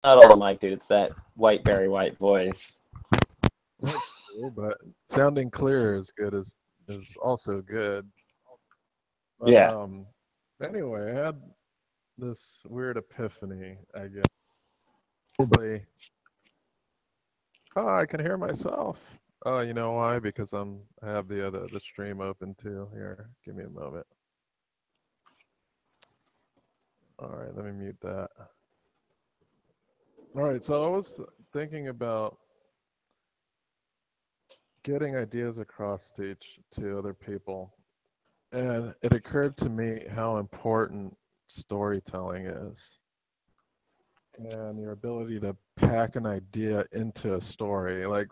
Not all the mic, dude. It's that white Barry White voice. That's true, but sounding clear is also good. But Yeah. anyway, I had this weird epiphany, I guess. Probably, oh, I can hear myself. Oh, you know why? Because I have the stream open too. Here, give me a moment. All right, let me mute that. All right, so I was thinking about getting ideas across to other people, and it occurred to me how important storytelling is, and your ability to pack an idea into a story. Like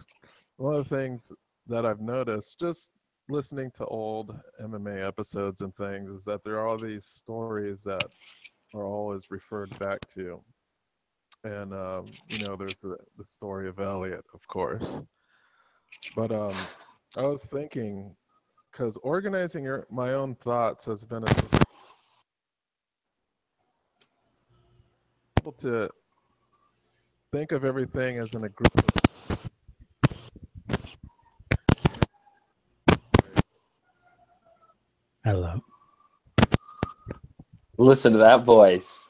one of the things that I've noticed just listening to old MMA episodes and things is that there are all these stories that are always referred back to. And, there's the story of Elliot, of course. But I was thinking, because organizing my own thoughts has been able to think of everything as in a group of. Hello. Listen to that voice.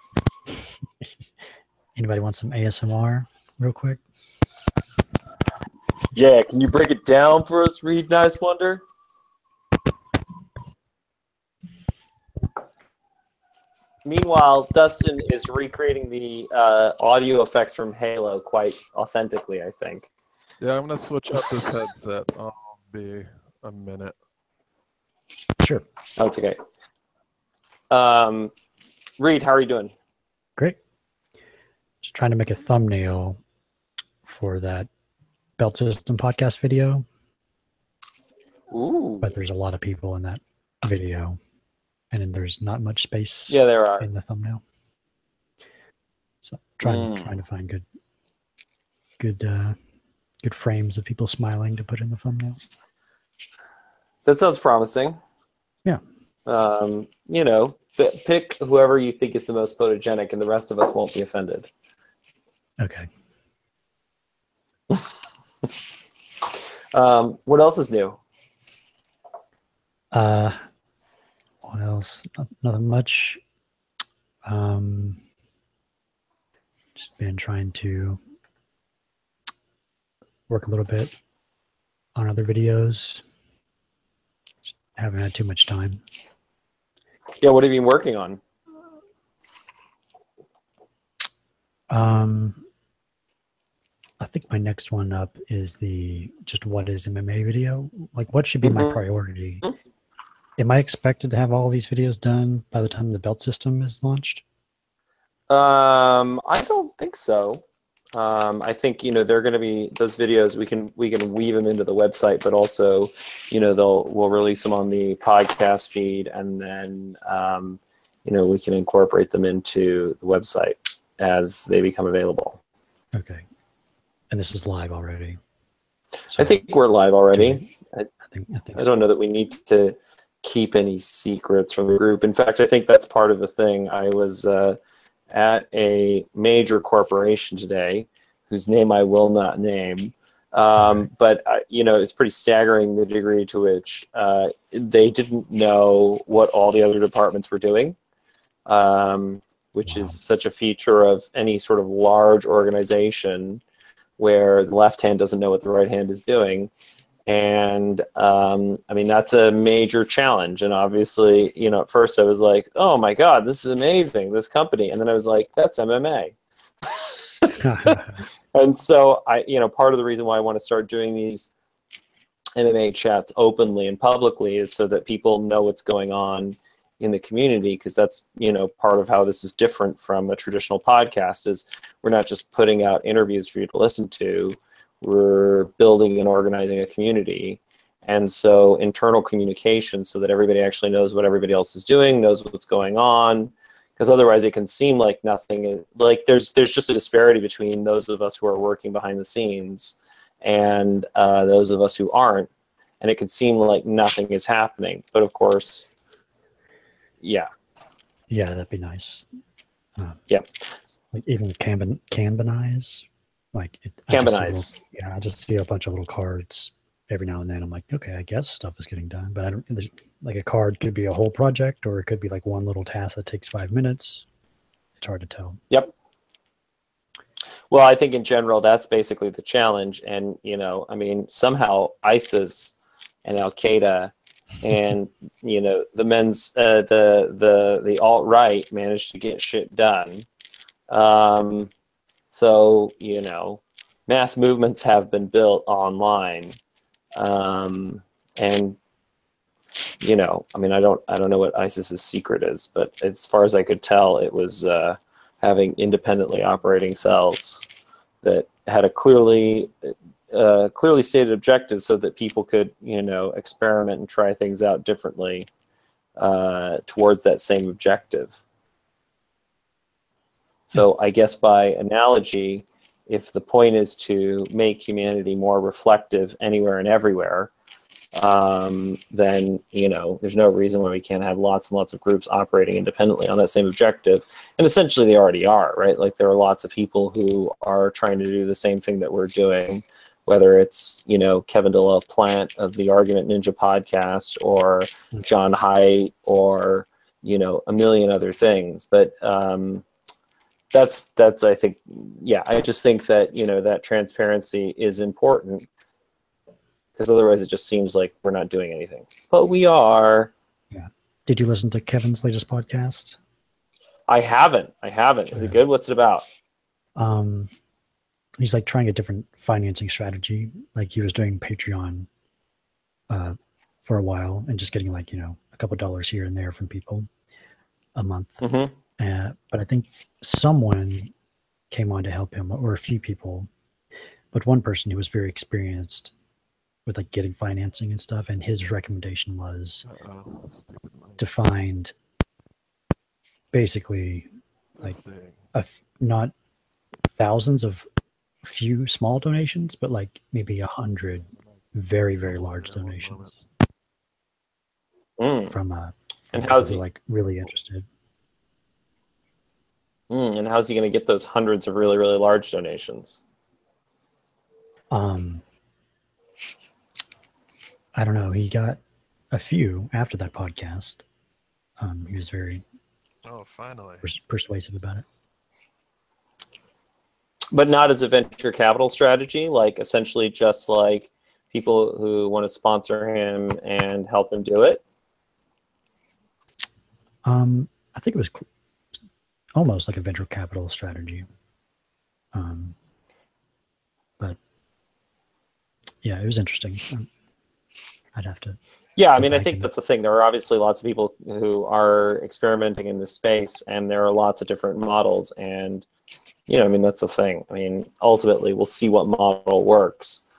Anybody want some ASMR real quick? Yeah, can you break it down for us, Reed Nice Wonder? Meanwhile, Dustin is recreating the audio effects from Halo quite authentically, I think. Yeah, I'm going to switch up this headset. I'll be a minute. Sure. Oh, it's okay. Reed, how are you doing? Great. Just trying to make a thumbnail for that Belt System podcast video. Ooh. But there's a lot of people in that video, and there's not much space there are. in the thumbnail. So trying to find good frames of people smiling to put in the thumbnail. That sounds promising. Yeah. Pick whoever you think is the most photogenic, and the rest of us won't be offended. Okay. What else is new? What else? Nothing much. Just been trying to work a little bit on other videos. Just haven't had too much time. Yeah, what have you been working on? I think my next one up is the just what is MMA video. Like, what should be my priority? Am I expected to have all these videos done by the time the Belt System is launched? I don't think so. I think they're going to be those videos. We can weave them into the website, but also, we'll release them on the podcast feed, and then we can incorporate them into the website as they become available. Okay, and this is live already. So I think we're live already. I think I don't know that we need to keep any secrets from the group. In fact, I think that's part of the thing. I was at a major corporation today, whose name I will not name, but it's pretty staggering the degree to which they didn't know what all the other departments were doing, which is such a feature of any sort of large organization where the left hand doesn't know what the right hand is doing. And that's a major challenge. And obviously, at first I was like, oh my God, this is amazing, this company. And then I was like, that's MMA. And so part of the reason why I want to start doing these MMA chats openly and publicly is so that people know what's going on in the community, because that's, part of how this is different from a traditional podcast is we're not just putting out interviews for you to listen to. We're building and organizing a community. And so internal communication so that everybody actually knows what everybody else is doing, knows what's going on, because otherwise it can seem like nothing, like there's just a disparity between those of us who are working behind the scenes and those of us who aren't. And it can seem like nothing is happening. But of course, yeah. Yeah, that'd be nice. Yeah. Like even with Kanbanize, like I just see Kanbanize. I just see a bunch of little cards every now and then. I'm like, okay, I guess stuff is getting done, but I don't like a card could be a whole project or it could be like one little task that takes 5 minutes. It's hard to tell. Yep. Well, I think in general that's basically the challenge, and I mean, somehow ISIS and Al Qaeda and the men's the alt right managed to get shit done. So mass movements have been built online, and I mean, I don't know what ISIS's secret is, but as far as I could tell, it was having independently operating cells that had a clearly stated objective, so that people could experiment and try things out differently towards that same objective. So I guess by analogy, if the point is to make humanity more reflective anywhere and everywhere, then there's no reason why we can't have lots and lots of groups operating independently on that same objective. And essentially they already are, right? Like there are lots of people who are trying to do the same thing that we're doing, whether it's Kevin De La Plante of the Argument Ninja podcast, or John Haidt, or a million other things. But that's I think, yeah, I just think that that transparency is important, because otherwise it just seems like we're not doing anything. But we are. Yeah. Did you listen to Kevin's latest podcast? I haven't. Is it good? What's it about? He's like trying a different financing strategy. Like he was doing Patreon for a while and just getting like, a couple dollars here and there from people a month. Mm-hmm. But I think someone came on to help him, or a few people, but one person who was very experienced with like getting financing and stuff. And his recommendation was to find basically like not thousands of few small donations, but like maybe 100 very, very large donations from and how's he like really interested. And how's he going to get those hundreds of really, really large donations? I don't know. He got a few after that podcast. He was very finally persuasive about it. But not as a venture capital strategy, like essentially just like people who want to sponsor him and help him do it? I think it was almost like a venture capital strategy. But yeah, it was interesting. I'd have to. Yeah, I mean, I think that's the thing. There are obviously lots of people who are experimenting in this space, and there are lots of different models. And, I mean, that's the thing. I mean, ultimately, we'll see what model works.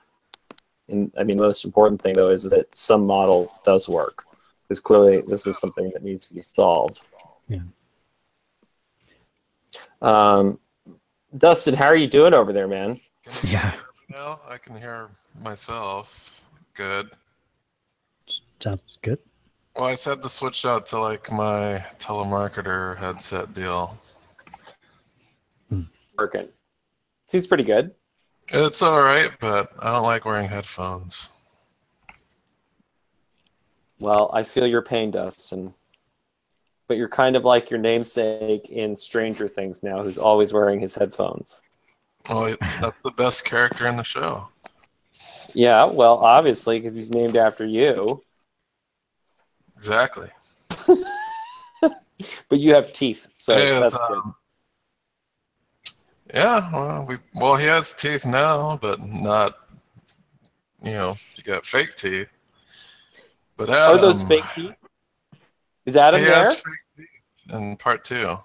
And I mean, the most important thing, though, is that some model does work, because clearly this is something that needs to be solved. Yeah. Dustin, how are you doing over there, man? Yeah. No, I can hear myself good. Sounds good. Well, I just had to switch out to like my telemarketer headset deal. Working. Seems pretty good. It's all right, but I don't like wearing headphones. Well, I feel your pain, Dustin. But you're kind of like your namesake in Stranger Things now, who's always wearing his headphones. Well, that's the best character in the show. Yeah, well, obviously, because he's named after you. Exactly. But you have teeth, so that's good. Yeah, well, he has teeth now, but not, you got fake teeth. But Adam, are those fake teeth? Is Adam there? Has fake teeth in part 2.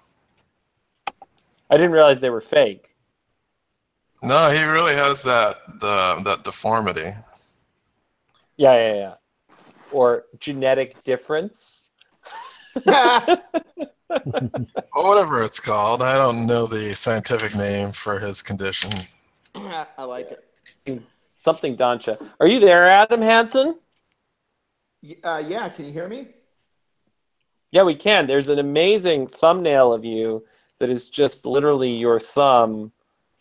I didn't realize they were fake. No, he really has that deformity. Yeah. Or genetic difference. Or whatever it's called. I don't know the scientific name for his condition. I like it. Something Doncha. Are you there, Adam Hansen? Yeah, can you hear me? Yeah, we can. There's an amazing thumbnail of you that is just literally your thumb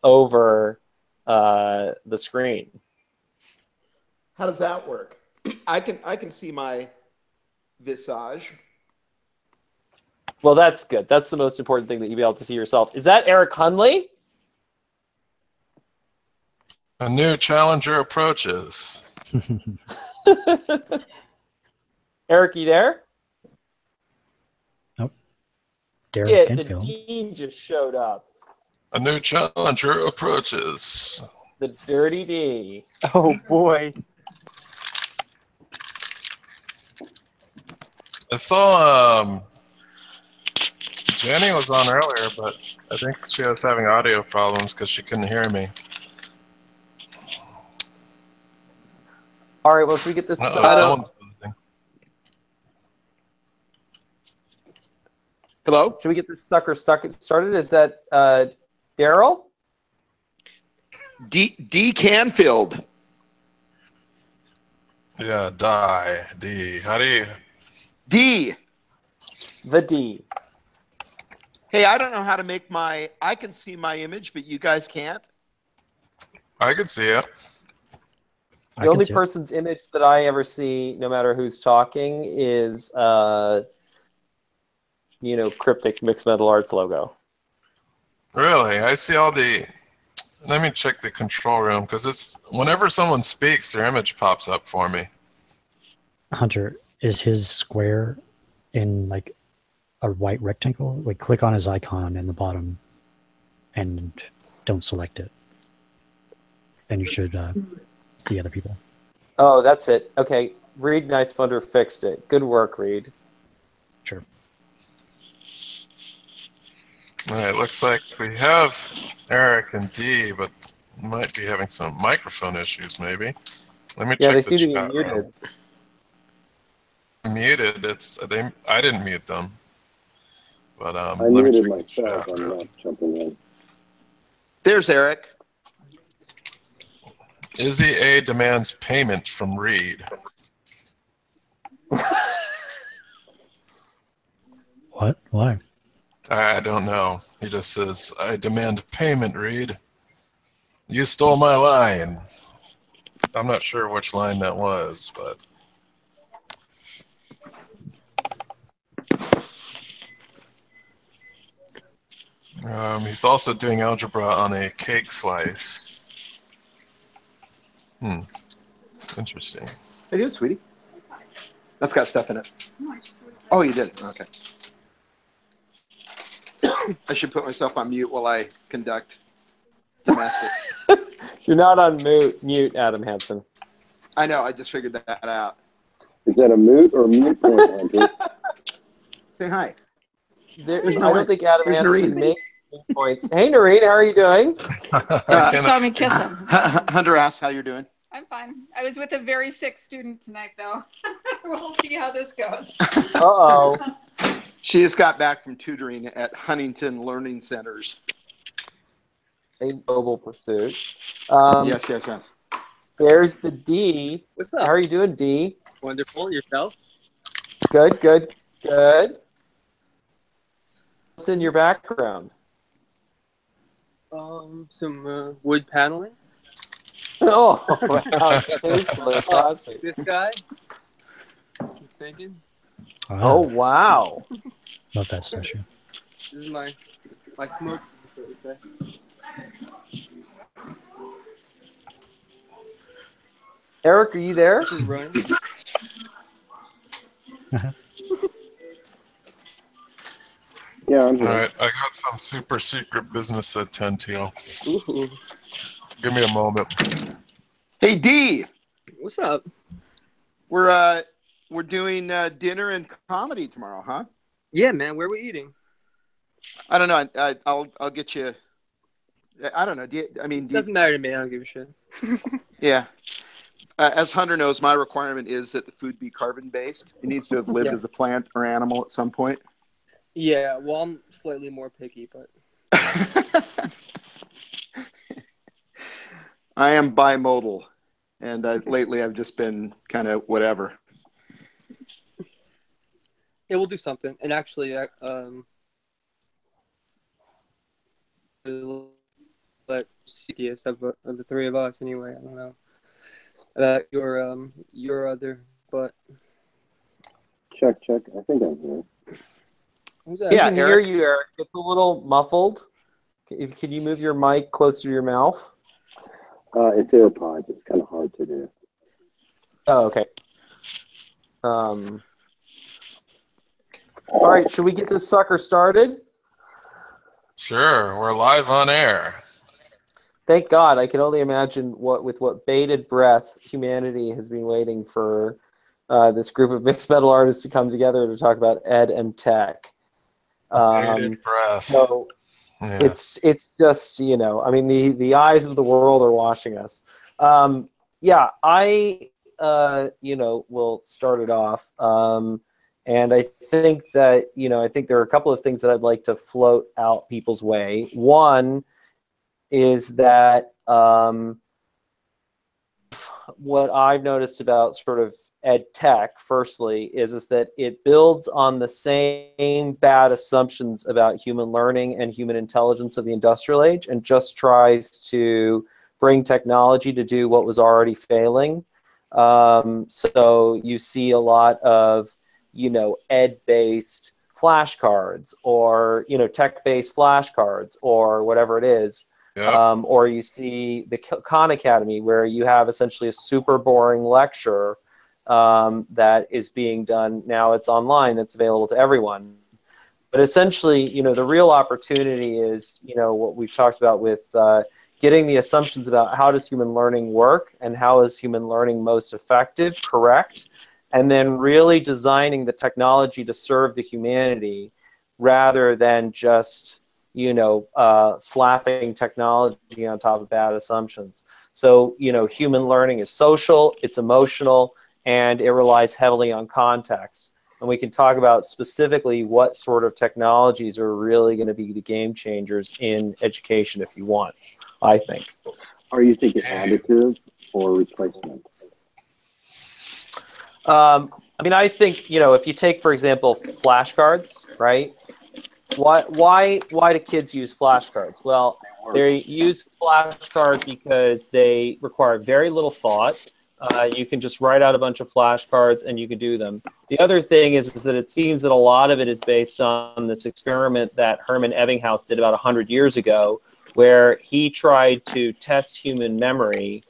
over the screen. How does that work? I can see my visage. Well, that's good. That's the most important thing, that you be able to see yourself. Is that Eric Hunley? A new challenger approaches. Eric, you there? Derek Yeah, the Enfield. D just showed up. A new challenger approaches. The Dirty D. Oh boy. I saw Jenny was on earlier, but I think she was having audio problems because she couldn't hear me. All right, well, should we get this? Someone's buzzing. Hello? Should we get this sucker started? Is that Daryl? D Canfield. Yeah, D. How do you? D. The D. Hey, I don't know how to make I can see my image, but you guys can't. I can see it. The only person's image that I ever see, no matter who's talking, is Cryptic Mixed Metal Arts logo. Really? I see all the... Let me check the control room, because it's... Whenever someone speaks, their image pops up for me. Hunter, is his square in like a white rectangle? Like click on his icon in the bottom and don't select it. And you should see other people. Oh, that's it. Okay. Reed Nice Funder fixed it. Good work, Reed. Sure. All right, looks like we have Eric and D, but might be having some microphone issues, maybe. Let me Yeah, check they the seem to be chat muted. room. Muted. I didn't mute them, but I let me muted check the myself. chat I'm room. not jumping in. There's Eric. Izzy A demands payment from Reed. What? Why? I don't know. He just says, "I demand payment, Reed. You stole my line." I'm not sure which line that was, but. He's also doing algebra on a cake slice. Interesting. How you doing, sweetie? That's got stuff in it. Oh, you did? Okay. I should put myself on mute while I conduct domestic. You're not on mute, Adam Hansen. I know. I just figured that out. Is that a moot or mute point, Hunter? Say hi. I There's don't think Adam there's Hansen Noreen. makes points. Hey, Noreen, how are you doing? Saw me kiss him. Hunter asks how you're doing. I'm fine. I was with a very sick student tonight, though. We'll see how this goes. Uh-oh. She just got back from tutoring at Huntington Learning Centers. A noble pursuit. Yes. There's the D. What's How up? are you doing, D? Wonderful. Yourself? Good. What's in your background? Some wood paneling. Oh, wow. Tasteless, classic. This guy. He's thinking. Oh, wow. Love that statue. This is my smoke. Eric, are you there? This is Ryan. Yeah, I'm All here. right, I got some super secret business to attend to. Ooh. Give me a moment. Hey, D. What's up? We're doing dinner and comedy tomorrow, huh? Yeah, man. Where are we eating? I don't know. I'll get you. I don't know. Do you, Doesn't matter to me. I don't give a shit. yeah. As Hunter knows, my requirement is that the food be carbon-based. It needs to have lived Yeah. as a plant or animal at some point. Yeah. Well, I'm slightly more picky, but I am bimodal, and lately I've just been kind of whatever. yeah, we'll do something. And actually, like CTS of the three of us anyway. I don't know about your other, but Check. I think I'm here. who's that? Yeah, I can hear Eric. you, Eric. It's a little muffled. Can you move your mic closer to your mouth? It's AirPods. It's kind of hard to do. Oh, okay. All right, should we get this sucker started? Sure, we're live on air. Thank God. I can only imagine with what bated breath humanity has been waiting for this group of mixed metal artists to come together to talk about ed and tech. Bated breath. So Yeah. it's just, I mean, the eyes of the world are watching us. Yeah, I will start it off. And I think that, I think there are a couple of things that I'd like to float out people's way. One is that what I've noticed about sort of ed tech, firstly, is that it builds on the same bad assumptions about human learning and human intelligence of the industrial age and just tries to bring technology to do what was already failing. So you see a lot of, ed-based flashcards or, tech-based flashcards or whatever it is. Yep. Or you see the Khan Academy, where you have essentially a super boring lecture that is being done. Now it's online, it's available to everyone. But essentially, the real opportunity is, what we've talked about with getting the assumptions about how does human learning work and how is human learning most effective, correct, and then really designing the technology to serve the humanity rather than just slapping technology on top of bad assumptions. So, human learning is social, it's emotional, and it relies heavily on context. And we can talk about specifically what sort of technologies are really going to be the game changers in education if you want, I think. Are you thinking additive or replacement? I think, if you take, for example, flashcards, right? Why do kids use flashcards? Well, they use flashcards because they require very little thought. You can just write out a bunch of flashcards and you can do them. The other thing is that it seems that a lot of it is based on this experiment that Hermann Ebbinghaus did about 100 years ago, where he tried to test human memory.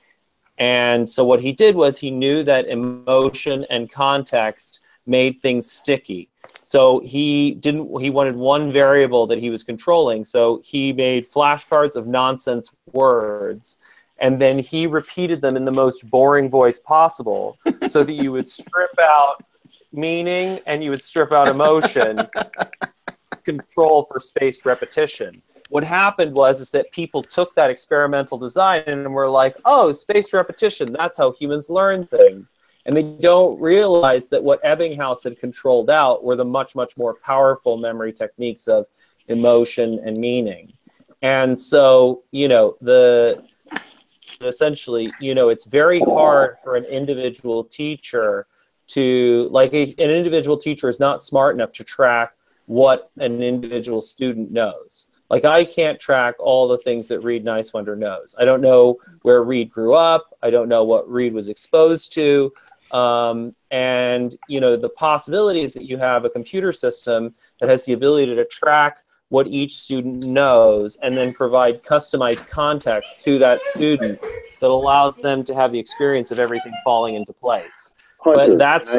And so what he did was he knew that emotion and context made things sticky. So he wanted one variable that he was controlling. So he made flashcards of nonsense words, and then he repeated them in the most boring voice possible so that you would strip out meaning and you would strip out emotion, control for spaced repetition. What happened was that people took that experimental design and were like, oh, spaced repetition, that's how humans learn things. And they don't realize that what Ebbinghaus had controlled out were the much, much more powerful memory techniques of emotion and meaning. And so, essentially, it's very hard for an individual teacher to, an individual teacher is not smart enough to track what an individual student knows. Like, I can't track all the things that Reed Nicewinder knows. I don't know where Reed grew up. I don't know what Reed was exposed to. The possibility is that you have a computer system that has the ability to track what each student knows and then provide customized context to that student that allows them to have the experience of everything falling into place. Hunter, But that's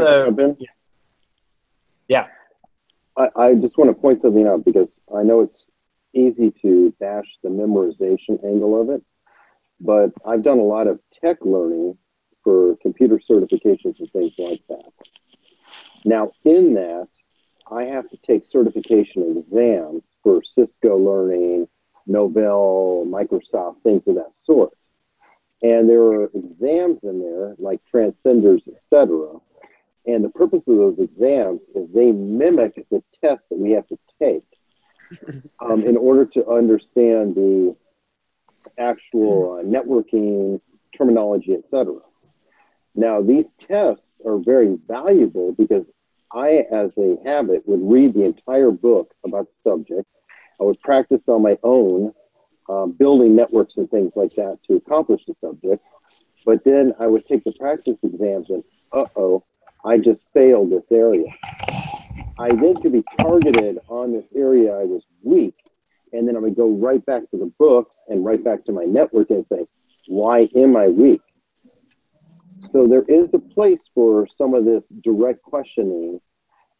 yeah. I just want to point something out because I know it's easy to bash the memorization angle of it, but I've done a lot of tech learning for computer certifications and things like that. Now, in that, I have to take certification exams for Cisco Learning, Novell, Microsoft, things of that sort. And there are exams in there, like Transcenders, etc. And the purpose of those exams is they mimic the test that we have to take in order to understand the actual networking terminology, etc. Now, these tests are very valuable because I, as a habit, would read the entire book about the subject. I would practice on my own building networks and things like that to accomplish the subject. But then I would take the practice exams and, I just failed this area. I then could be targeted on this area I was weak, and then I would go right back to the book and right back to my network and say, why am I weak? So there is a place for some of this direct questioning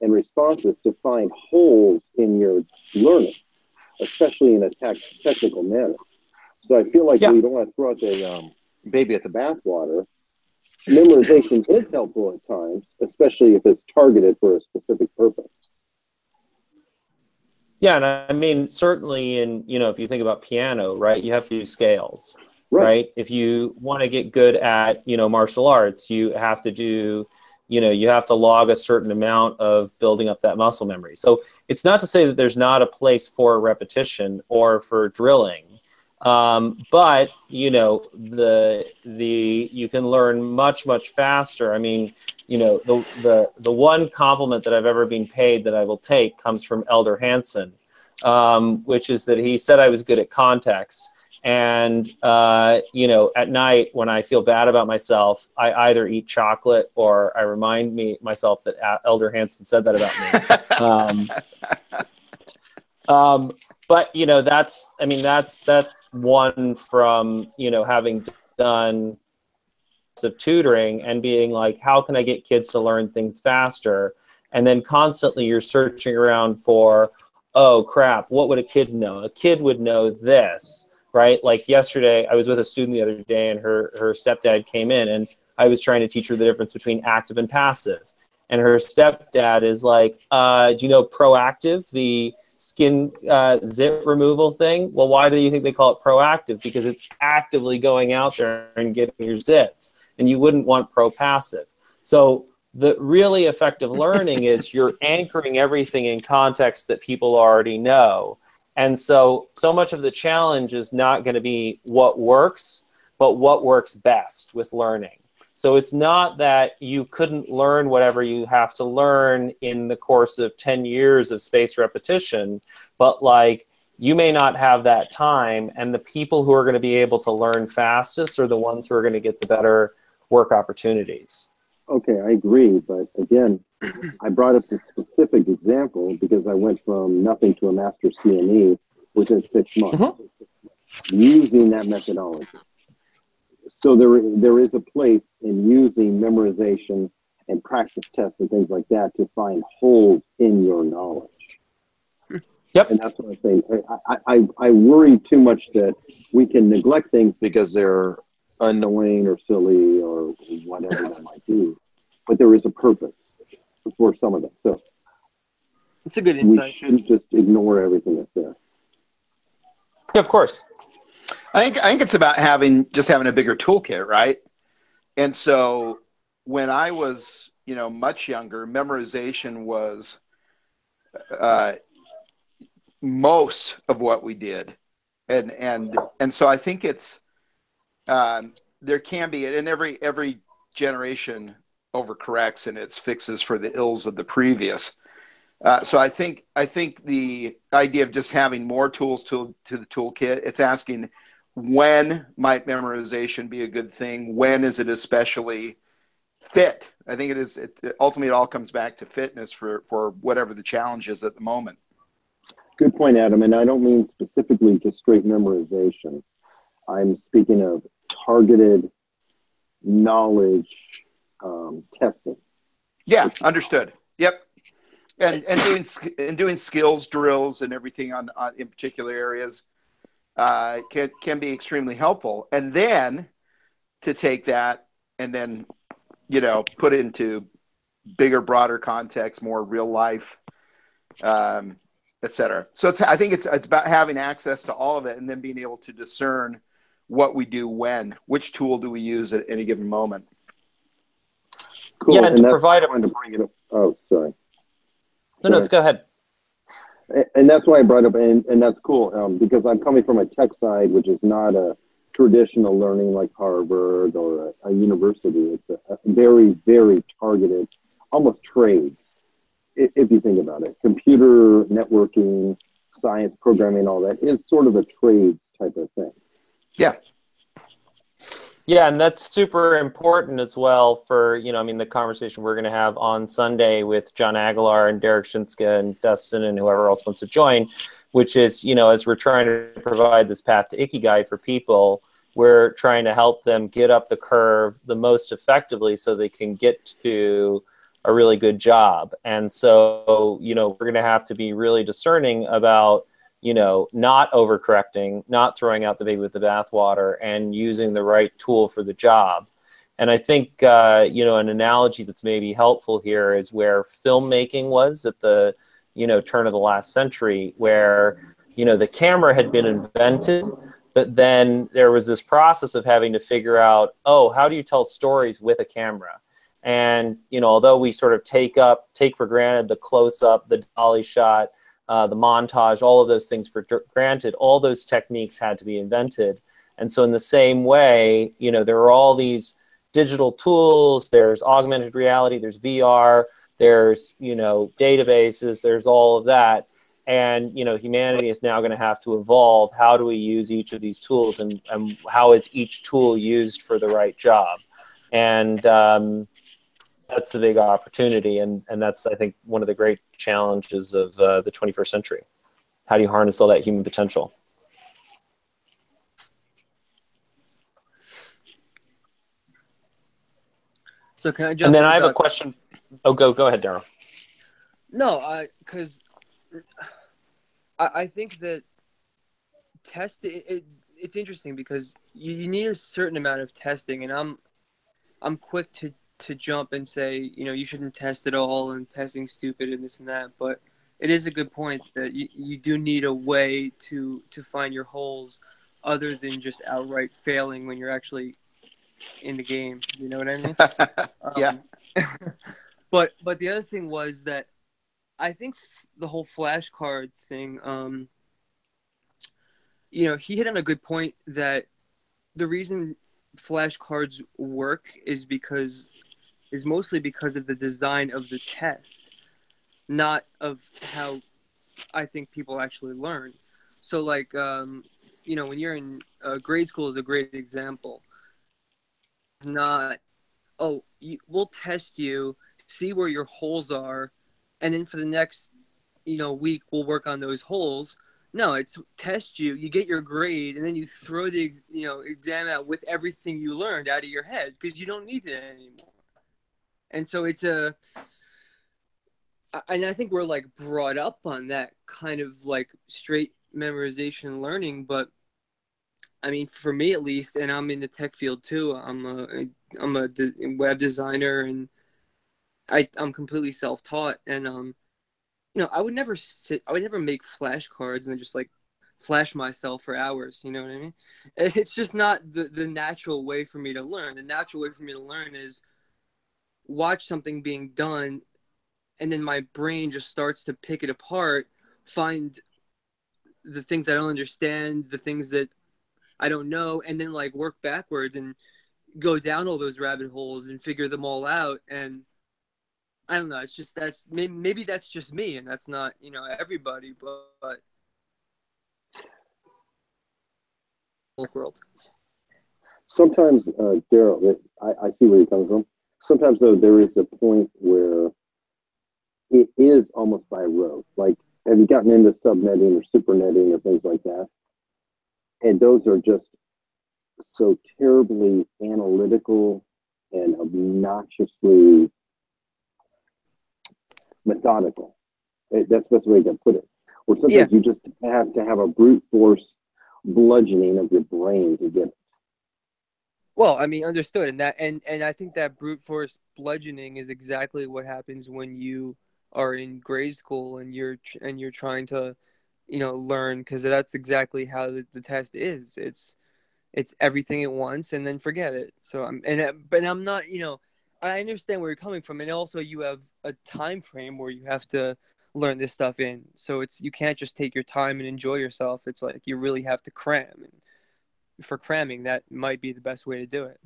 and responses to find holes in your learning, especially in a technical manner. So I feel like we don't want to throw out the baby at the bathwater. Memorization is helpful at times, especially if it's targeted for a specific purpose. Yeah, and I mean, certainly if you think about piano, right, you have to do scales, right? If you want to get good at, martial arts, you have to do, you have to log a certain amount of building up that muscle memory. So it's not to say that there's not a place for repetition or for drilling. But you can learn much faster. I mean, the one compliment that I've ever been paid that I will take comes from Elder Hansen, which is that he said I was good at context. And at night when I feel bad about myself, I either eat chocolate or I remind myself that Elder Hansen said that about me. But that's one from having done of tutoring and being like, how can I get kids to learn things faster? And then constantly you're searching around for, oh crap, what would a kid know? A kid would know this, right? Like yesterday, I was with a student the other day, and her stepdad came in, and I was trying to teach her the difference between active and passive. And her stepdad is like, do you know proactive, the skin zit removal thing? Well, why do you think they call it proactive? Because it's actively going out there and getting your zits, and you wouldn't want pro-passive. So the really effective learning is you're anchoring everything in context that people already know. And so much of the challenge is not going to be what works, but what works best with learning. So it's not that you couldn't learn whatever you have to learn in the course of 10 years of spaced repetition, but like you may not have that time, and the people who are going to be able to learn fastest are the ones who are going to get the better work opportunities. Okay, I agree, but again, I brought up this specific example because I went from nothing to a master CME within 6 months using that methodology. So there is a place in using memorization and practice tests and things like that to find holes in your knowledge. Yep. And that's what I'm saying. I worry too much that we can neglect things because they're annoying or silly or whatever that might be. But there is a purpose for some of them. So it's a good insight. We shouldn't just ignore everything that's there. Yeah, of course. I think it's about having a bigger toolkit, right? And so when I was, much younger, memorization was most of what we did, and so I think it's there can be, and every generation overcorrects in its fixes for the ills of the previous. So I think the idea of just having more tools to the toolkit, it's asking, when might memorization be a good thing? When is it especially fit? I think ultimately it all comes back to fitness for whatever the challenge is at the moment. Good point, Adam. And I don't mean specifically just straight memorization. I'm speaking of targeted knowledge testing. Yeah, understood. Yep. And doing skills drills and everything on in particular areas can be extremely helpful. And then to take that and then put it into bigger, broader context, more real life, et cetera. So I think it's about having access to all of it and then being able to discern what we do when, which tool do we use at any given moment. Cool. Yeah, and to provide to bring it up. Oh, sorry. No, go ahead. And that's why I brought up, and that's cool, because I'm coming from a tech side, which is not a traditional learning like Harvard or a university. It's a very, very targeted, almost trades, if you think about it. Computer networking, science, programming, all that is sort of a trades type of thing. Yeah. Yeah, and that's super important as well for, I mean, the conversation we're going to have on Sunday with John Aguilar and Derek Shinska and Dustin and whoever else wants to join, which is, as we're trying to provide this path to Ikigai for people, we're trying to help them get up the curve the most effectively so they can get to a really good job. And so, we're going to have to be really discerning about, not overcorrecting, not throwing out the baby with the bathwater, and using the right tool for the job. And I think, an analogy that's maybe helpful here is where filmmaking was at the, turn of the last century, where, the camera had been invented, but then there was this process of having to figure out, how do you tell stories with a camera? And, although we sort of take for granted the close-up, the dolly shot, the montage, all of those things for granted, all those techniques had to be invented. And so in the same way, there are all these digital tools, there's augmented reality, there's VR, there's, databases, there's all of that. And, humanity is now going to have to evolve. How do we use each of these tools, and how is each tool used for the right job? And that's the big opportunity. And that's, I think, one of the great challenges of the 21st century. How do you harness all that human potential? So can I jump And then in I have a about- question. Oh, go ahead, Daryl. No, because I think that it's interesting because you need a certain amount of testing, and I'm quick to jump and say, you shouldn't test at all and testing's stupid and this and that, but it is a good point that you do need a way to find your holes other than just outright failing when you're actually in the game. You know what I mean? Yeah. But the other thing was that I think the whole flashcard thing, he hit on a good point that the reason flashcards work is mostly because of the design of the test, not of how I think people actually learn. So like, when you're in grade school is a great example. Not, we'll test you, see where your holes are, and then for the next, week, we'll work on those holes. No, it's test you, you get your grade, and then you throw the, exam out with everything you learned out of your head because you don't need it anymore. And so and I think we're like brought up on that kind of like straight memorization learning. But I mean, for me at least, and I'm in the tech field too. I'm a web designer, and I'm completely self-taught. And I would never make flashcards and just like flash myself for hours. You know what I mean? It's just not the natural way for me to learn. The natural way for me to learn is watch something being done, and then my brain just starts to pick it apart, find the things I don't understand, the things that I don't know, and then like work backwards and go down all those rabbit holes and figure them all out. And I don't know, it's just, maybe that's just me, and that's not, everybody, but world. Sometimes, Daryl, I see where you're coming from. Sometimes, though, there is a point where it is almost by rote. Like, have you gotten into subnetting or supernetting or things like that? And those are just so terribly analytical and obnoxiously methodical. That's the best way to put it. Or sometimes you just have to have a brute force bludgeoning of your brain to get it. Well, I mean, understood, and I think that brute force bludgeoning is exactly what happens when you are in grade school and you're trying to, learn, because that's exactly how the test is. It's everything at once and then forget it. So but I'm not, I understand where you're coming from, and also you have a time frame where you have to learn this stuff in. So you can't just take your time and enjoy yourself. It's like you really have to cram, and for cramming, that might be the best way to do it.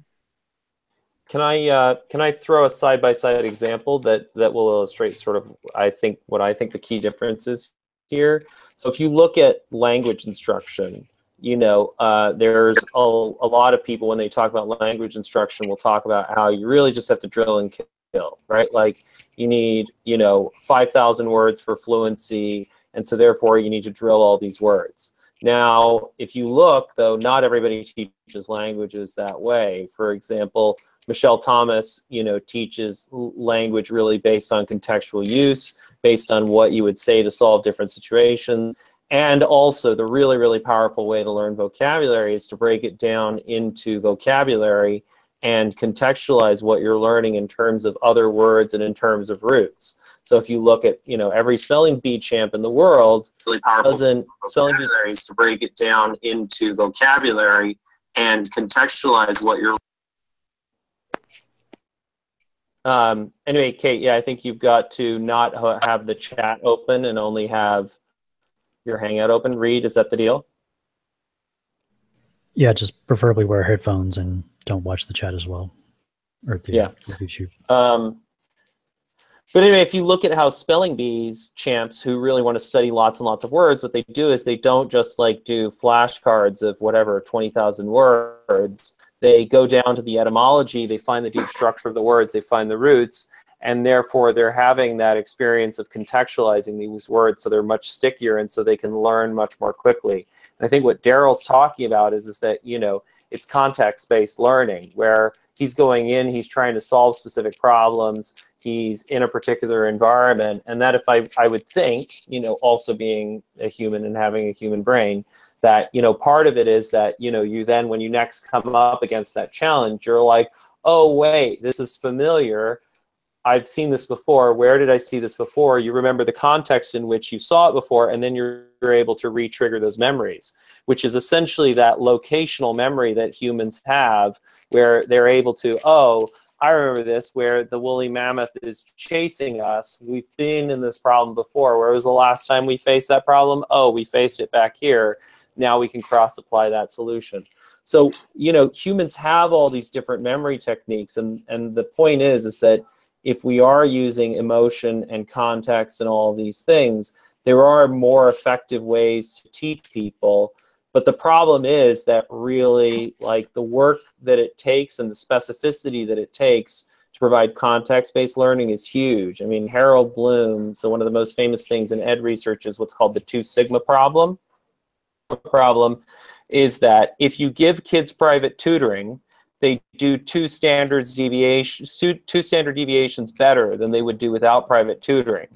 Can I throw a side-by-side example that will illustrate sort of what I think the key difference is here? So if you look at language instruction, there's a lot of people when they talk about language instruction will talk about how you really just have to drill and kill, right? Like you need, 5,000 words for fluency, and so therefore you need to drill all these words. Now, if you look, though, not everybody teaches languages that way. For example, Michelle Thomas, teaches language really based on contextual use, based on what you would say to solve different situations. And also, the really, really powerful way to learn vocabulary is to break it down into vocabulary and contextualize what you're learning in terms of other words and in terms of roots. So if you look at, every spelling bee champ in the world, really powerful doesn't spelling bee is to break it down into vocabulary and contextualize what you're. Anyway, Kate, yeah, I think you've got to not have the chat open and only have your Hangout open. Reed, is that the deal? Yeah, just preferably wear headphones and don't watch the chat as well, or the YouTube. But anyway, if you look at how spelling bees champs who really want to study lots and lots of words, what they do is they don't just like do flashcards of whatever 20,000 words. They go down to the etymology, they find the deep structure of the words, they find the roots, and therefore they're having that experience of contextualizing these words so they're much stickier and so they can learn much more quickly. And I think what Daryl's talking about is that, it's context-based learning where he's going in, he's trying to solve specific problems, he's in a particular environment, and that if I would think, also being a human and having a human brain, that, part of it is that, you then, when you next come up against that challenge, you're like, oh, wait, this is familiar. I've seen this before. Where did I see this before? You remember the context in which you saw it before, and then you're able to re-trigger those memories, which is essentially that locational memory that humans have where they're able to, oh, I remember this, where the woolly mammoth is chasing us. We've been in this problem before. Where was the last time we faced that problem? Oh, we faced it back here. Now we can cross-apply that solution. So, humans have all these different memory techniques, and the point is that if we are using emotion and context and all of these things, there are more effective ways to teach people. But the problem is that really, like, the work that it takes and the specificity that it takes to provide context-based learning is huge. I mean, Harold Bloom, so one of the most famous things in ed research is what's called the 2 sigma problem. The problem is that if you give kids private tutoring, they do 2 standard deviations better than they would do without private tutoring.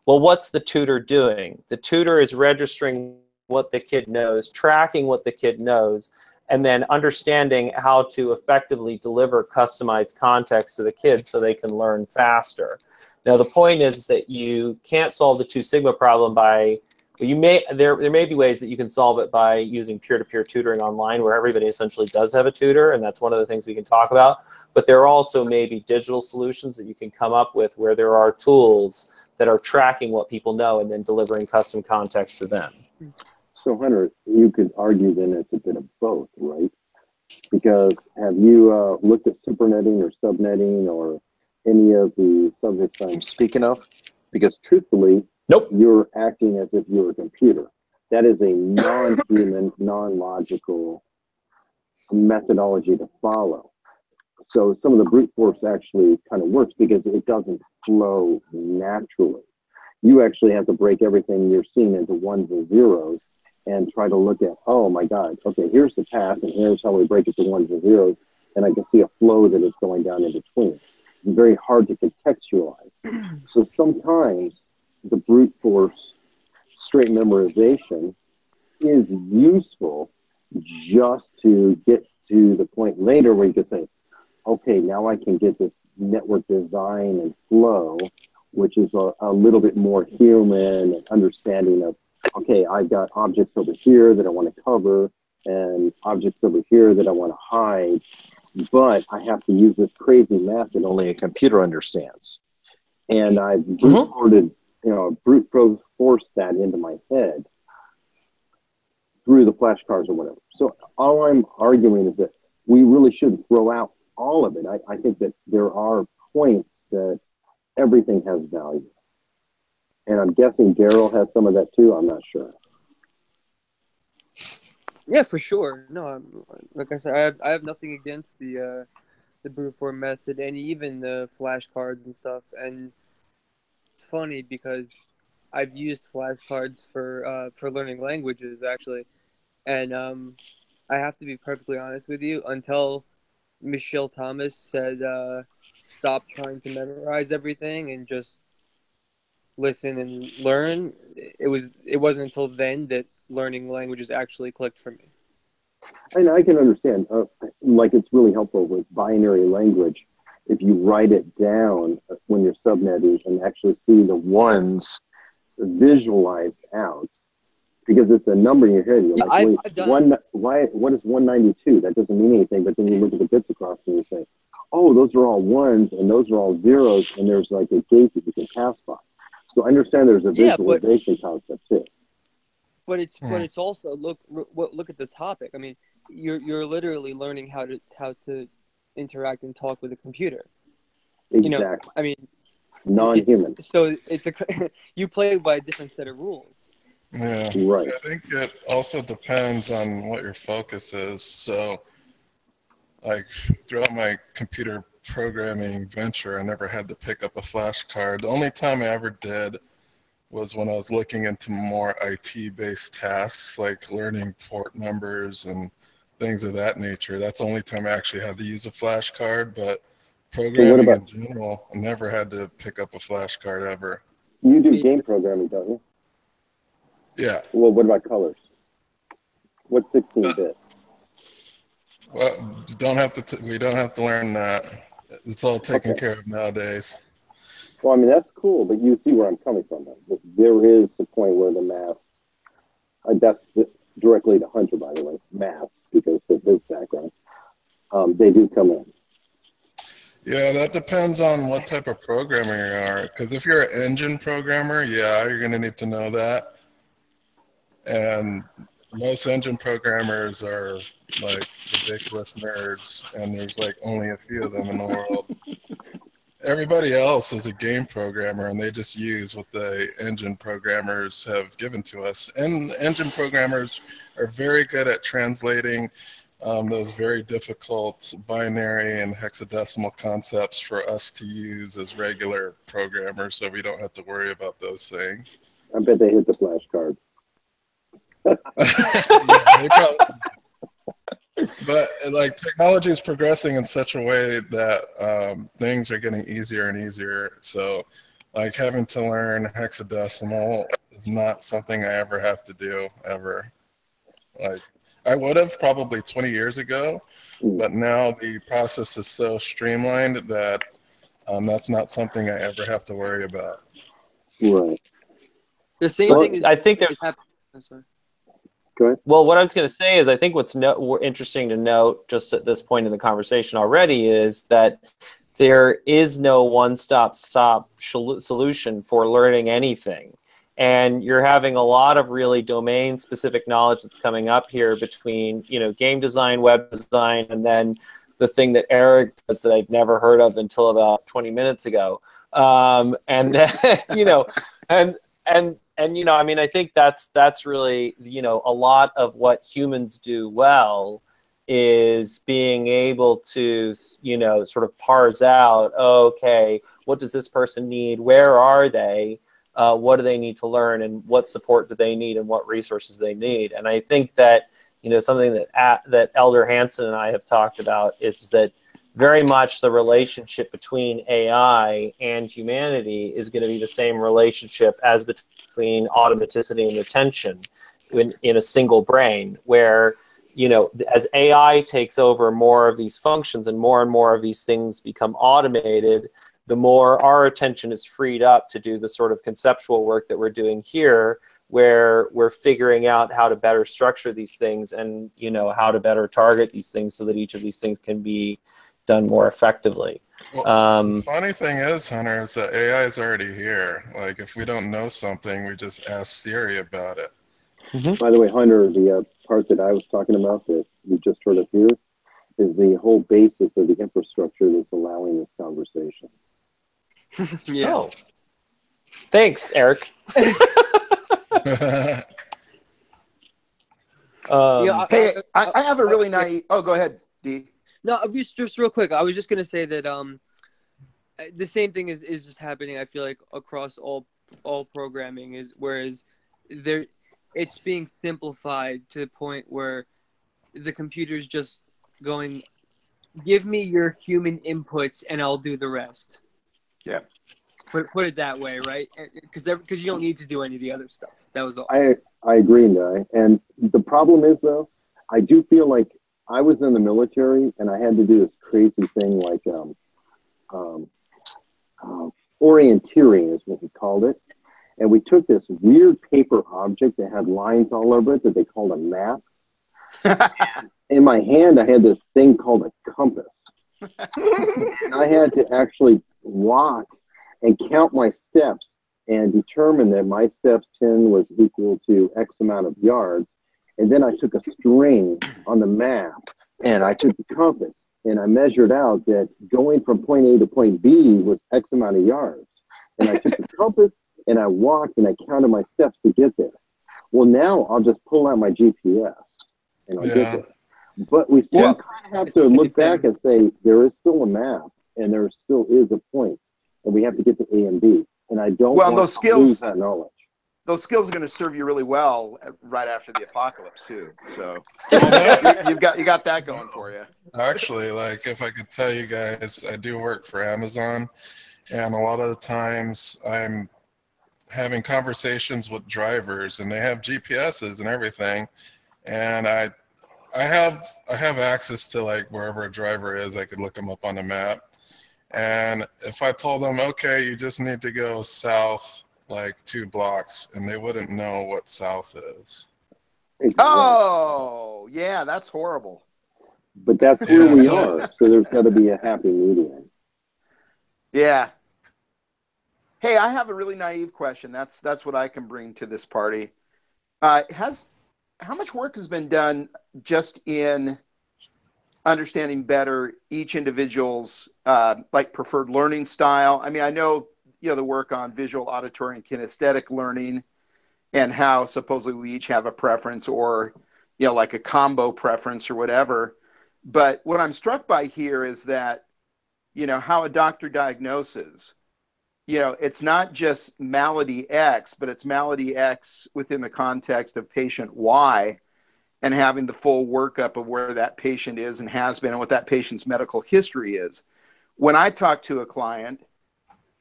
Well, what's the tutor doing? The tutor is registering what the kid knows, tracking what the kid knows, and then understanding how to effectively deliver customized context to the kids so they can learn faster. Now, the point is that you can't solve the 2 sigma problem by, there may be ways that you can solve it by using peer-to-peer tutoring online where everybody essentially does have a tutor, and that's one of the things we can talk about. But there also may be digital solutions that you can come up with where there are tools that are tracking what people know and then delivering custom context to them. So Hunter, you could argue then it's a bit of both, right? Because have you looked at supernetting or subnetting or any of the subjects I'm speaking of? Because truthfully, nope, you're acting as if you're a computer. That is a non-human, non-logical methodology to follow. So some of the brute force actually kind of works because it doesn't flow naturally. You actually have to break everything you're seeing into ones and zeros and try to look at, oh my God, okay, here's the path and here's how we break it to ones and zeros, and I can see a flow that is going down in between. It's very hard to contextualize. So sometimes the brute force straight memorization is useful just to get to the point later where you can say, okay, now I can get this network design and flow, which is a little bit more human and understanding of, okay, I've got objects over here that I want to cover and objects over here that I want to hide, but I have to use this crazy math that only a computer understands. And I've brute forced that into my head through the flashcards or whatever. So all I'm arguing is that we really shouldn't throw out all of it. I think that there are points that everything has value. And I'm guessing Daryl has some of that too. I'm not sure. Yeah, for sure. No, like I said, I have nothing against the brute force method and even the flashcards and stuff. And it's funny because I've used flashcards for learning languages actually, and I have to be perfectly honest with you. Until Michelle Thomas said, "Stop trying to memorize everything and just listen and learn," it wasn't until then that learning languages actually clicked for me. And I can understand, like it's really helpful with binary language. If you write it down when you're subnetting and actually see the ones visualized out, because it's a number in your head. You're Yeah, like, wait, I've done what is 192? That doesn't mean anything. But then you look at the bits across and you say, oh, those are all ones and those are all zeros, and there's like a gate that you can pass by. So I understand there's a visualization concept too. But it's also look at the topic. I mean, you're literally learning how to interact and talk with a computer. Exactly. You know, I mean, non-human. It's you play by a different set of rules. Yeah, right. I think it also depends on what your focus is. So, like throughout my computer programming venture, I never had to pick up a flashcard. The only time I ever did was when I was looking into more IT-based tasks, like learning port numbers and things of that nature. That's the only time I actually had to use a flashcard, but programming in general, I never had to pick up a flashcard ever. You do game programming, don't you? Yeah. Well, what about colors? What's 16-bit? Well, we don't have to learn that. It's all taken care of nowadays. Well, I mean, that's cool, but you see where I'm coming from. There is a point where the math, that's directly to Hunter, by the way, math, because of his background, they do come in. Yeah, that depends on what type of programmer you are. Because if you're an engine programmer, yeah, you're going to need to know that. And most engine programmers are like ridiculous nerds, and there's like only a few of them in the world. Everybody else is a game programmer, and they just use what the engine programmers have given to us. And engine programmers are very good at translating those very difficult binary and hexadecimal concepts for us to use as regular programmers, so we don't have to worry about those things. I bet they hit the flashcard. Yeah, they probably. But like technology is progressing in such a way that things are getting easier and easier. So like having to learn hexadecimal is not something I ever have to do ever. Like I would have probably 20 years ago, but now the process is so streamlined that that's not something I ever have to worry about. Right. The same thing is. I think there's. I'm sorry. Go ahead. Well, what I was going to say is I think what's interesting to note just at this point in the conversation already is that there is no one-stop solution for learning anything. And you're having a lot of really domain-specific knowledge that's coming up here between, game design, web design, and then the thing that Eric does that I'd never heard of until about 20 minutes ago. I think that's really, a lot of what humans do well is being able to, sort of parse out, okay, what does this person need? Where are they? What do they need to learn? And what support do they need? And what resources they need? And I think that, something that Elder Hansen and I have talked about is that very much the relationship between AI and humanity is going to be the same relationship as between automaticity and attention in a single brain, where, as AI takes over more of these functions and more of these things become automated, the more our attention is freed up to do the sort of conceptual work that we're doing here, where we're figuring out how to better structure these things and, how to better target these things so that each of these things can be done more effectively. Well, the funny thing is, Hunter, is that AI is already here. Like, if we don't know something, we just ask Siri about it. Mm-hmm. By the way, Hunter, the part that I was talking about that you just heard of here is the whole basis of the infrastructure that's allowing this conversation. Yeah. Oh. Thanks, Eric. Hey, I have a really naive. Oh, go ahead, D. No, just real quick. I was just gonna say that the same thing is just happening. I feel like across all programming is whereas it's being simplified to the point where the computer's just going, give me your human inputs and I'll do the rest. Yeah. Put it that way, right? Because you don't need to do any of the other stuff. That was all. I agree, Nye. And the problem is, though, I do feel like I was in the military and I had to do this crazy thing like orienteering is what we called it. And we took this weird paper object that had lines all over it that they called a map. In my hand, I had this thing called a compass. And I had to actually walk and count my steps and determine that my steps 10 was equal to X amount of yards. And then I took a string on the map and I took the compass and I measured out that going from point A to point B was X amount of yards. And I took the compass and I walked and I counted my steps to get there. Well, now I'll just pull out my GPS and I'll get there. But we still kind of have to look back and say there is still a map and there still is a point, and we have to get to A and B. And I don't want those to skills, lose that knowledge. Those skills are going to serve you really well right after the apocalypse too. So you got that going for you. Actually, like if I could tell you guys, I do work for Amazon, and a lot of the times I'm having conversations with drivers, and they have GPSs and everything, and I have access to like wherever a driver is. I could look them up on the map, and if I told them, okay, you just need to go south like 2 blocks, and they wouldn't know what south is. Oh, yeah, that's horrible. But that's where we are, so there's got to be a happy medium. Yeah. Hey, I have a really naive question. That's what I can bring to this party. How much work has been done just in understanding better each individual's like preferred learning style? I mean, I know the work on visual, auditory, and kinesthetic learning, and how supposedly we each have a preference, or like a combo preference or whatever. But what I'm struck by here is that how a doctor diagnoses. It's not just malady X, but it's malady X within the context of patient Y, and having the full workup of where that patient is and has been and what that patient's medical history is. When I talk to a client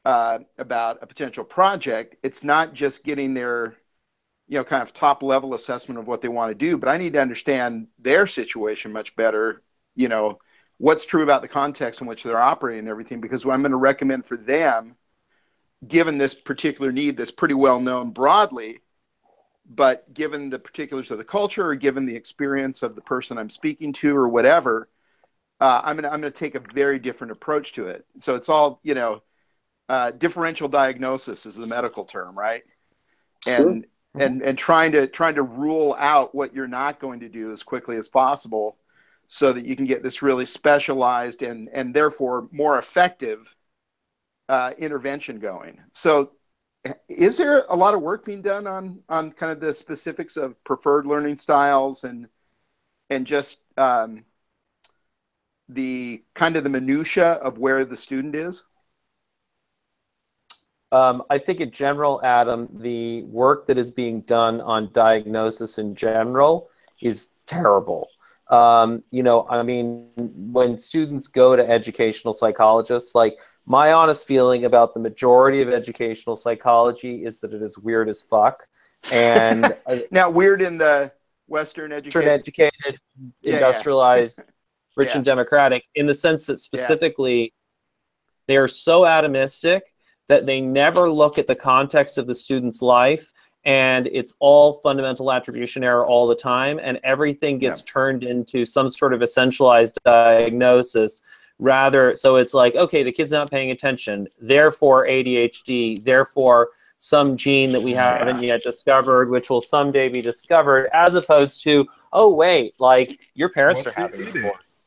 about a potential project, it's not just getting their, kind of top level assessment of what they want to do, but I need to understand their situation much better, what's true about the context in which they're operating and everything, because what I'm going to recommend for them, given this particular need that's pretty well known broadly, but given the particulars of the culture or given the experience of the person I'm speaking to or whatever, I'm going to take a very different approach to it. So it's all, differential diagnosis is the medical term, right? And and trying to rule out what you're not going to do as quickly as possible, so that you can get this really specialized and therefore more effective intervention going. So is there a lot of work being done on kind of the specifics of preferred learning styles and just the kind of the minutia of where the student is? I think in general, Adam, the work that is being done on diagnosis in general is terrible. I mean, when students go to educational psychologists, like, my honest feeling about the majority of educational psychology is that it is weird as fuck. And now, weird in the Western educated, industrialized, rich and democratic, in the sense that specifically they are so atomistic that they never look at the context of the student's life, and it's all fundamental attribution error all the time, and everything gets turned into some sort of essentialized diagnosis. Rather, so it's like, okay, the kid's not paying attention, therefore ADHD, therefore some gene that we haven't yet discovered, which will someday be discovered, as opposed to, oh wait, like, your parents are having a divorce.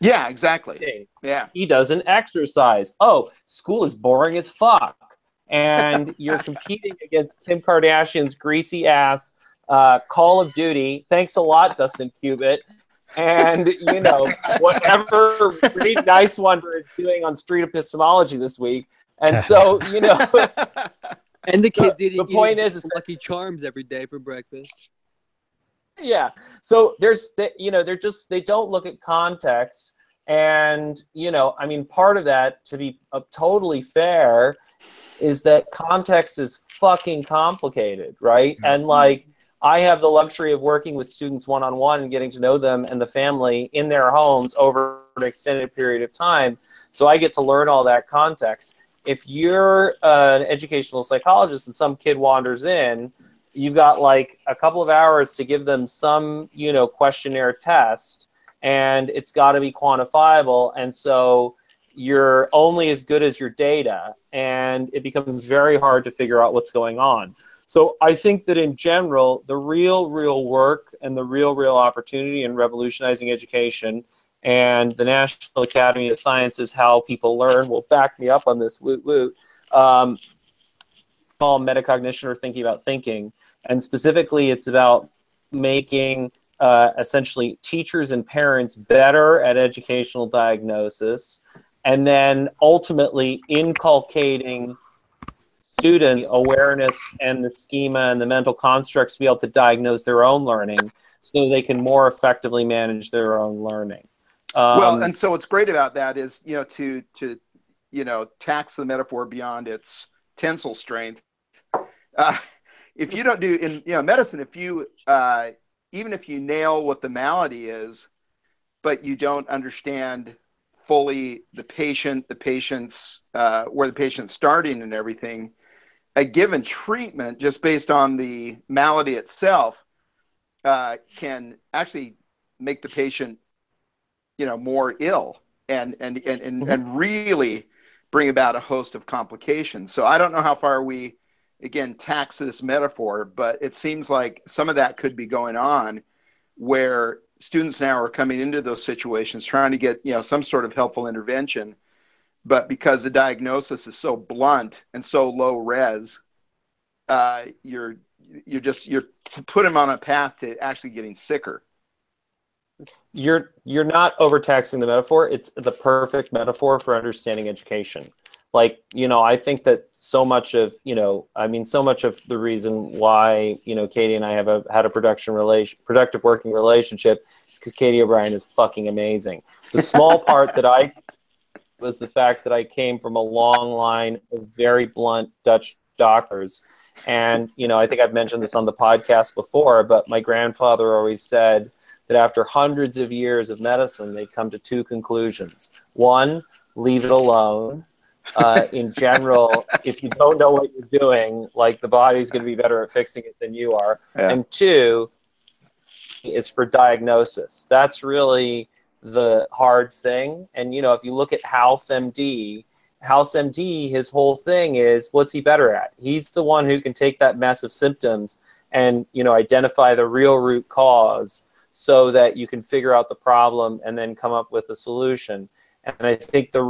Yeah, exactly. Yeah. He doesn't exercise. Oh, school is boring as fuck. And you're competing against Kim Kardashian's greasy ass Call of Duty. Thanks a lot, Dustin Cubitt. And, you know, whatever Reed Nicewander is doing on street epistemology this week. And so, you know. And the kids eating point is Lucky Charms every day for breakfast. Yeah. So you know, they don't look at context. And, you know, I mean, part of that, to be totally fair, is that context is fucking complicated, right? And like, I have the luxury of working with students one-on-one and getting to know them and the family in their homes over an extended period of time. So I get to learn all that context. If you're an educational psychologist and some kid wanders in, you've got like a couple of hours to give them some, you know, questionnaire test, and it's got to be quantifiable. And so you're only as good as your data, and it becomes very hard to figure out what's going on. So I think that in general, the real work and the real opportunity in revolutionizing education, and the National Academy of Sciences, How People Learn, will back me up on this, woot woot, called metacognition, or thinking about thinking. And specifically, it's about making essentially teachers and parents better at educational diagnosis, and then ultimately inculcating student awareness and the schema and the mental constructs to be able to diagnose their own learning so they can more effectively manage their own learning. Well, and so what's great about that is, you know, to you know, tax the metaphor beyond its tensile strength. If you don't do, in, you know, medicine, if you even if you nail what the malady is, but you don't understand fully the patient's where the patient's starting and everything, a given treatment just based on the malady itself can actually make the patient, you know, more ill and really bring about a host of complications. So I don't know how far we, again, tax this metaphor, but it seems like some of that could be going on, where students now are coming into those situations trying to get, you know, some sort of helpful intervention, but because the diagnosis is so blunt and so low res, you're putting them on a path to actually getting sicker. You're not overtaxing the metaphor. It's the perfect metaphor for understanding education. Like, you know, I think that so much of, you know, I mean, so much of the reason why, you know, Katie and I have had a productive working relationship is because Katie O'Brien is fucking amazing. The small part that I was the fact that I came from a long line of very blunt Dutch doctors. And, you know, I think I've mentioned this on the podcast before, but my grandfather always said that after hundreds of years of medicine, they'd come to two conclusions. One, leave it alone. In general, if you don't know what you're doing, like, the body's going to be better at fixing it than you are. Yeah. And two is for diagnosis. That's really the hard thing. And, you know, if you look at House MD, his whole thing is, what's he better at? He's the one who can take that mess of symptoms and, you know, identify the real root cause so that you can figure out the problem and then come up with a solution. And I think the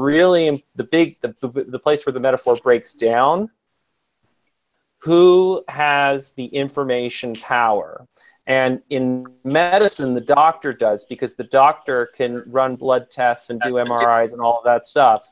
place where the metaphor breaks down, who has the information power? And in medicine, the doctor does, because the doctor can run blood tests and do MRIs and all of that stuff.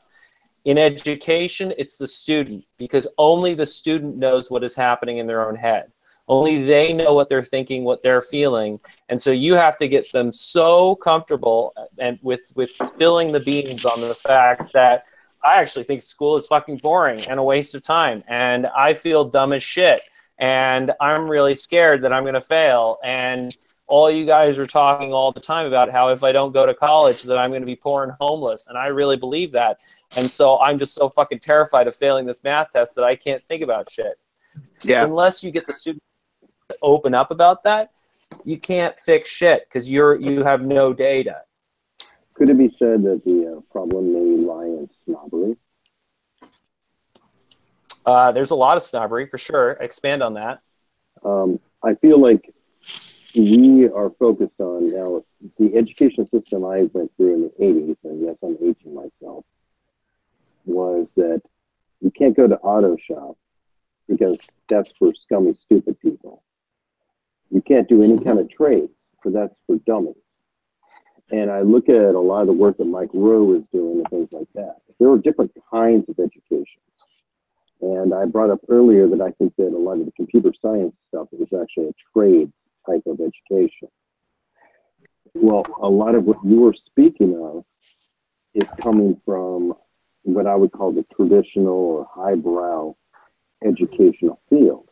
In education, it's the student, because only the student knows what is happening in their own head. Only they know what they're thinking, what they're feeling. And so you have to get them so comfortable and with spilling the beans on the fact that I actually think school is fucking boring and a waste of time. And I feel dumb as shit. And I'm really scared that I'm going to fail. And all you guys are talking all the time about how if I don't go to college that I'm going to be poor and homeless. And I really believe that. And so I'm just so fucking terrified of failing this math test that I can't think about shit. Yeah. Unless you get the student to open up about that, you can't fix shit because you have no data. Could it be said that the problem may lie in snobbery? There's a lot of snobbery, for sure. Expand on that. I feel like we are focused on now the education system I went through in the 80s, and yes, I'm aging myself, was that you can't go to auto shop because that's for scummy, stupid people. You can't do any kind of trade, for that's for dummies. And I look at a lot of the work that Mike Rowe is doing and things like that. There are different kinds of education. And I brought up earlier that I think that a lot of the computer science stuff is actually a trade type of education. Well, a lot of what you were speaking of is coming from what I would call the traditional or highbrow educational field.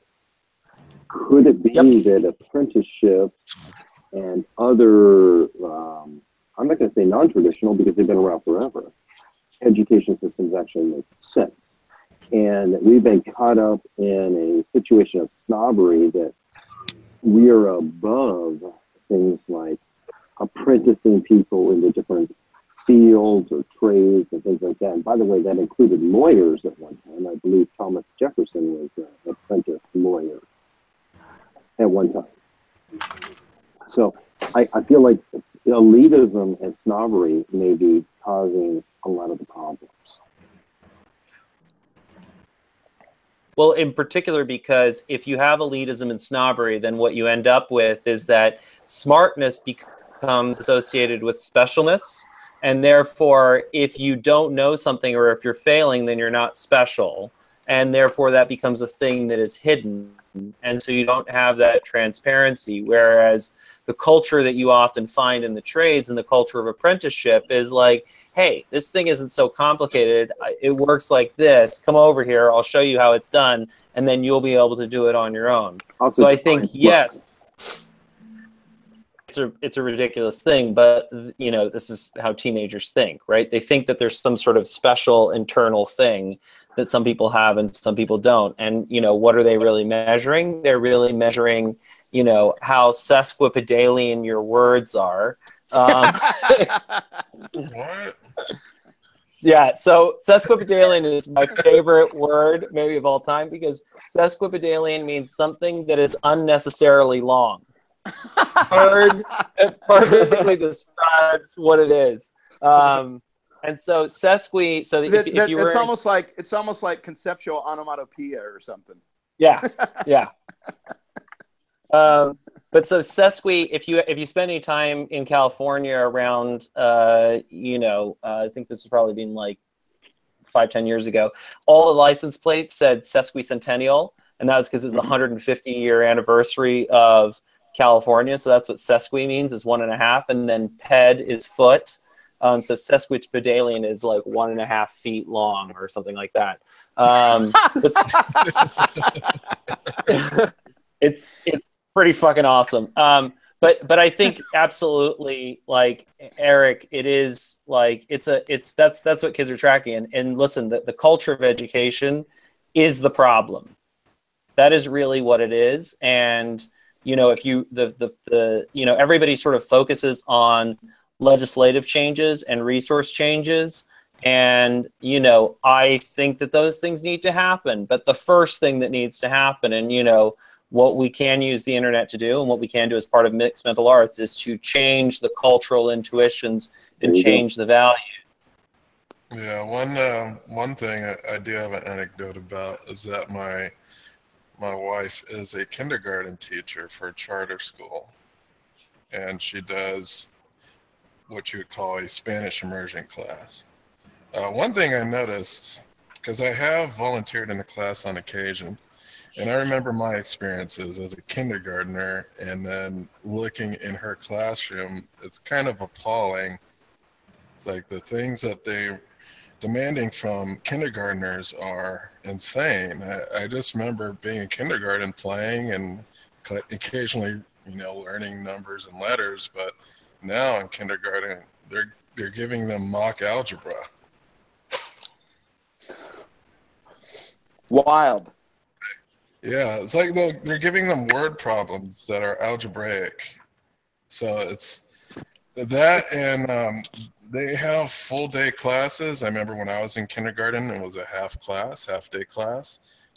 Could it be that apprenticeship and other, I'm not going to say non-traditional because they've been around forever, education systems actually make sense? And we've been caught up in a situation of snobbery that we are above things like apprenticing people into different fields or trades and things like that. And by the way, that included lawyers at one time. I believe Thomas Jefferson was an apprentice lawyer at one time. So I feel like elitism and snobbery may be causing a lot of the problems. Well, in particular, because if you have elitism and snobbery, then what you end up with is that smartness becomes associated with specialness. And therefore, if you don't know something or if you're failing, then you're not special. And therefore, that becomes a thing that is hidden. And so you don't have that transparency. Whereas the culture that you often find in the trades and the culture of apprenticeship is like, hey, this thing isn't so complicated. It works like this. Come over here. I'll show you how it's done. And then you'll be able to do it on your own. So I think, yes, it's a ridiculous thing, but you know, this is how teenagers think, right? They think that there's some sort of special internal thing that some people have and some people don't. And, you know, what are they really measuring? They're really measuring, you know, how sesquipedalian your words are. What? Yeah, so sesquipedalian is my favorite word, maybe of all time, because sesquipedalian means something that is unnecessarily long. Word that perfectly describes what it is. And so sesqui. So if you were, it's almost like conceptual onomatopoeia or something. Yeah, yeah. But so sesqui, if you spend any time in California around, you know, I think this has probably been like 5-10 years ago, all the license plates said sesquicentennial, and that was because it was the 150-year anniversary of California. So that's what sesqui means, is 1.5, and then ped is foot. So sesquipedalian is like 1.5 feet long or something like that. It's pretty fucking awesome. But I think absolutely, like Eric, it is like that's what kids are tracking. And listen, the culture of education is the problem. That is really what it is. And you know, if you you know, everybody sort of focuses on legislative changes and resource changes, and you know, I think that those things need to happen. But the first thing that needs to happen, and you know, what we can use the internet to do and what we can do as part of mixed mental arts, is to change the cultural intuitions and change the value. Yeah, one thing I do have an anecdote about is that my wife is a kindergarten teacher for a charter school, and she does what you would call a Spanish immersion class. One thing I noticed, because I have volunteered in a class on occasion, and I remember my experiences as a kindergartner, and then looking in her classroom, it's kind of appalling. It's like the things that they're demanding from kindergartners are insane. I just remember being in kindergarten playing and occasionally, you know, learning numbers and letters, but now in kindergarten, they're giving them mock algebra. Wild. Yeah, it's like they're giving them word problems that are algebraic. So it's that, and they have full day classes. I remember when I was in kindergarten, it was a half day class.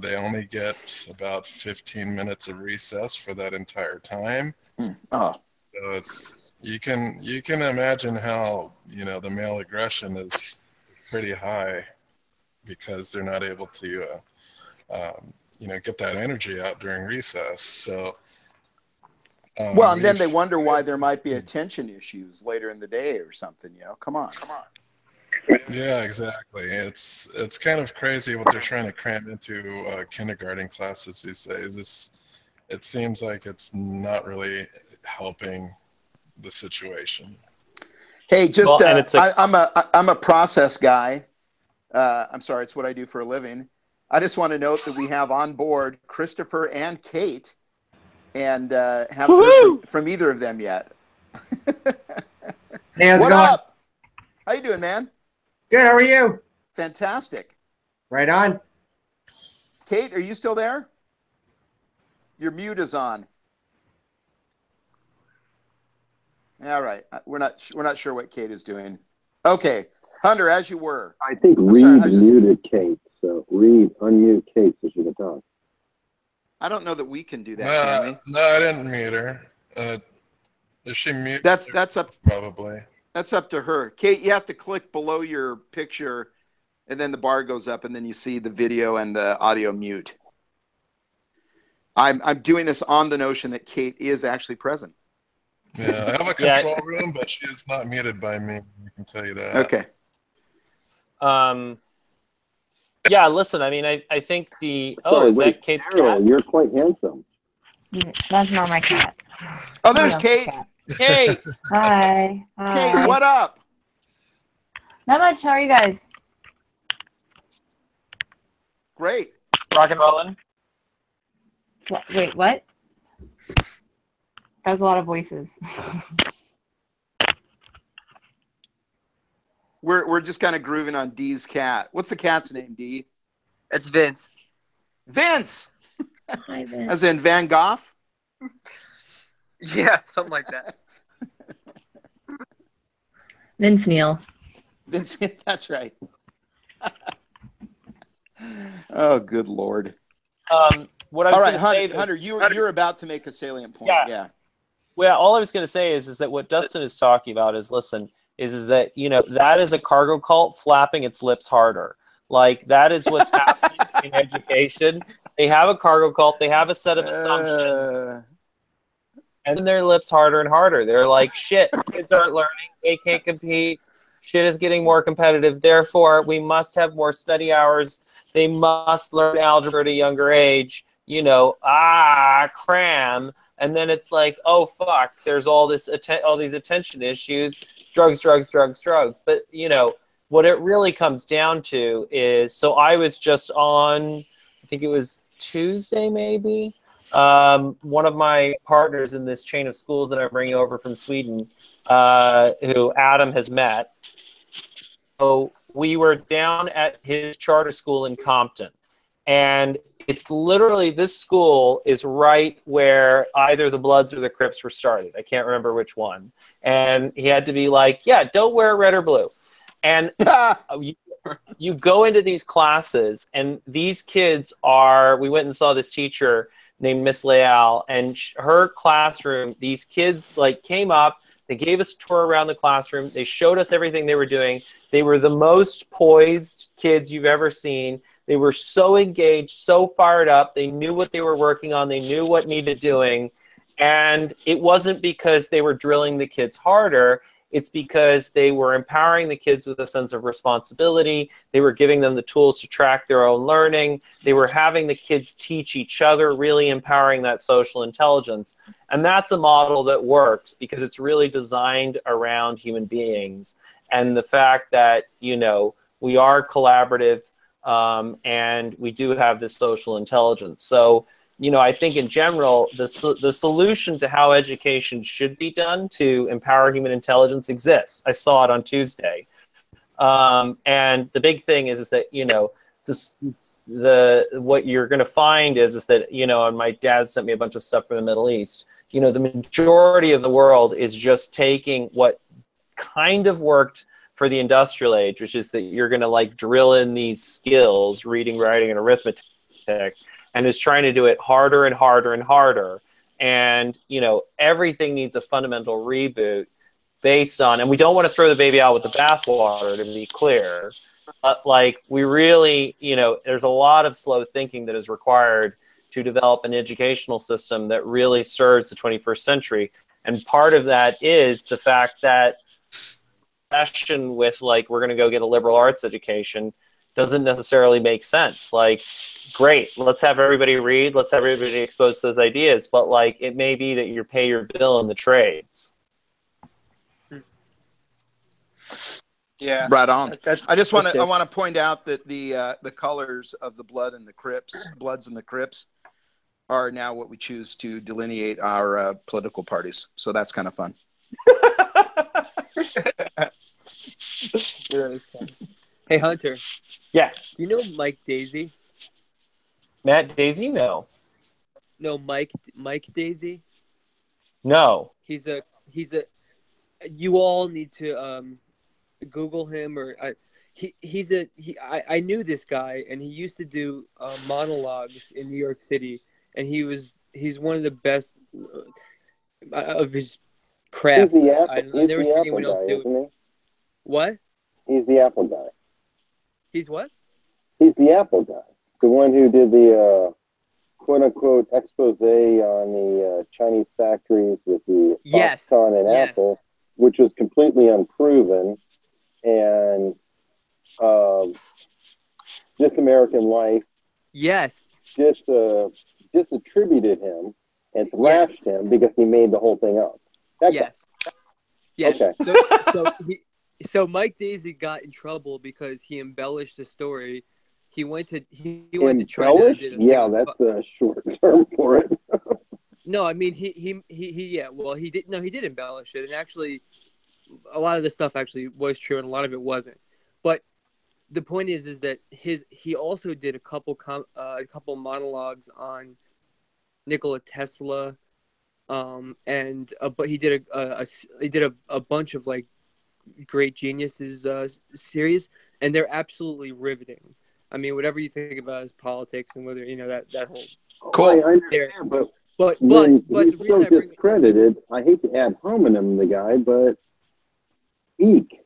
They only get about 15 minutes of recess for that entire time. Oh. So you can imagine how, you know, the male aggression is pretty high because they're not able to you know, get that energy out during recess. So Well, and then they we've- wonder why there might be attention issues later in the day or something. Come on. Yeah, exactly. It's kind of crazy what they're trying to cram into kindergarten classes these days. It seems like it's not really helping the situation. Hey, just Well, and it's I'm a process guy. I'm sorry, it's what I do for a living. I just want to note that we have on board Christopher and Kate, and haven't heard from either of them yet. Hey, how's it What going? up? How you doing, man? Good. How are you? Fantastic. Right on. Kate, are you still there? Your mute is on. All right, we're not sure what Kate is doing. Okay, Hunter, as you were. I think I'm Reed sorry, I just- muted Kate, so Reed, unmute Kate so she can talk. I don't know that we can do that, No, can we? no, I didn't mute her. Is she mute? That's up Probably. That's up to her. Kate, you have to click below your picture, and then the bar goes up, and then you see the video and the audio mute. I'm doing this on the notion that Kate is actually present. Yeah, I have a control room, but she is not muted by me. I can tell you that. Okay. Yeah, listen, I mean, I think the... Oh, Sorry, is wait, that Kate's Carol, cat? you're quite handsome. That's not my cat. Oh, there's Yeah, Kate. cat. Kate! Hi. Kate, Hi. what up? Not much. How are you guys? Great. Rock and rollin'? Wait, what? That was a lot of voices. We're just kind of grooving on Dee's cat. What's the cat's name, Dee? That's Vince. Vince, Hi, Vince. as in Van Gogh. Yeah, something like that. Vince Neil. Vince, that's right. Oh, good Lord. What I All was right, going to say... Hunter, you're about to make a salient point. Yeah. Well, all I was going to say is that what Dustin is talking about is, listen, is that, you know, that is a cargo cult flapping its lips harder. Like, that is what's happening in education. They have a cargo cult. They have a set of assumptions. And then their lips harder and harder. They're like, shit, kids aren't learning. They can't compete. Shit is getting more competitive. Therefore, we must have more study hours. They must learn algebra at a younger age. You know, cram. And then it's like, oh, fuck, there's all these attention issues, drugs. But, you know, what it really comes down to is, so I was just on, I think it was Tuesday maybe, one of my partners in this chain of schools that I'm bringing over from Sweden, who Adam has met. So we were down at his charter school in Compton. And it's literally, this school is right where either the Bloods or the Crips were started. I can't remember which one. And he had to be like, yeah, don't wear red or blue. And you go into these classes, and these kids are, we went and saw this teacher named Miss Leal, and her classroom, these kids like came up, they gave us a tour around the classroom, they showed us everything they were doing. They were the most poised kids you've ever seen. They were so engaged, so fired up. They knew what they were working on. They knew what needed doing. And it wasn't because they were drilling the kids harder. It's because they were empowering the kids with a sense of responsibility. They were giving them the tools to track their own learning. They were having the kids teach each other, really empowering that social intelligence. And that's a model that works because it's really designed around human beings. And the fact that, you know, we are collaborative, and we do have this social intelligence. So, you know, I think in general, the solution to how education should be done to empower human intelligence exists. I saw it on Tuesday. And the big thing is that, you know, what you're going to find is that, you know, and my dad sent me a bunch of stuff from the Middle East, you know, the majority of the world is just taking what kind of worked for the industrial age, which is that you're going to like drill in these skills, reading, writing, and arithmetic, and is trying to do it harder and harder and harder. And, you know, everything needs a fundamental reboot based on, and we don't want to throw the baby out with the bathwater, to be clear, but like we really, you know, there's a lot of slow thinking that is required to develop an educational system that really serves the 21st century. And part of that is the fact that fashion with like, we're going to go get a liberal arts education doesn't necessarily make sense. Like, great, let's have everybody read, let's have everybody expose those ideas, but like, it may be that you pay your bill in the trades. Yeah, right on. I just want to that's point out that the colors of the Bloods and the Crips are now what we choose to delineate our political parties. So that's kind of fun. really fun. Hey, Hunter. Yeah. You know Mike Daisy? Matt Daisy? No. No, Mike Daisy? No. He's a you all need to Google him, or I knew this guy, and he used to do monologues in New York City, and he's one of the best of his craft. I've never seen anyone else do it. What? He's the Apple guy. He's what? He's the Apple guy. The one who did the quote-unquote expose on the Chinese factories with the Foxconn and Apple, which was completely unproven. And This American Life just attributed him and thrashed him because he made the whole thing up. Yes. Okay. So Mike Daisy got in trouble because he embellished the story. He went to China. That's a short term for it. No, I mean he did embellish it, and actually a lot of the stuff actually was true, and a lot of it wasn't. But the point is that he also did a couple monologues on Nikola Tesla, but he did a bunch of like Great Geniuses series, and they're absolutely riveting. I mean, whatever you think about his politics and whether that whole cool. I understand, but he's so discredited. I hate to ad hominem the guy, but eek.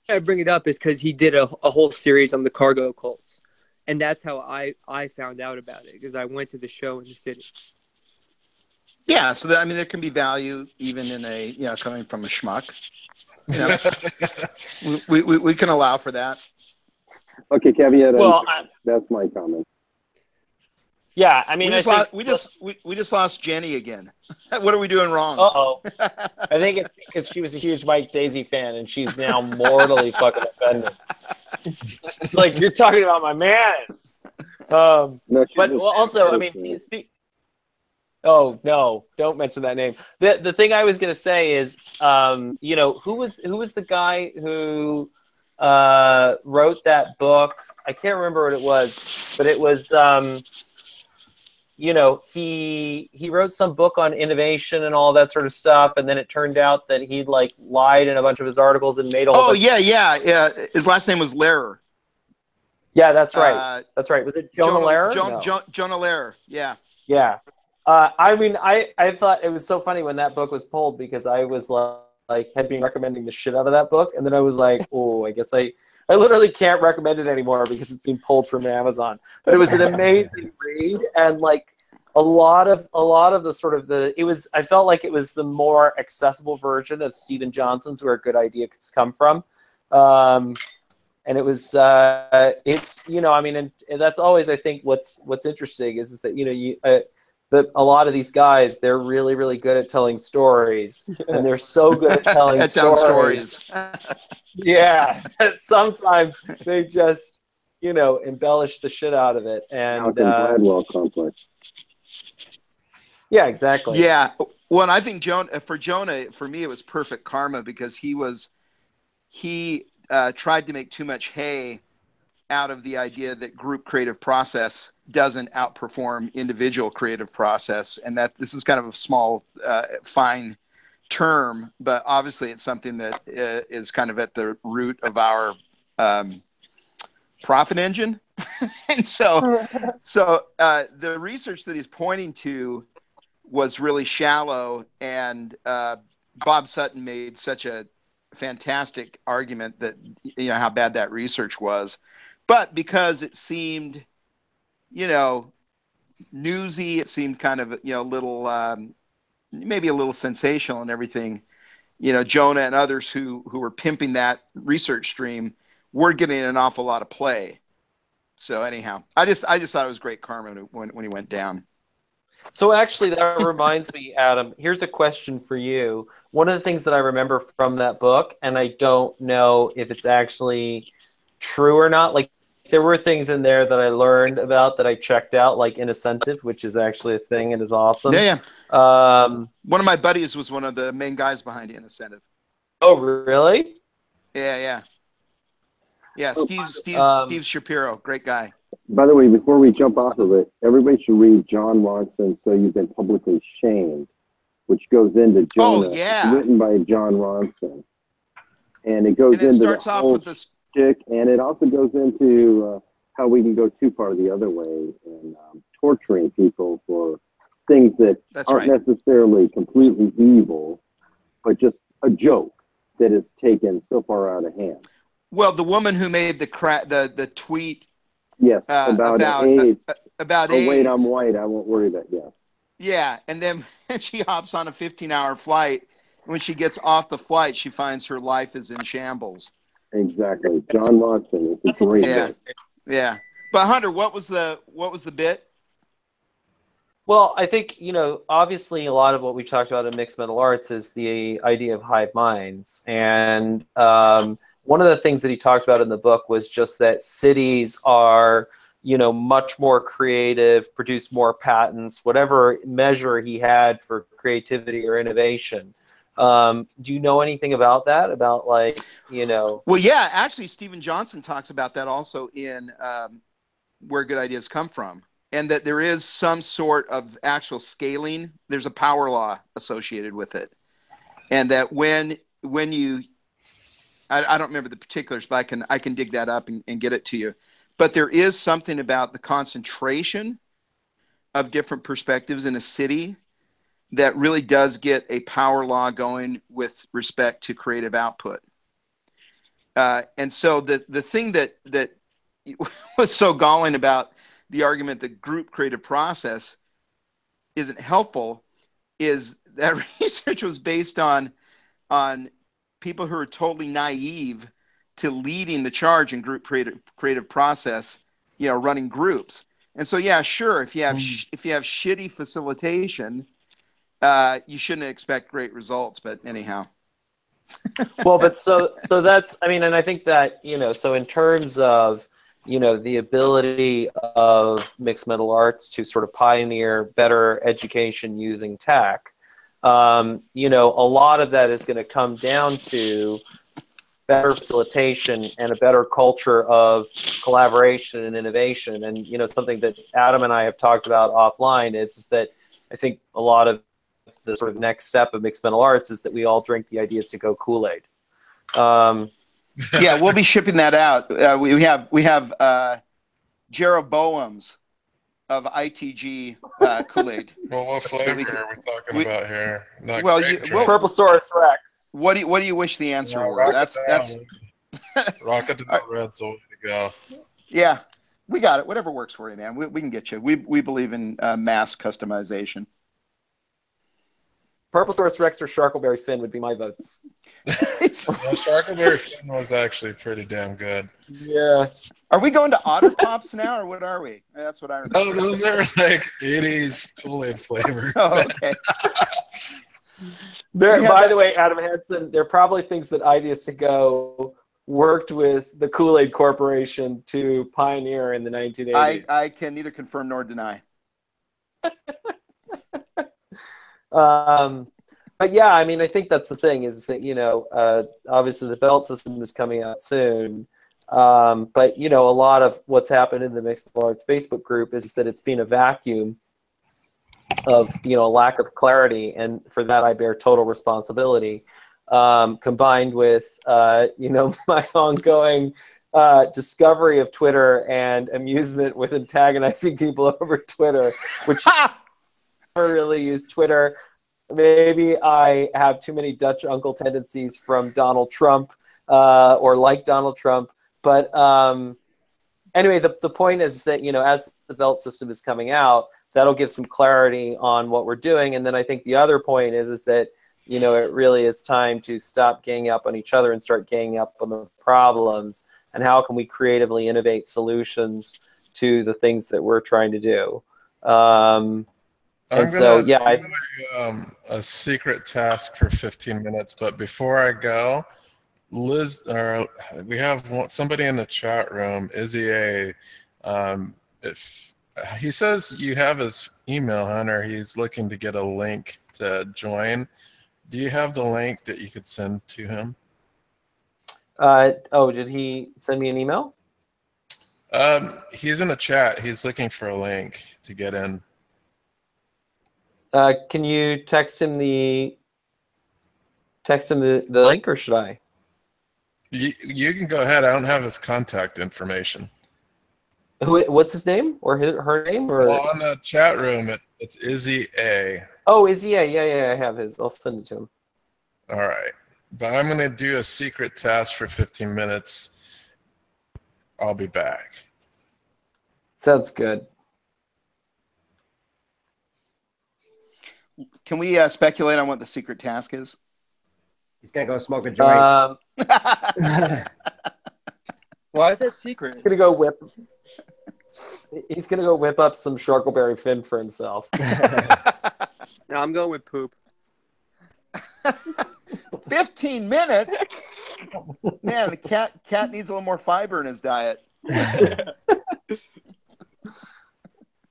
I bring it up is because he did a whole series on the cargo cults, and that's how I found out about it, because I went to the show in the city. Yeah, so there can be value even in coming from a schmuck. We can allow for that. Okay, caveat. Well, that's my comment. Yeah, I mean, we just lost Jenny again. What are we doing wrong? Uh-oh. I think it's because she was a huge Mike Daisy fan, and she's now mortally fucking offended. It's like, you're talking about my man. But also, I mean, oh no! Don't mention that name. The thing I was going to say is, who was the guy who wrote that book? I can't remember what it was, but it was, he wrote some book on innovation and all that sort of stuff, and then it turned out that he'd like lied in a bunch of his articles and made a whole. Yeah. His last name was Lehrer. Yeah, that's right. That's right. Was it Jonah Lehrer? Jonah Lehrer. Yeah. Yeah. I mean, I thought it was so funny when that book was pulled, because I was like had been recommending the shit out of that book, and then I was like, oh, I guess I literally can't recommend it anymore because it's being pulled from Amazon. But it was an amazing read, and like a lot of the sort of I felt like it was the more accessible version of Stephen Johnson's Where a Good Idea Could Come From. And it was it's I mean, and that's always, I think, what's interesting is that that a lot of these guys, they're really, really good at telling stories, and they're so good at telling stories. Yeah, sometimes they just, embellish the shit out of it. And Malcolm Gladwell complex. Yeah, exactly. Yeah, well, and I think Jonah, for me, it was perfect karma, because he tried to make too much hay out of the idea that group creative process doesn't outperform individual creative process, and that this is kind of a small, fine term, but obviously it's something that is kind of at the root of our profit engine. And so the research that he's pointing to was really shallow, and Bob Sutton made such a fantastic argument that how bad that research was. But because it seemed, newsy. It seemed kind of, a little, maybe a little sensational and everything. Jonah and others who were pimping that research stream were getting an awful lot of play. So anyhow, I just thought it was great karma when he went down. So actually, that reminds me, Adam, here's a question for you. One of the things that I remember from that book, and I don't know if it's actually true or not, like there were things in there that I learned about that I checked out, like Incentive, which is actually a thing and is awesome. Yeah. One of my buddies was one of the main guys behind Incentive. Oh, really? Yeah. Steve Shapiro, great guy. By the way, before we jump off of it, everybody should read John Ronson, So You've Been Publicly Shamed, which goes into Jonah. Oh, yeah. It's written by John Ronson. And it goes into starts the off whole with this stick, and it also goes into how we can go too far the other way and torturing people for things that aren't necessarily completely evil, but just a joke that is taken so far out of hand. Well, the woman who made the tweet. Yes, about AIDS. About oh, AIDS. Wait, I'm white. I won't worry about that. Yeah, and then she hops on a 15-hour flight. When she gets off the flight, she finds her life is in shambles. Exactly, John Watson. It's a great book. Yeah. But Hunter, what was the bit? Well, I think, obviously a lot of what we talked about in mixed metal arts is the idea of hive minds. And one of the things that he talked about in the book was just that cities are, much more creative, produce more patents, whatever measure he had for creativity or innovation. Do you know anything about that? About Well, yeah, actually, Stephen Johnson talks about that also in Where Good Ideas Come From. And that there is some sort of actual scaling. There's a power law associated with it. And that when you, I don't remember the particulars, but I can dig that up and get it to you. But there is something about the concentration of different perspectives in a city that really does get a power law going with respect to creative output. And so the thing that was so galling about the argument that group creative process isn't helpful is that research was based on people who are totally naive to leading the charge in group creative process, running groups. And so, yeah, sure, if you have shitty facilitation, you shouldn't expect great results. But anyhow. Well, but so that's, and I think that, so in terms of, the ability of mixed metal arts to sort of pioneer better education using tech, a lot of that is going to come down to better facilitation and a better culture of collaboration and innovation. And, something that Adam and I have talked about offline is that I think a lot of the sort of next step of mixed metal arts is that we all drink the Ideas to Go Kool-Aid. Yeah, we'll be shipping that out. We have Jeroboam's of ITG Kool-Aid. Well, what flavor are we talking about here? Not Purplesaurus Rex. What do you wish the answer were? Rocket Red's the way to go. Yeah, we got it. Whatever works for you, man. We can get you. We believe in mass customization. Purplesaurus Rex or Sharkleberry Finn would be my votes. Sharkleberry Finn was actually pretty damn good. Yeah. Are we going to Otter Pops now, or what are we? That's what I remember. Oh, those are like 80s Kool-Aid flavor. Oh, okay. By the way, Adam Hansen, there are probably things that Ideas to Go worked with the Kool-Aid Corporation to pioneer in the 1980s. I can neither confirm nor deny. But yeah, I think that's the thing is that, obviously the belt system is coming out soon. But, a lot of what's happened in the Mixed Metal Arts Facebook group is that it's been a vacuum of, a lack of clarity. And for that, I bear total responsibility, combined with, my ongoing discovery of Twitter and amusement with antagonizing people over Twitter, which I never really use Twitter. Maybe I have too many Dutch uncle tendencies from Donald Trump or like Donald Trump. But anyway, the point is that, as the belt system is coming out, that'll give some clarity on what we're doing. And then I think the other point is that, you know, it really is time to stop ganging up on each other and start ganging up on the problems. And how can we creatively innovate solutions to the things that we're trying to do? I'm gonna a secret task for 15 minutes, but before I go, Liz, we have somebody in the chat room, Izzy A. If he says you have his email, Hunter, he's looking to get a link to join. Do you have the link that you could send to him? Did he send me an email? He's in the chat. He's looking for a link to get in. Can you text him the link, or should I? You can go ahead. I don't have his contact information. What's his name or her name? Or well, on the chat room, it's Izzy A. Oh, Izzy A. Yeah, I have his. I'll send it to him. All right, but I'm gonna do a secret task for 15 minutes. I'll be back. Sounds good. Can we speculate on what the secret task is? He's gonna go smoke a joint. Why is that secret? He's gonna go whip up some Sharkleberry Finn for himself. No, I'm going with poop. 15 minutes? Man, the cat needs a little more fiber in his diet.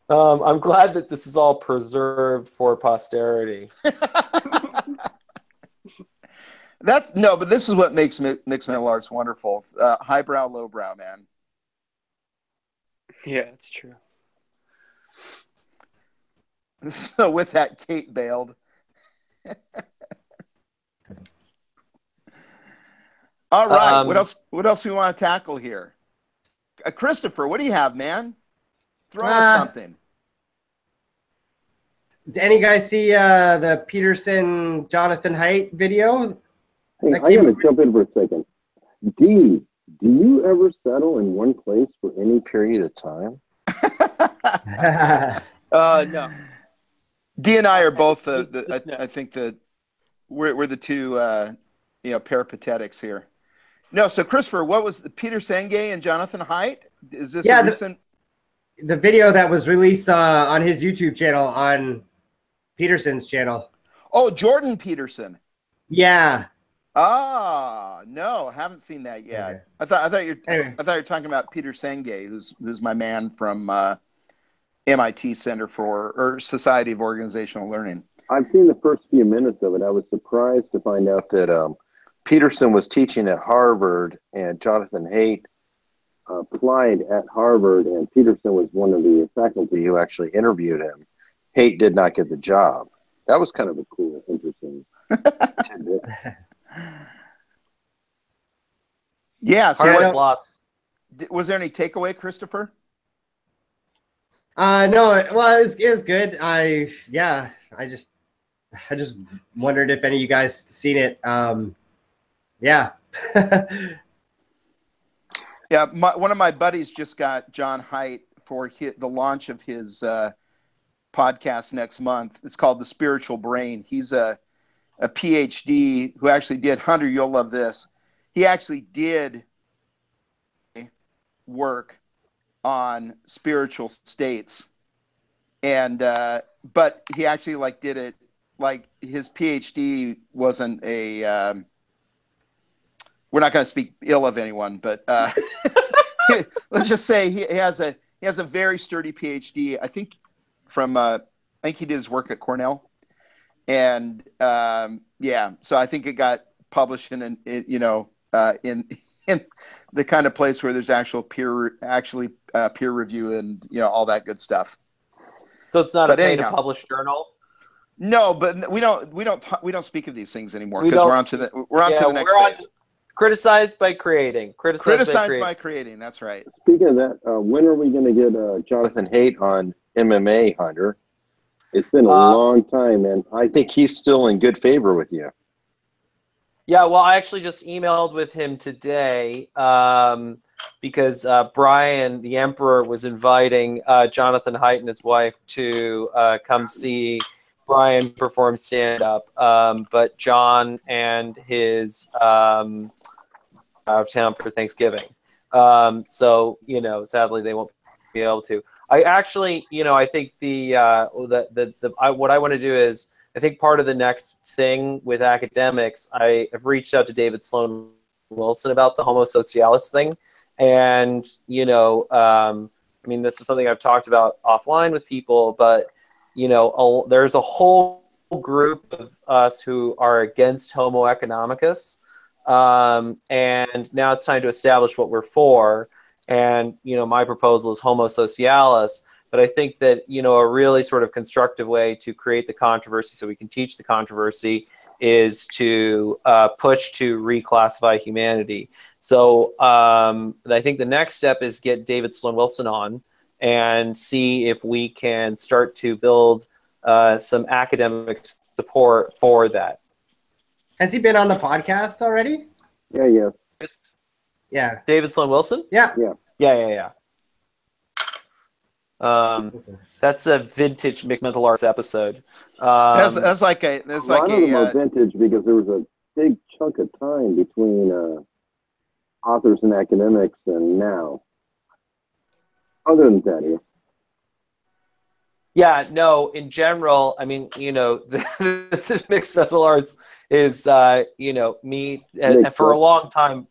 I'm glad that this is all preserved for posterity. But this is what makes mixed martial arts wonderful. Highbrow, lowbrow, man. Yeah, it's true. So with that, Kate bailed. All right. What else do we want to tackle here? Christopher, what do you have, man? Throw us something. Did any guys see the Peterson Jonathan Haidt video? Hey, I gotta jump in for a second. D, do you ever settle in one place for any period of time? No. D and I are both I think that we're the two peripatetics here. No, so Christopher, what was the Peter Senge and Jonathan Haidt? Is this a recent? The video that was released on his YouTube channel, on Peterson's channel. Oh, Jordan Peterson. Yeah. Ah, no, haven't seen that yet. Okay. I thought you were talking about Peter Senge, who's my man from MIT Center for Society of Organizational Learning. I've seen the first few minutes of it. I was surprised to find out that Peterson was teaching at Harvard and Jonathan Haidt applied at Harvard, and Peterson was one of the faculty who actually interviewed him. Haidt did not get the job. That was kind of a cool, interesting tidbit. Yeah. So was there any takeaway, Christopher? No. Well, it was good. I just wondered if any of you guys seen it. Yeah. Yeah. One of my buddies just got John Haidt for the launch of his podcast next month. It's called The Spiritual Brain. He's a PhD who actually did, Hunter, you'll love this. He actually did work on spiritual states, and but he actually did it his PhD wasn't a. We're not going to speak ill of anyone, but let's just say he has a very sturdy PhD. I think he did his work at Cornell. And so I think it got published in the kind of place where there's actual peer review and all that good stuff. So it's not a pay-to-publish journal. No, but we don't speak of these things anymore because we're on to the next phase. Criticized by creating. Criticized by creating. That's right. Speaking of that, when are we going to get Jonathan Haidt on MMA, Hunter? It's been a long time, and I think he's still in good favor with you. Yeah, well, I actually just emailed with him today. because Brian, the Emperor, was inviting Jonathan Haidt and his wife to come see Brian perform stand-up, but John and his out of town for Thanksgiving. So, you know, sadly they won't be able to. I actually, you know, I think what I want to do is, I think part of the next thing with academics, I have reached out to David Sloan Wilson about the Homo Socialis thing. And, you know, I mean, this is something I've talked about offline with people, but, you know, there's a whole group of us who are against Homo economicus. And now it's time to establish what we're for. And, you know, my proposal is Homo Socialis. But I think that, you know, a really sort of constructive way to create the controversy so we can teach the controversy is to push to reclassify humanity. So I think the next step is get David Sloan Wilson on and see if we can start to build some academic support for that. Has he been on the podcast already? Yeah. Yeah. David Sloan Wilson? Yeah. Yeah. That's a vintage Mixed Mental Arts episode. That's like a vintage because there was a big chunk of time between authors and academics and now. Other than that, yeah, no, in general, I mean, you know, the Mixed Mental Arts is, you know, me for a long time.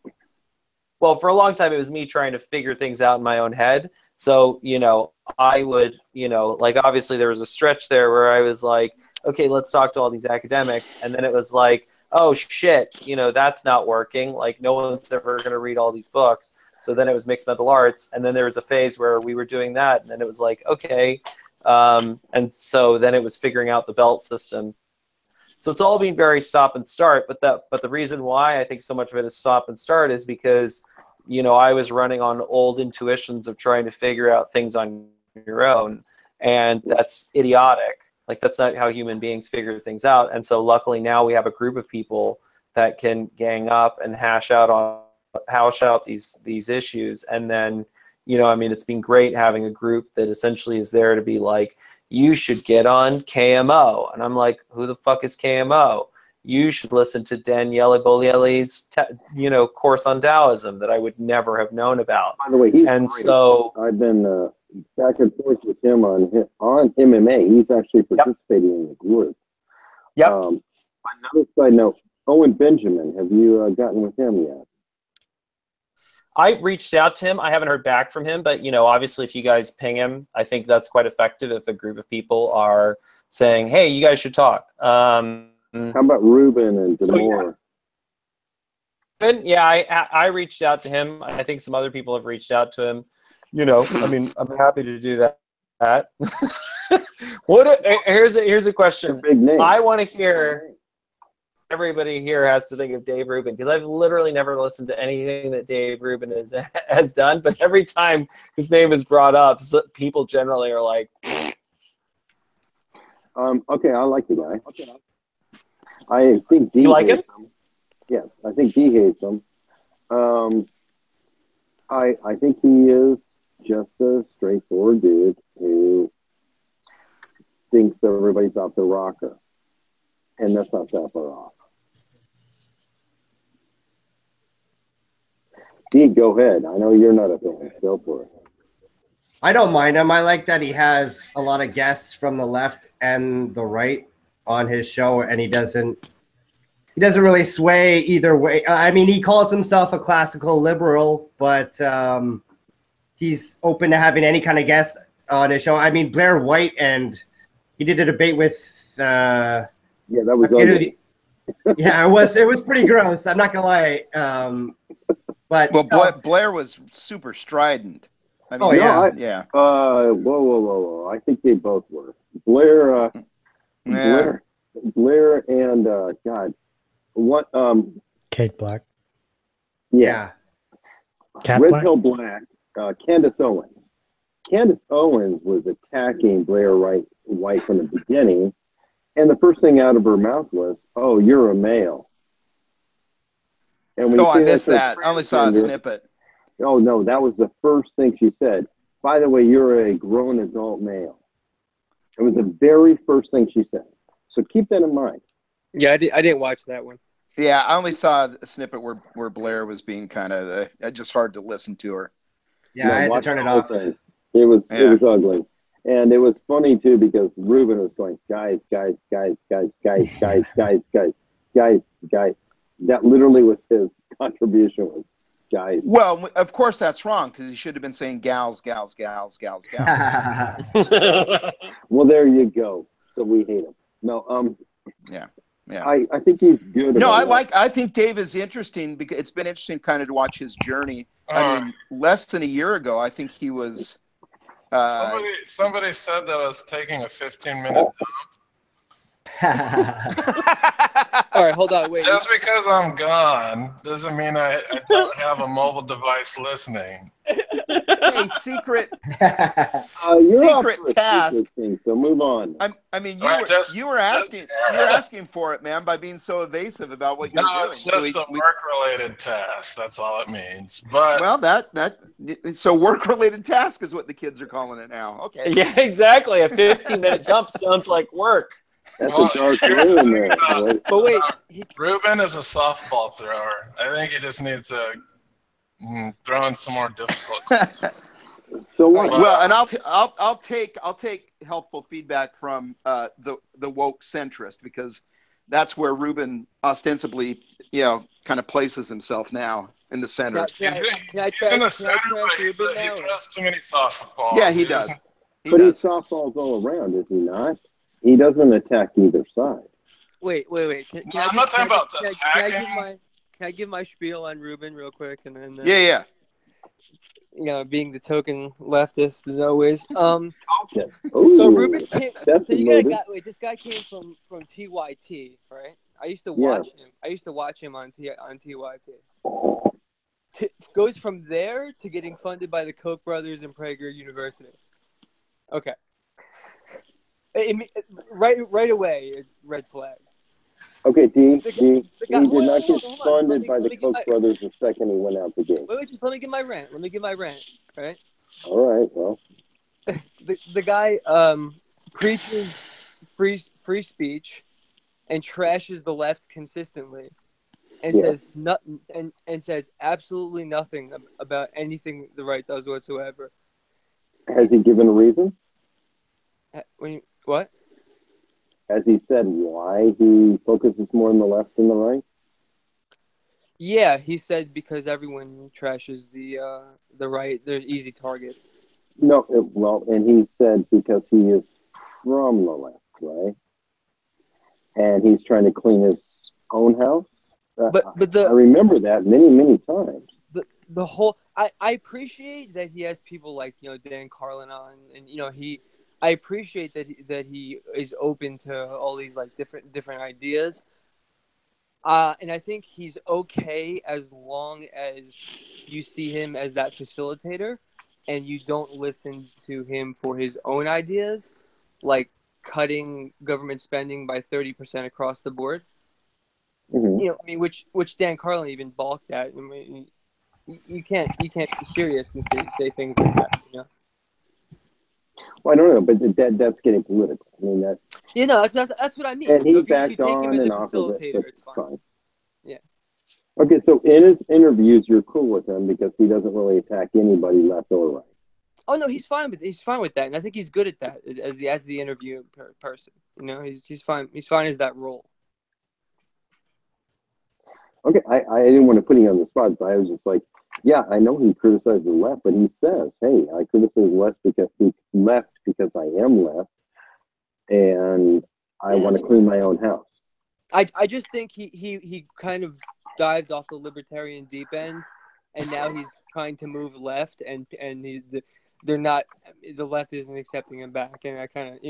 Well, for a long time, it was me trying to figure things out in my own head. So, you know, I would, you know, like, obviously there was a stretch there where I was like, okay, let's talk to all these academics. And then it was like, oh, shit, you know, that's not working. Like, no one's ever going to read all these books. So then it was Mixed Mental Arts. And then there was a phase where we were doing that. And then it was like, okay. And so then it was figuring out the belt system. So it's all been very stop and start. But the reason why I think so much of it is stop and start is because, you know, I was running on old intuitions of trying to figure out things on your own. And that's idiotic. Like, that's not how human beings figure things out. And so luckily now we have a group of people that can gang up and hash out these issues. And then, you know, I mean, it's been great having a group that essentially is there to be like, you should get on KMO. And I'm like, who the fuck is KMO? You should listen to Daniele Bolelli's, you know, course on Taoism that I would never have known about. By the way, he's great. So I've been back and forth with him on MMA. He's actually participating in the group. Yep. Another side note, Owen Benjamin, have you gotten with him yet? I reached out to him. I haven't heard back from him, but, you know, obviously if you guys ping him, I think that's quite effective if a group of people are saying, hey, you guys should talk. How about Ruben and Demore? Yeah, I reached out to him. I think some other people have reached out to him. You know, I mean, I'm happy to do that. Here's a question. Big name. I want to hear. Everybody here has to think of Dave Rubin, because I've literally never listened to anything that Dave Rubin has done. But every time his name is brought up, people generally are like, okay, I like the guy. Okay. I think D. You like him? Yes, I think D hates him. I think he is just a straightforward dude who thinks everybody's off the rocker, and that's not that far off. D, go ahead. I know you're not a fan. Go for it. I don't mind him. I like that he has a lot of guests from the left and the right on his show, and he doesn't really sway either way. I mean, he calls himself a classical liberal, but he's open to having any kind of guest on his show. I mean, Blair White, and he did a debate with. Yeah, that was ugly. Yeah, it was pretty gross. I'm not gonna lie. But Blair was super strident. I mean, Whoa! I think they both were. Blair and God, what? Kate Black. Yeah. Cat Red Black? Pill Black. Candace Owens. Candace Owens was attacking Blair White from the beginning, and the first thing out of her mouth was, "Oh, you're a male." And I missed that. I only saw a snippet. Oh no, that was the first thing she said. By the way, you're a grown adult male. It was the very first thing she said. So keep that in mind. Yeah, I didn't watch that one. Yeah, I only saw a snippet where Blair was being kind of just hard to listen to her. Yeah, I had to watch turn the it whole off. thing. It was ugly. And it was funny too because Ruben was going, guys. That literally was his contribution, was guys. Well, of course that's wrong because he should have been saying gals. Well, there you go. So we hate him. No, yeah. I think he's good. No, about I think Dave is interesting because it's been interesting kind of to watch his journey. I mean, less than a year ago, I think he was. Somebody said that I was taking a 15-minute dump. All right, hold on, wait. Just because I'm gone doesn't mean I don't have a mobile device listening. Hey, secret you're task. Thing, so move on. I mean, you were asking for it, man, by being so evasive about what you're doing. No, it's just a work-related task. That's all it means. But so work-related task is what the kids are calling it now. Okay. Yeah, exactly. A 15-minute jump sounds like work. That's a dark room there. But wait, Ruben is a softball thrower. I think he just needs to throw in some more difficult. So what? Well, and I'll take helpful feedback from the woke centrist because that's where Ruben ostensibly, kind of places himself now in the center. He's in the center, but he throws too many softballs. Yeah, he does. He softballs all around, is he not? He doesn't attack either side. Wait. I'm not talking about attacking. Can I give my spiel on Ruben real quick and then? Yeah. Being the token leftist as always. Okay. So Ruben came. This guy came from TYT, right? I used to watch him. I used to watch him on TYT. Goes from there to getting funded by the Koch brothers and Prager University. Okay. Right away, it's red flags. Okay, he did guy, not get hold on. funded by the Koch brothers the second he went out the gate. Wait, just let me get my rant. Right? All right, well. The guy preaches free speech and trashes the left consistently and says nothing and says absolutely nothing about anything the right does whatsoever. Has he given a reason? What? Has he said why he focuses more on the left than the right? Yeah, he said because everyone trashes the right. They're easy target. No, and he said because he is from the left, right? And he's trying to clean his own house. But I remember that many times. The whole I appreciate that he has people like Dan Carlin on, and I appreciate that he is open to all these like different ideas. And I think he's okay as long as you see him as that facilitator and you don't listen to him for his own ideas, like cutting government spending by 30% across the board. Mm-hmm. Which Dan Carlin even balked at. I mean, you can't be serious and say things like that. Well, I don't know, but that's getting political. I mean, that's that's what I mean. And he so backed on and off of it. It's fine. Yeah. Okay, so in his interviews, you're cool with him because he doesn't really attack anybody left or right. Oh no, he's fine with that, and I think he's good at that as the interview person. He's fine. He's fine as that role. Okay, I didn't want to put him on the spot, but I was just like, yeah, I know he criticizes the left, but he says, hey, I criticize left because I am left, and I want to clean my own house. I just think he kind of dived off the libertarian deep end, and now he's trying to move left, and they're not. The left isn't accepting him back, and I kind of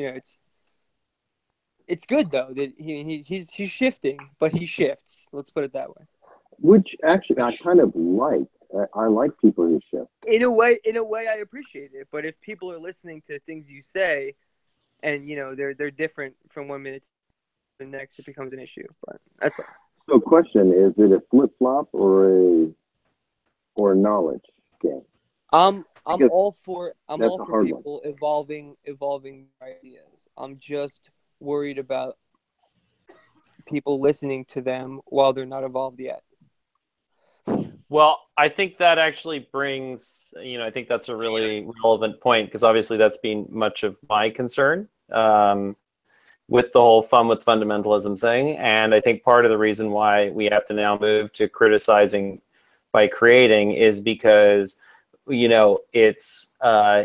it's good though that he's shifting, but he shifts. Let's put it that way. Which actually I kind of like. I like people who shift. In a way, I appreciate it. But if people are listening to things you say, and they're different from 1 minute to the next, it becomes an issue. But that's all. So, question: is it a flip flop or knowledge? game? I'm Because all for that's a hard one. people evolving ideas. I'm just worried about people listening to them while they're not evolved yet. Well, I think that actually brings, I think that's a really relevant point, because obviously that's been much of my concern with the whole fun with fundamentalism thing. And I think part of the reason why we have to now move to criticizing by creating is because, it's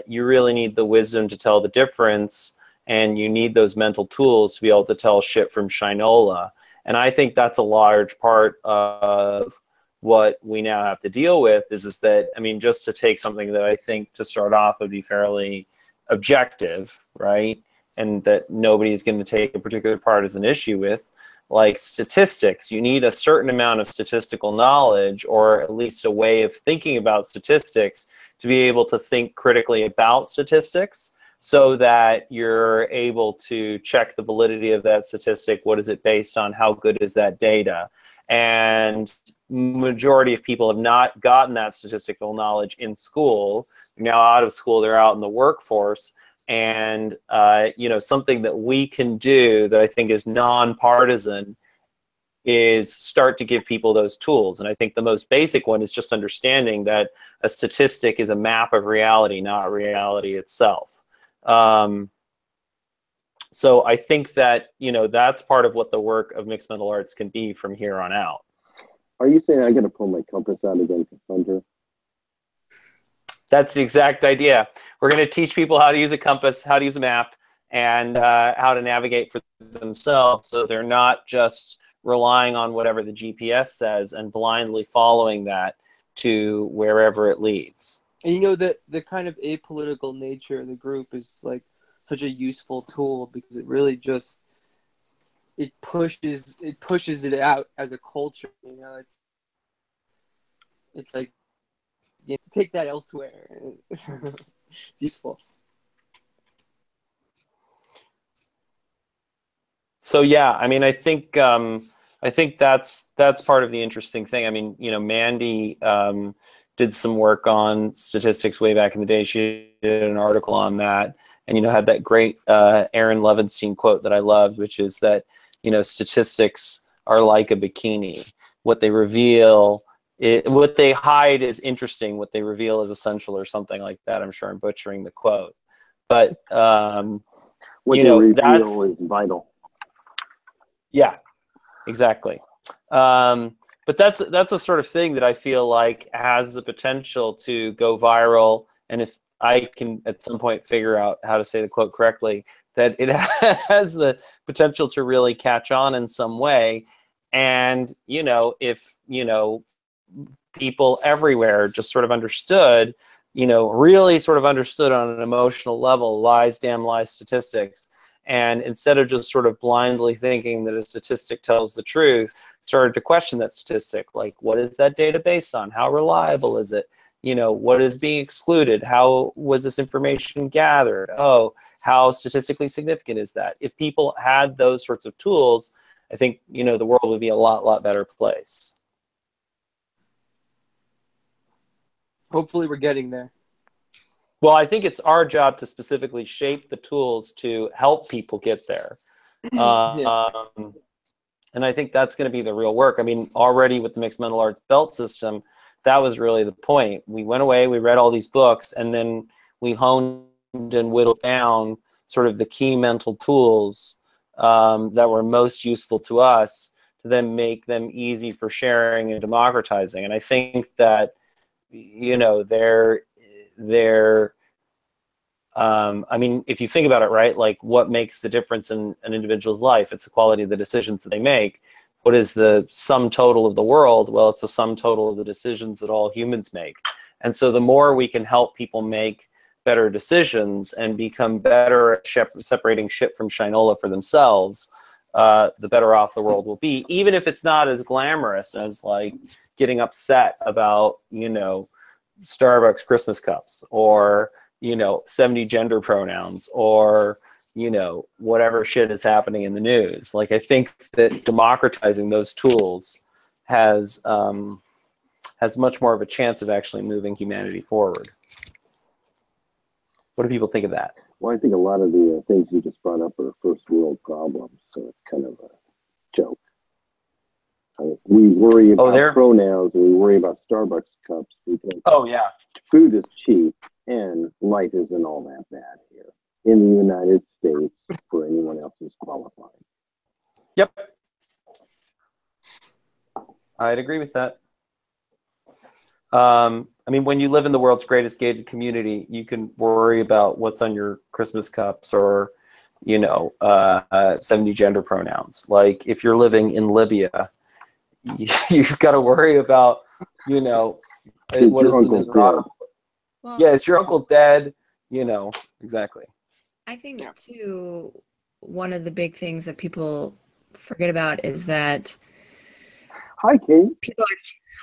you really need the wisdom to tell the difference, and you need those mental tools to be able to tell shit from Shinola. And I think that's a large part of what we now have to deal with is that, just to take something that I think to start off would be fairly objective, right? And that nobody's going to take a particular part as an issue with, like statistics. You need a certain amount of statistical knowledge, or at least a way of thinking about statistics, to be able to think critically about statistics, so that you're able to check the validity of that statistic. What is it based on? How good is that data? And majority of people have not gotten that statistical knowledge in school. They're now out of school, they're out in the workforce. And something that we can do that I think is nonpartisan is start to give people those tools. And I think the most basic one is just understanding that a statistic is a map of reality, not reality itself. So I think that, that's part of what the work of mixed mental arts can be from here on out. Are you saying I got to pull my compass out again for thunder? That's the exact idea. We're going to teach people how to use a compass, how to use a map, and how to navigate for themselves, so they're not just relying on whatever the GPS says and blindly following that to wherever it leads. And the kind of apolitical nature of the group is like such a useful tool, because it really just it pushes it out as a culture. It's like, take that elsewhere. It's useful. So yeah, I think that's part of the interesting thing. Mandy did some work on statistics way back in the day. She did an article on that, and had that great Aaron Levinstein quote that I loved, which is that statistics are like a bikini. What they reveal, what they hide is interesting. What they reveal is essential, or something like that. I'm sure I'm butchering the quote, but what they reveal is vital. Yeah, exactly. But that's a sort of thing that I feel like has the potential to go viral. And if I can at some point figure out how to say the quote correctly, that it has the potential to really catch on in some way. And, if, people everywhere just sort of understood, really sort of understood on an emotional level, lies, damn lies, statistics. And instead of just sort of blindly thinking that a statistic tells the truth, started to question that statistic. Like, what is that data based on? How reliable is it? What is being excluded? How was this information gathered? Oh, how statistically significant is that? If people had those sorts of tools, I think, the world would be a lot better place. Hopefully we're getting there. Well, I think it's our job to specifically shape the tools to help people get there. And I think that's going to be the real work. Already with the mixed mental arts belt system, that was really the point. We went away, we read all these books, and then we honed and whittled down sort of the key mental tools that were most useful to us, to then make them easy for sharing and democratizing. And I think that, if you think about it, right, like what makes the difference in an individual's life? It's the quality of the decisions that they make. What is the sum total of the world? Well, it's the sum total of the decisions that all humans make. And so the more we can help people make better decisions and become better at separating shit from Shinola for themselves, the better off the world will be, even if it's not as glamorous as like getting upset about, Starbucks Christmas cups, or 70 gender pronouns, or whatever shit is happening in the news. Like, I think that democratizing those tools has has much more of a chance of actually moving humanity forward. What do people think of that? Well, I think a lot of the things you just brought up are first world problems, so it's kind of a joke. We worry about pronouns and we worry about Starbucks cups because food is cheap and life isn't all that bad here in the United States for anyone else who's qualified. Yep. I'd agree with that. I mean, when you live in the world's greatest gated community, you can worry about what's on your Christmas cups or, 70 gender pronouns. Like if you're living in Libya, you've got to worry about, what is this? Yeah, is your uncle dead? Exactly. I think too, one of the big things that people forget about is that Hi, Kate. People are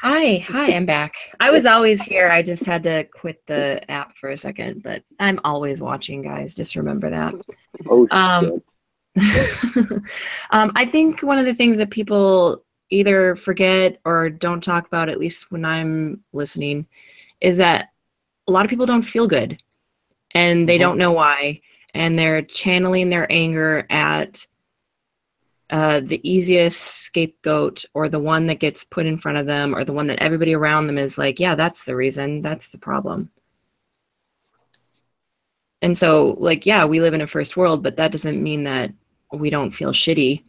Hi, I'm back. I was always here. I just had to quit the app for a second, but I'm always watching, guys. Just remember that. Oh, I think one of the things that people either forget or don't talk about, at least when I'm listening, is that a lot of people don't feel good and they don't know why. And they're channeling their anger at the easiest scapegoat or the one that gets put in front of them or the one that everybody around them is like, yeah, that's the reason, that's the problem. And so, like, yeah, we live in a first world, but that doesn't mean that we don't feel shitty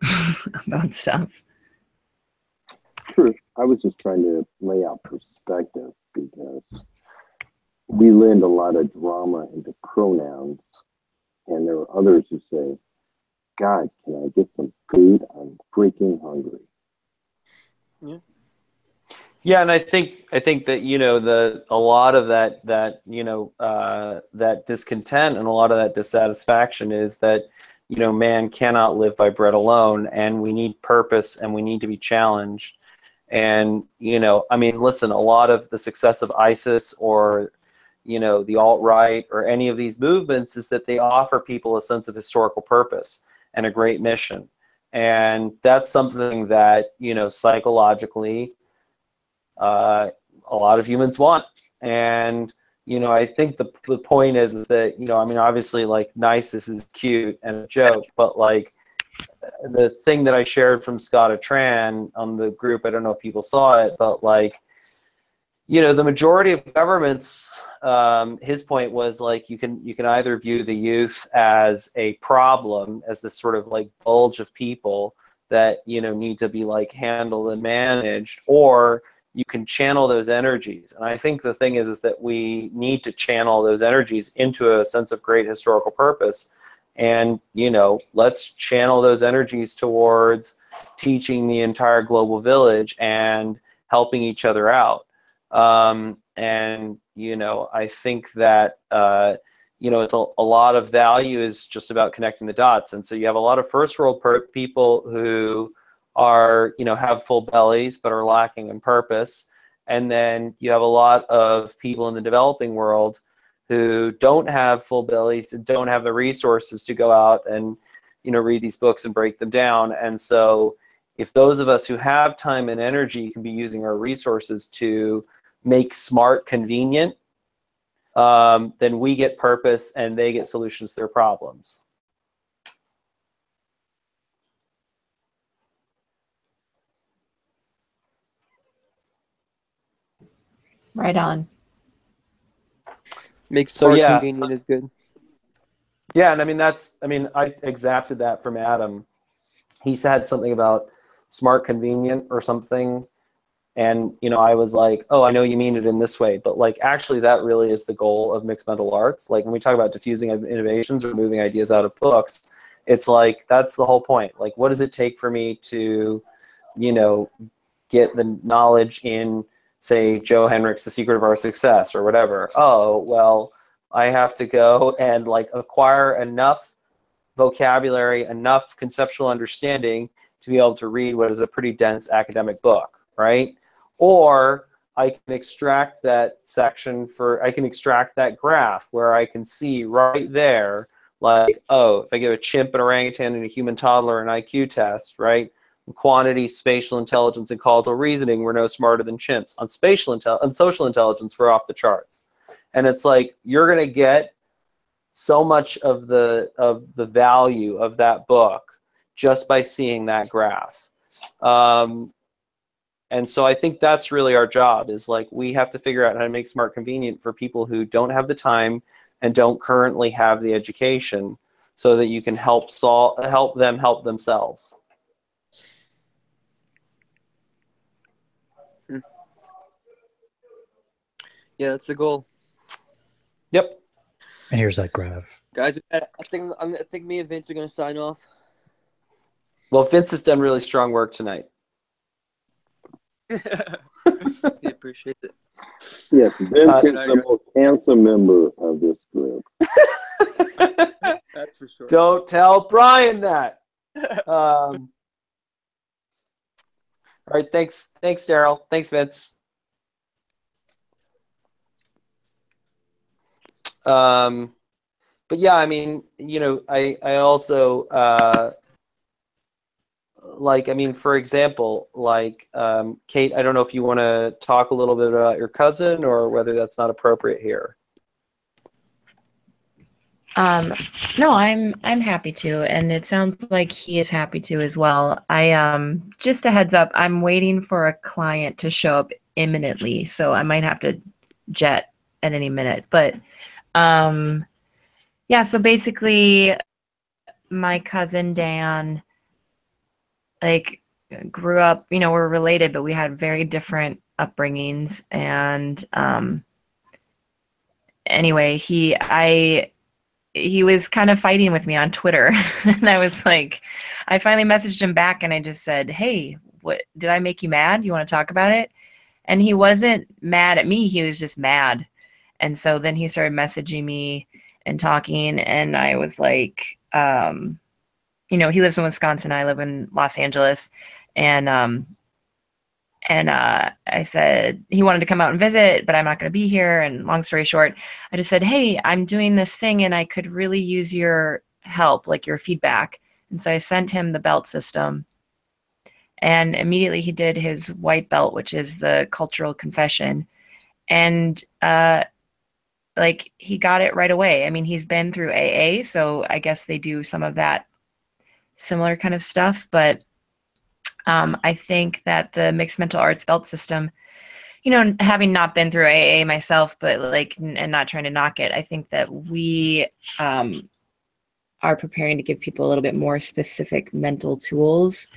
about stuff. True. I was just trying to lay out perspective because we lend a lot of drama into pronouns, and there are others who say, God, can I get some food? I'm freaking hungry. Yeah, and I think that a lot of that that discontent and a lot of that dissatisfaction is that man cannot live by bread alone, and we need purpose and we need to be challenged. And I mean, listen, a lot of the success of ISIS or the alt-right or any of these movements is that they offer people a sense of historical purpose and a great mission. And that's something that, psychologically, a lot of humans want. And, I think the point is that, I mean, obviously, like, Nisus is cute and a joke, but, like, the thing that I shared from Scott Atran on the group, I don't know if people saw it, but, like, the majority of governments, his point was like you can either view the youth as a problem, as this sort of like bulge of people that need to be like handled and managed, or you can channel those energies. And I think the thing is that we need to channel those energies into a sense of great historical purpose. And let's channel those energies towards teaching the entire global village and helping each other out. And I think that it's a lot of value is just about connecting the dots. And so you have a lot of first world people who are have full bellies but are lacking in purpose, and then you have a lot of people in the developing world who don't have full bellies and don't have the resources to go out and read these books and break them down. And so if those of us who have time and energy can be using our resources to make smart convenient, then we get purpose and they get solutions to their problems. Right on. Makes smart convenient is good. Yeah, and I exacted that from Adam. He said something about smart convenient or something. And, I was like, oh, I know you mean it in this way, but like, actually that really is the goal of mixed mental arts. Like when we talk about diffusing innovations or moving ideas out of books, it's like, that's the whole point. Like, what does it take for me to, get the knowledge in, say, Joe Henrich's The Secret of Our Success or whatever? Oh, well, I have to go and like acquire enough vocabulary, enough conceptual understanding to be able to read what is a pretty dense academic book, right? Or I can extract that I can extract that graph where I can see right there, like, oh, if I give a chimp, an orangutan, and a human toddler an IQ test, right? quantity, spatial intelligence, and causal reasoning, we're no smarter than chimps. On social intelligence, we're off the charts. And it's like, you're going to get so much of the value of that book just by seeing that graph. And so I think that's really our job, is like, we have to figure out how to make SMART convenient for people who don't have the time and don't currently have the education, so that you can help them help themselves. Yeah, that's the goal. Yep. And here's that graph. Guys, I think me and Vince are gonna sign off. Well, Vince has done really strong work tonight. I appreciate it. Yes, Vince is the most handsome member of this group. That's for sure. Don't tell Brian that. All right, thanks, Daryl. Thanks, Vince. But yeah, I mean, you know, I also like, I mean, for example, like, Kate, I don't know if you want to talk a little bit about your cousin, or whether that's not appropriate here. No, I'm happy to, and it sounds like he is happy to as well. Just a heads up, I'm waiting for a client to show up imminently, so I might have to jet at any minute. But yeah, so basically my cousin Dan, like, grew up, you know, we're related, but we had very different upbringings. And anyway, he was kind of fighting with me on Twitter. And I was like, I finally messaged him back and I just said, hey, what, did I make you mad? You want to talk about it? And he wasn't mad at me. He was just mad. And so then he started messaging me and talking. And I was like, you know, he lives in Wisconsin. I live in Los Angeles. And I said he wanted to come out and visit, but I'm not going to be here. And long story short, I just said, hey, I'm doing this thing and I could really use your help, like your feedback. And so I sent him the belt system. And immediately he did his white belt, which is the cultural confession. And like, he got it right away. I mean, he's been through AA, so I guess they do some of that similar kind of stuff. But I think that the mixed mental arts belt system, you know, having not been through AA myself, but like, and not trying to knock it, I think that we are preparing to give people a little bit more specific mental tools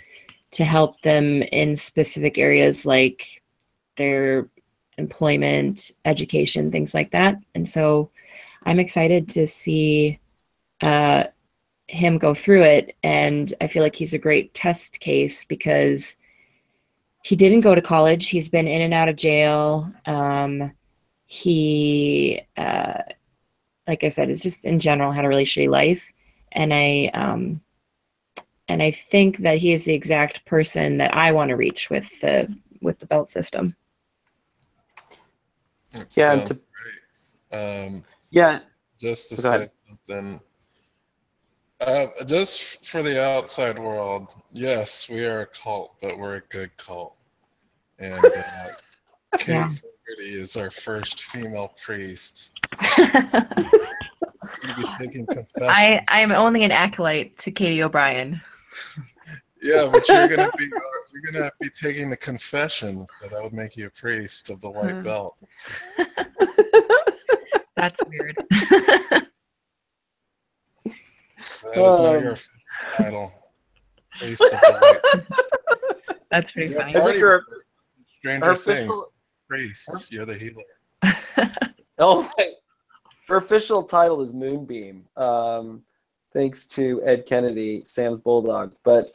to help them in specific areas like their employment, education, things like that. And so I'm excited to see him go through it. And I feel like he's a great test case because he didn't go to college. He's been in and out of jail. He, like I said, is just in general had a really shitty life. And I think that he is the exact person that I want to reach with the belt system. Yeah, great. Yeah. Just to say something. Just for the outside world, yes, we are a cult, but we're a good cult. And Kate Fogarty is our first female priest. Be taking confessions. I'm only an acolyte to Katie O'Brien. Yeah, but you're gonna be taking the confessions, so that would make you a priest of the white belt. That's weird. That is not your official title. Priest of the white. That's pretty funny. Stranger Things. Priest, you're the healer. Oh, her official title is Moonbeam. Thanks to Ed Kennedy, Sam's Bulldog. But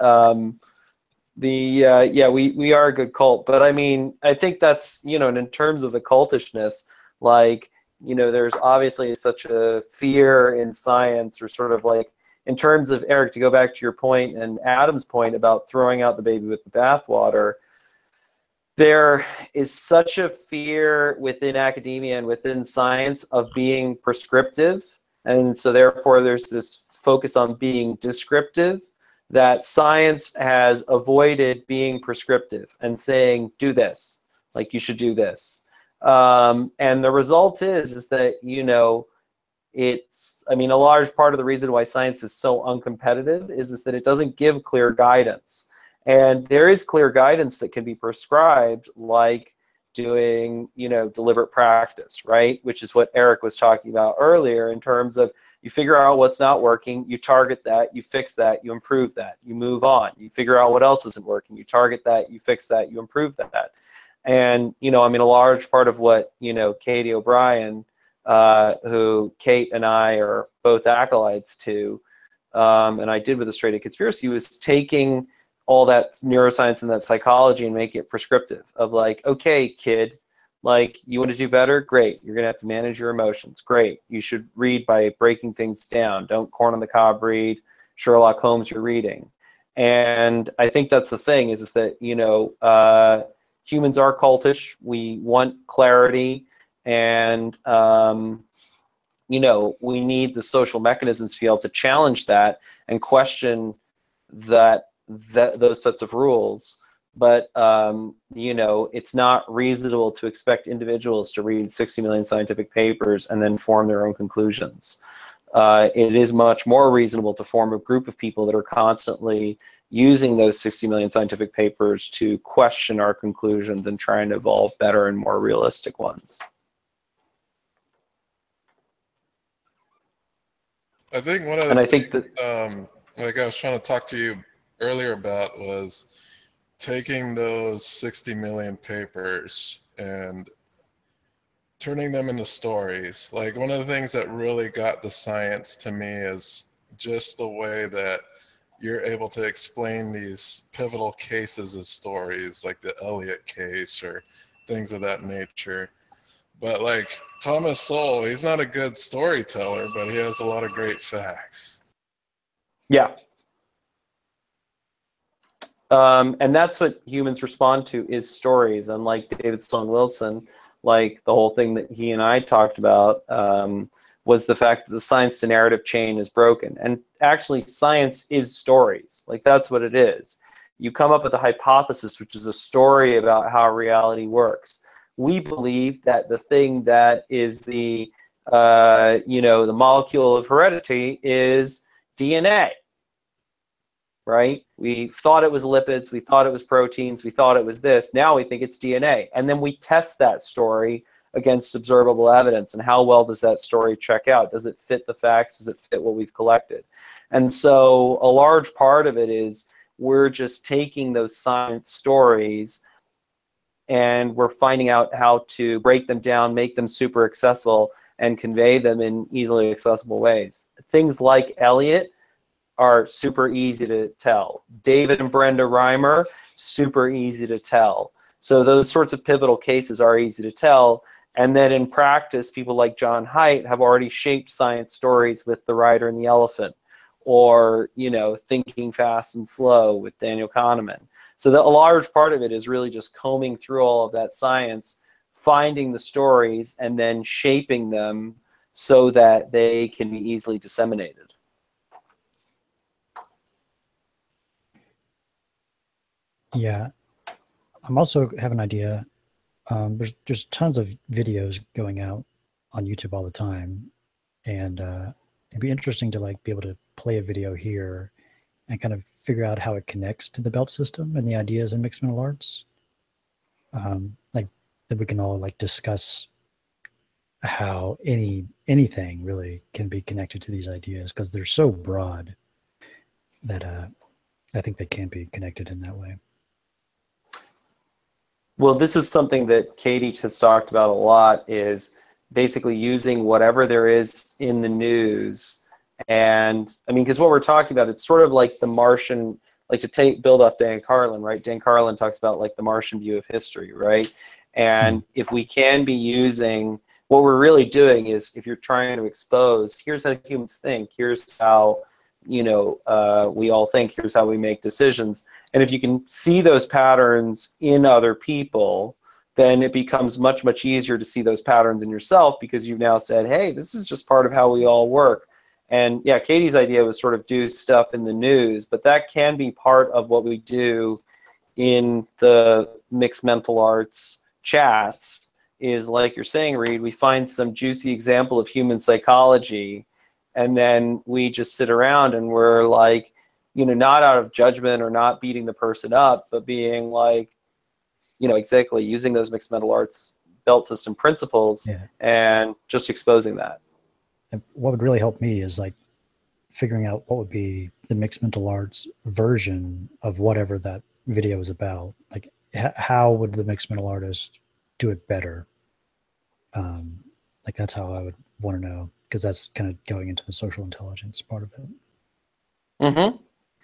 we are a good cult. But I mean, I think that's, you know, and in terms of the cultishness, like, you know, there's obviously such a fear in science, or sort of like, in terms of, Eric, to go back to your point and Adam's point about throwing out the baby with the bathwater, there is such a fear within academia and within science of being prescriptive. And so therefore there's this focus on being descriptive, that science has avoided being prescriptive and saying, do this, like you should do this. And the result is that, you know, it's, I mean, a large part of the reason why science is so uncompetitive is that it doesn't give clear guidance. And there is clear guidance that can be prescribed, like doing, you know, deliberate practice, right? Which is what Eric was talking about earlier, in terms of you figure out what's not working, you target that, you fix that, you improve that, you move on. You figure out what else isn't working, you target that, you fix that, you improve that. And, you know, I mean, a large part of what, you know, Katie O'Brien, who Kate and I are both acolytes to, and I did with the Straight A Conspiracy, was taking all that neuroscience and that psychology and make it prescriptive of like, okay, kid, like you want to do better? Great. You're going to have to manage your emotions. Great. You should read by breaking things down. Don't corn on the cob read. Sherlock Holmes you're reading. And I think that's the thing is that, you know, humans are cultish. We want clarity. And, you know, we need the social mechanisms to be able to challenge that and question those sets of rules. But, you know, it's not reasonable to expect individuals to read 60 million scientific papers and then form their own conclusions. It is much more reasonable to form a group of people that are constantly using those 60 million scientific papers to question our conclusions and try and evolve better and more realistic ones. I think one of the, and I think that, like I was trying to talk to you earlier about, was taking those 60 million papers and turning them into stories. Like one of the things that really got the science to me is just the way that you're able to explain these pivotal cases as stories, like the Elliot case or things of that nature. But like Thomas Sowell, he's not a good storyteller, but he has a lot of great facts. yeah. And that's what humans respond to, is stories. Unlike David Sloan Wilson, like the whole thing that he and I talked about was the fact that the science to narrative chain is broken. And actually science is stories. Like that's what it is. You come up with a hypothesis, which is a story about how reality works. We believe that the thing that is the, you know, the molecule of heredity is DNA. Right? We thought it was lipids, we thought it was proteins, we thought it was this. Now we think it's DNA. And then we test that story against observable evidence. And how well does that story check out? Does it fit the facts? Does it fit what we've collected? And so a large part of it is we're just taking those science stories and we're finding out how to break them down, make them super accessible, and convey them in easily accessible ways. Things like Elliot are super easy to tell. David and Brenda Reimer, super easy to tell. So those sorts of pivotal cases are easy to tell. And then in practice, people like John Haidt have already shaped science stories with The Rider and the Elephant, or, you know, Thinking Fast and Slow with Daniel Kahneman. So that a large part of it is really just combing through all of that science, finding the stories, and then shaping them so that they can be easily disseminated. Yeah, I'm also have an idea. There's tons of videos going out on YouTube all the time, and it'd be interesting to like be able to play a video here and kind of figure out how it connects to the belt system and the ideas in mixed martial arts. Like that we can all like discuss how anything really can be connected to these ideas, because they're so broad that I think they can be connected in that way. Well, this is something that Katie has talked about a lot, is basically using whatever there is in the news. And I mean, because what we're talking about, it's sort of like the Martian, like to build off Dan Carlin, right? Dan Carlin talks about like the Martian view of history, right? And if we can be using, what we're really doing is, if you're trying to expose, here's how humans think, here's how, you know, we all think, here's how we make decisions. And if you can see those patterns in other people, then it becomes much, much easier to see those patterns in yourself, because you've now said, hey, this is just part of how we all work. And yeah, Katie's idea was sort of do stuff in the news, but that can be part of what we do in the mixed mental arts chats. Is like you're saying, Reed, we find some juicy example of human psychology, and then we just sit around and we're like, you know, not out of judgment or not beating the person up, but being like, you know, exactly using those mixed mental arts belt system principles and just exposing that. And what would really help me is like figuring out what would be the mixed mental arts version of whatever that video is about. Like how would the mixed mental artist do it better? Like that's how I would want to know, because that's kind of going into the social intelligence part of it. Mm-hmm.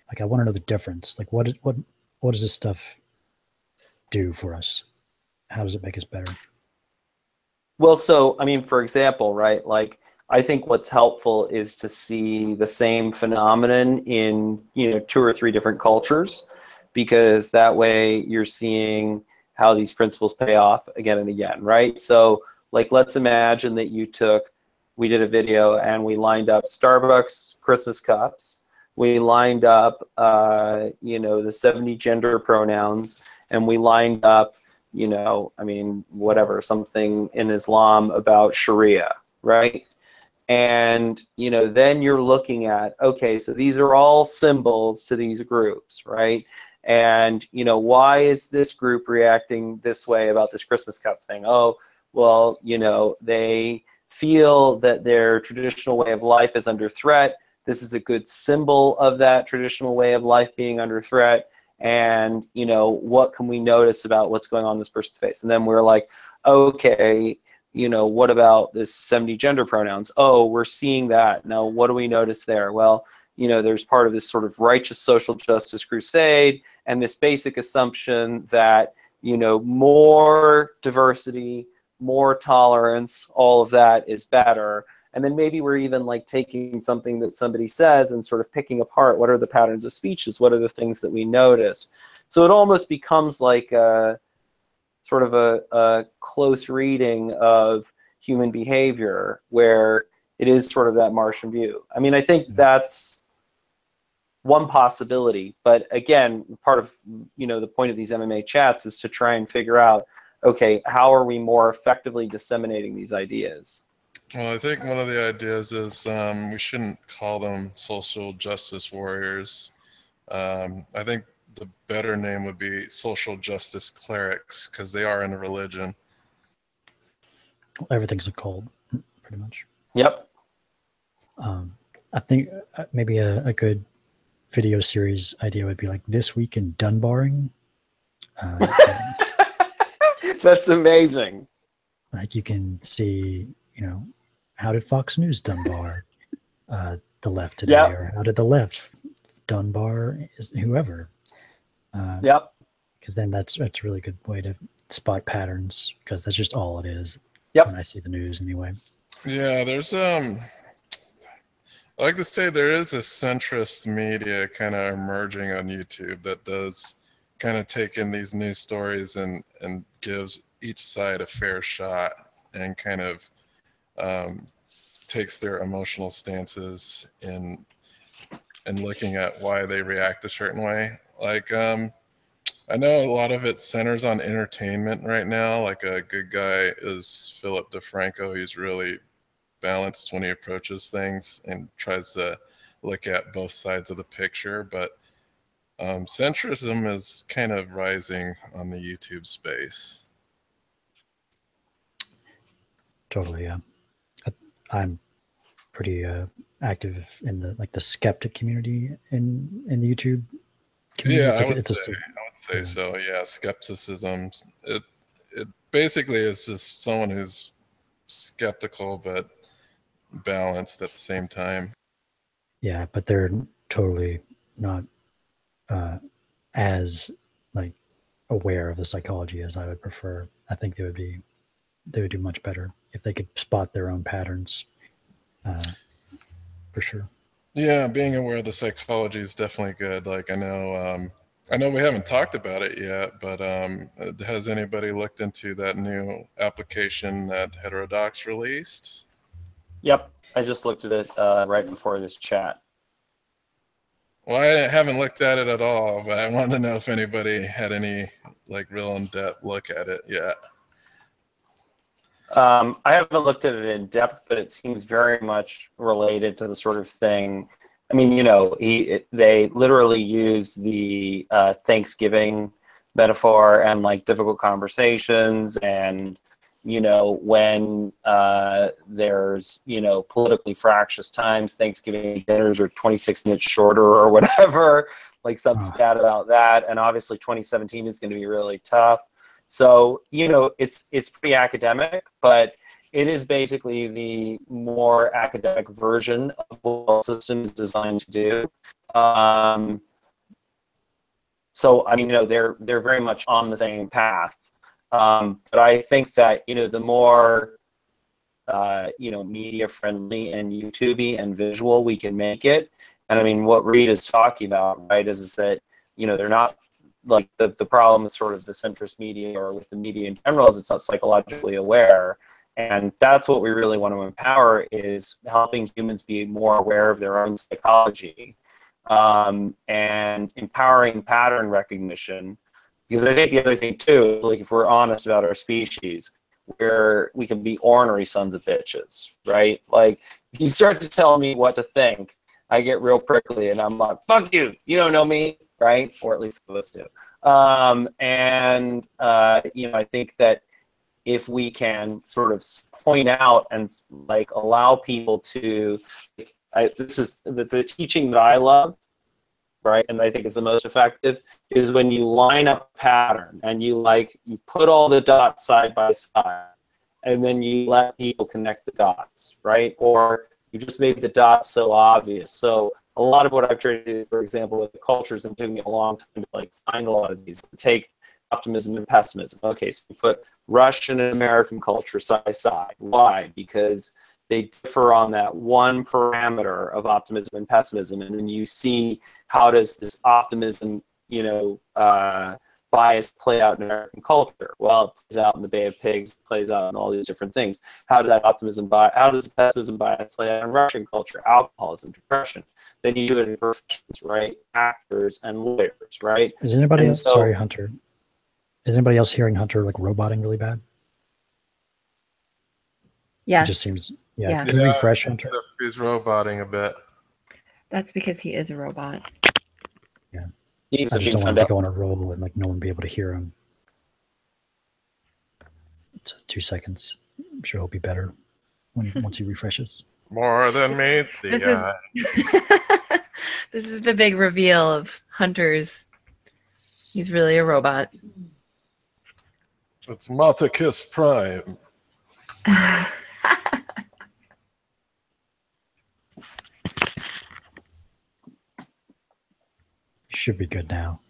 Like I want to know the difference. Like what does this stuff do for us? How does it make us better? Well, so I mean, for example, right? Like I think what's helpful is to see the same phenomenon in, you know, 2 or 3 different cultures, because that way you're seeing how these principles pay off again and again, right? So like, let's imagine that we did a video and we lined up Starbucks Christmas cups. We lined up, you know, the 70 gender pronouns, and we lined up, you know, I mean, whatever, something in Islam about Sharia, right? And, you know, then you're looking at, okay, so these are all symbols to these groups, right? And, you know, why is this group reacting this way about this Christmas cup thing? Oh, well, you know, they feel that their traditional way of life is under threat. This is a good symbol of that traditional way of life being under threat. And, you know, what can we notice about what's going on in this person's face? And then we're like, okay, you know, what about this 70 gender pronouns? Oh, we're seeing that. Now, what do we notice there? Well, you know, there's part of this sort of righteous social justice crusade and this basic assumption that, you know, more diversity, more tolerance, all of that is better. And then maybe we're even like taking something that somebody says and sort of picking apart what are the patterns of speeches, what are the things that we notice. So it almost becomes like a sort of a close reading of human behavior where it is sort of that Martian view. I mean, I think that's one possibility, but again, part of, you know, the point of these MMA chats is to try and figure out, okay, how are we more effectively disseminating these ideas? Well, I think one of the ideas is we shouldn't call them social justice warriors. I think the better name would be social justice clerics, because they are in a religion. Everything's a cult, pretty much. Yep. I think maybe a good video series idea would be like This Week in Dunbarring. That's amazing. Like you can see, you know, how did Fox News Dunbar the left today, or how did the left Dunbar is whoever. Yep. Because then that's a really good way to spot patterns, because that's just all it is. Yep. When I see the news anyway. Yeah, there's I like to say there is a centrist media kind of emerging on YouTube that does kind of take in these news stories and gives each side a fair shot and kind of takes their emotional stances in looking at why they react a certain way. Like I know a lot of it centers on entertainment right now. Like a good guy is Philip DeFranco. He's really balanced when he approaches things and tries to look at both sides of the picture. But centrism is kind of rising on the YouTube space. Totally, yeah. I'm pretty active in the skeptic community in the YouTube community. Yeah, I would say so. Yeah, skepticism. It basically is just someone who's skeptical but balanced at the same time. Yeah, but they're totally not as like aware of the psychology as I would prefer. I think they would do much better if they could spot their own patterns, for sure. Yeah, being aware of the psychology is definitely good. Like I know we haven't talked about it yet, but has anybody looked into that new application that Heterodox released? Yep. I just looked at it right before this chat. Well, I haven't looked at it at all, but I wanted to know if anybody had any like real in-depth look at it yet. I haven't looked at it in depth, but it seems very much related to the sort of thing. I mean, you know, they literally use the Thanksgiving metaphor and like difficult conversations, and you know, when there's, you know, politically fractious times, Thanksgiving dinners are 26 minutes shorter or whatever, like some stat about that. And obviously 2017 is going to be really tough. So, you know, it's pretty academic, but it is basically the more academic version of what the system is designed to do. So, I mean, you know, they're very much on the same path. But I think that, you know, the more, you know, media friendly and YouTubey and visual we can make it. And I mean, what Reed is talking about, right, is that, you know, they're not like the problem with sort of the centrist media or with the media in general is it's not psychologically aware. And that's what we really want to empower, is helping humans be more aware of their own psychology, and empowering pattern recognition. Because I think the other thing too, like if we're honest about our species, where we can be ornery sons of bitches, right? Like if you start to tell me what to think, I get real prickly and I'm like, fuck you, you don't know me, right? Or at least some of us do. You know, I think that if we can sort of point out and like allow people to, this is the teaching that I love, right, and I think is the most effective, is when you line up a pattern and you put all the dots side by side, and then you let people connect the dots, right? Or you just made the dots so obvious. So a lot of what I've tried to do, for example, with the cultures, I'm doing it a long time to like find a lot of these. Take optimism and pessimism. Okay, so you put Russian and American culture side by side. Why? Because they differ on that one parameter of optimism and pessimism, and then you see how does this optimism, you know, bias play out in American culture? Well, it plays out in the Bay of Pigs, it plays out in all these different things. How does that optimism bias, how does the pessimism bias play out in Russian culture? Alcoholism, depression. Then you do it in professions, right? Actors and lawyers, right? Is anybody And else, so, sorry, Hunter. Is anybody else hearing Hunter like roboting really bad? Yes. It just seems, yeah. Yeah. Can you refresh, Hunter? He's roboting a bit. That's because he is a robot. Yeah. He's I a just big don't want fun to up. go on a roll and like no one be able to hear him. It's 2 seconds. I'm sure he'll be better once he refreshes. More than meets the This is eye. this is the big reveal of Hunter's. He's really a robot. It's Matakis Prime. Should be good now.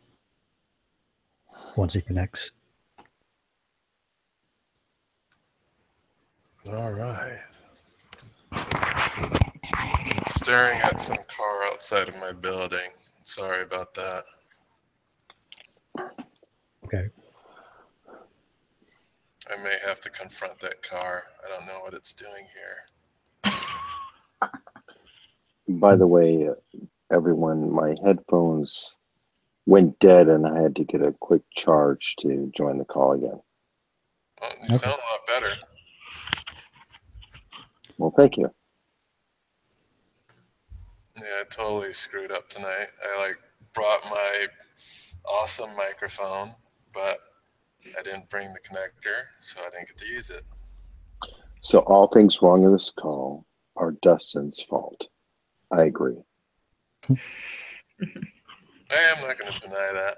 Once he connects. All right. I'm staring at some car outside of my building. Sorry about that. Okay. I may have to confront that car. I don't know what it's doing here. By the way, everyone, my headphones went dead and I had to get a quick charge to join the call again. Oh, you sound a lot better. Well, thank you. Yeah, I totally screwed up tonight. I brought my awesome microphone, but I didn't bring the connector, so I didn't get to use it. So all things wrong in this call are Dustin's fault. I agree. I am not going to deny that.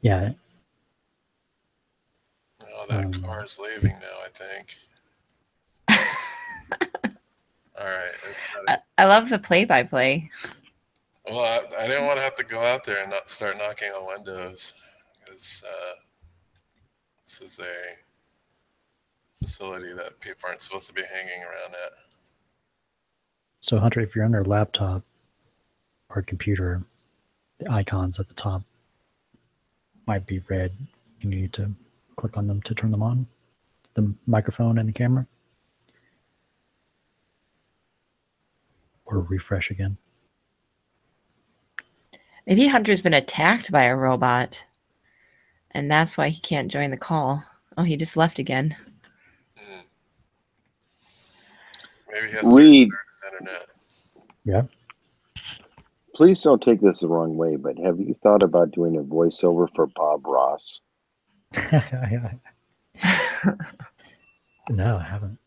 Yeah. Oh, that car is leaving now, I think. All right. It's not I love the play-by-play. Well, I didn't want to have to go out there and not start knocking on windows, because this is a facility that people aren't supposed to be hanging around at. So Hunter, if you're on your laptop or computer, the icons at the top might be red. You need to click on them to turn them on. the microphone and the camera? Or refresh again? Maybe Hunter's been attacked by a robot, and that's why he can't join the call. Oh, he just left again. Maybe he has to Reed, restart his internet. Yeah. please don't take this the wrong way, but have you thought about doing a voiceover for Bob Ross? No, I haven't.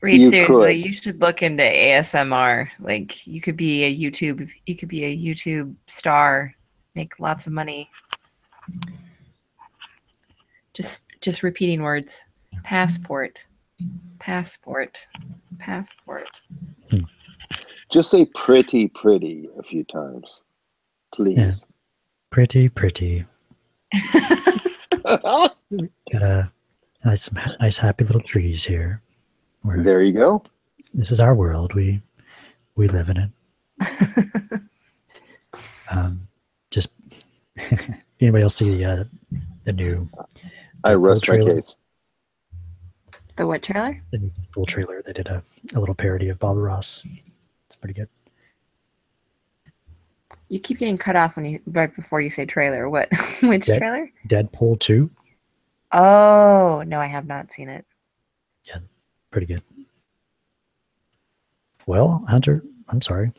Reed, You seriously, could. you should look into ASMR. Like, you could be a YouTube star, make lots of money. Just repeating words. Passport. Passport. Passport. Just say pretty, pretty a few times, please. Yeah. Pretty, pretty. Got a nice happy little trees here. There you go. This is our world. We live in it. Just anybody else see the new? I rest my trailer? case. The what trailer? The new Deadpool trailer. They did a little parody of Bob Ross. It's pretty good. You keep getting cut off right before you say trailer. What? Which trailer? Deadpool 2. Oh no, I have not seen it. Yeah, pretty good. Well, Hunter, I'm sorry.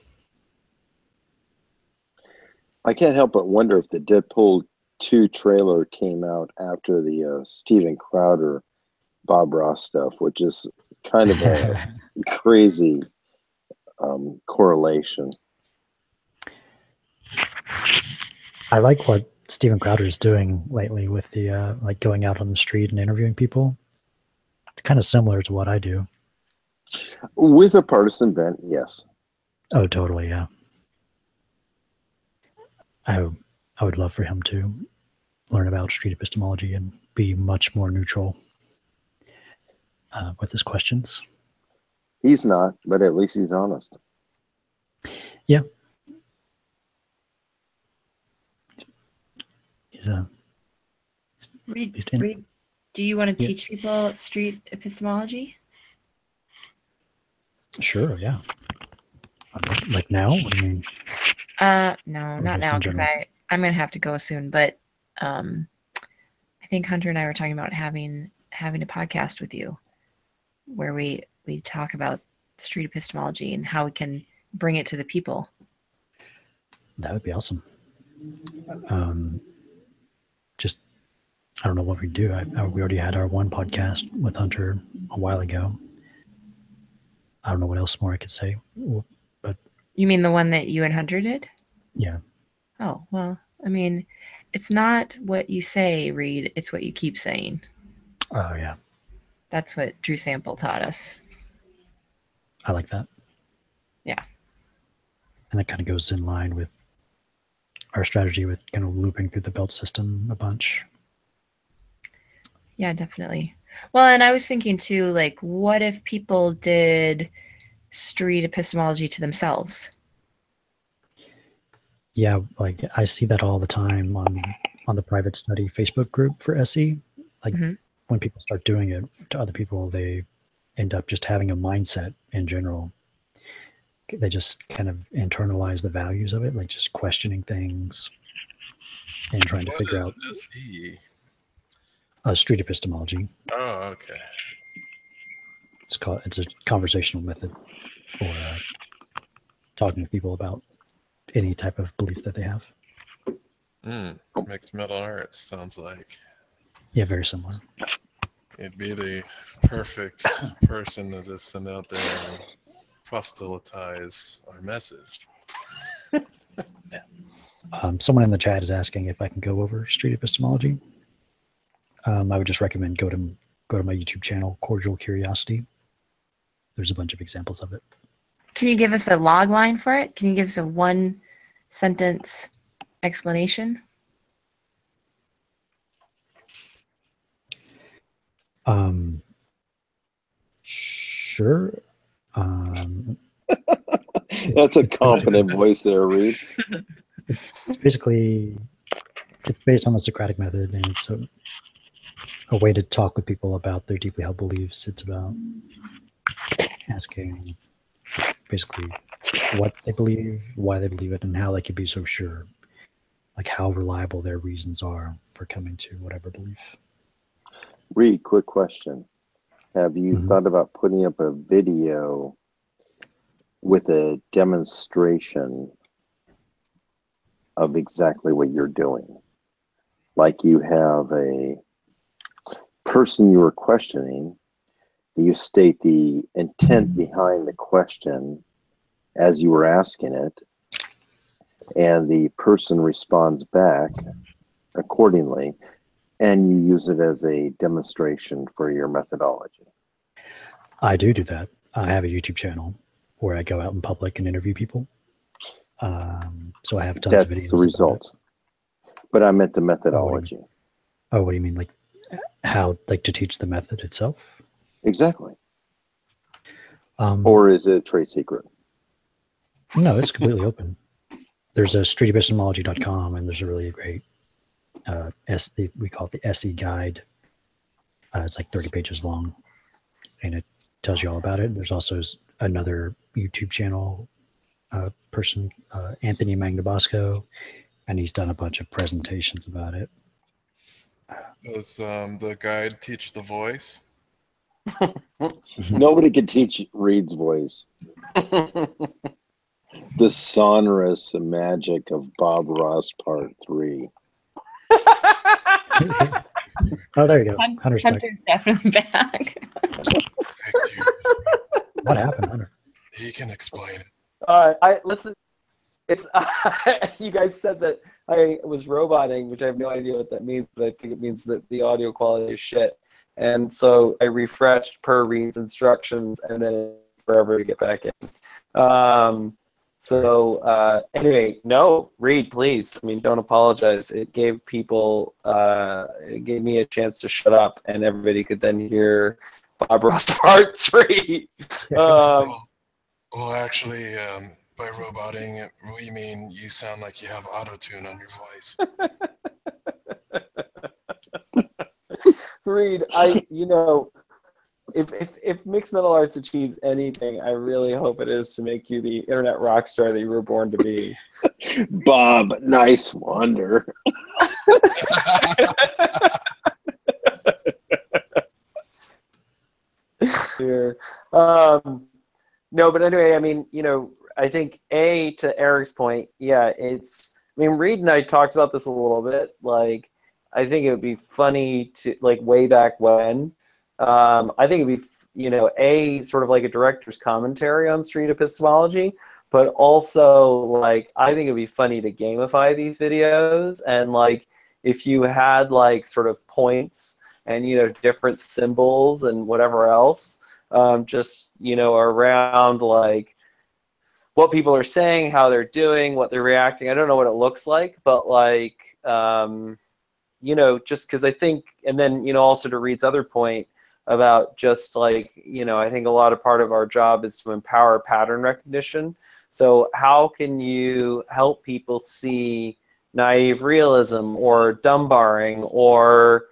I can't help but wonder if the Deadpool 2 trailer came out after the Steven Crowder, Bob Ross stuff, which is kind of a crazy correlation. I like what Steven Crowder is doing lately with the like going out on the street and interviewing people. It's kind of similar to what I do. With a partisan bent, yes. Oh, totally, yeah. I would love for him to learn about street epistemology and be much more neutral with his questions. He's not, but at least he's honest. Yeah. Reed, do you want to teach people street epistemology? Sure, yeah. Like now? What do you mean? No, Or not just now in because general? I'm gonna have to go soon. But I think Hunter and I were talking about having a podcast with you, where we talk about street epistemology and how we can bring it to the people. That would be awesome. Just, I don't know what we do. We already had our one podcast with Hunter a while ago. I don't know what else more I could say, but You mean the one that you and Hunter did? yeah. Oh, well, I mean, it's not what you say, Reed. It's what you keep saying. Oh, yeah. That's what Drew Sample taught us. I like that. Yeah. And that kind of goes in line with our strategy with kind of looping through the belt system a bunch. Yeah, definitely. Well, and I was thinking too, like, what if people did street epistemology to themselves? Yeah, like I see that all the time on the private study Facebook group for SE. Like when people start doing it to other people, they end up just having a mindset in general. They just kind of internalize the values of it, like just questioning things and trying to figure out SE? street epistemology. Oh, okay. It's a conversational method for talking to people about any type of belief that they have. Mixed metal arts sounds like. Yeah, very similar. You'd be the perfect person to just send out there and proselytize our message. Someone in the chat is asking if I can go over street epistemology. I would just recommend go to my YouTube channel, Cordial Curiosity. There's a bunch of examples of it. Can you give us a log line for it? Can you give us a one sentence explanation? Sure. That's a confident voice there, Reed. It's based on the Socratic method, and it's a way to talk with people about their deeply held beliefs. It's about asking basically what they believe, why they believe it, and how they can be so sure, like how reliable their reasons are for coming to whatever belief. Reed, quick question. Have you Mhm. thought about putting up a video with a demonstration of exactly what you're doing? Like you have a person you are questioning, you state the intent behind the question as you were asking it, and the person responds back accordingly, and you use it as a demonstration for your methodology. I do that. I have a YouTube channel where I go out in public and interview people. So I have tons of videos. That's the result. But I meant the methodology. Oh, what do you mean? Like how, like to teach the method itself? Exactly. Or is it a trade secret? No, it's completely open. There's a streetepistemology.com, and there's a really great we call it the SE guide. It's like 30 pages long, and it tells you all about it. There's also another YouTube channel person, Anthony Magnabosco, and he's done a bunch of presentations about it. Does the guide teach the voice? Nobody could teach Reed's voice. The sonorous magic of Bob Ross Part 3. Oh, there you go. Hunter's back. Hunter's definitely back. Thank you. What happened, Hunter? He can explain it. I listen. It's you guys said that I was roboting, which I have no idea what that means, but I think it means that the audio quality is shit. And so I refreshed per Reed's instructions, and then it took forever to get back in. Anyway, no, Reed, please. I mean, don't apologize. It gave people, it gave me a chance to shut up, and everybody could then hear Bob Ross Part 3. Well, actually, by roboting, we mean you sound like you have auto-tune on your voice. Reed, if Mixed Metal Arts achieves anything, I really hope it is to make you the internet rock star that you were born to be. Bob, nice wonder. Here. No, but anyway, I mean, I think to Eric's point, yeah, Reed and I talked about this a little bit. Like, I think it would be funny to, like, way back when. I think it'd be, sort of like a director's commentary on street epistemology, but also, like, I think it'd be funny to gamify these videos, and, like, if you had, like, sort of points and, different symbols and whatever else, just, around, like, what people are saying, how they're doing, what they're reacting. I don't know what it looks like, but, like, just because I think, and then, also to Reed's other point about just, like, I think a lot of part of our job is to empower pattern recognition. So how can you help people see naive realism or Dunbaring or,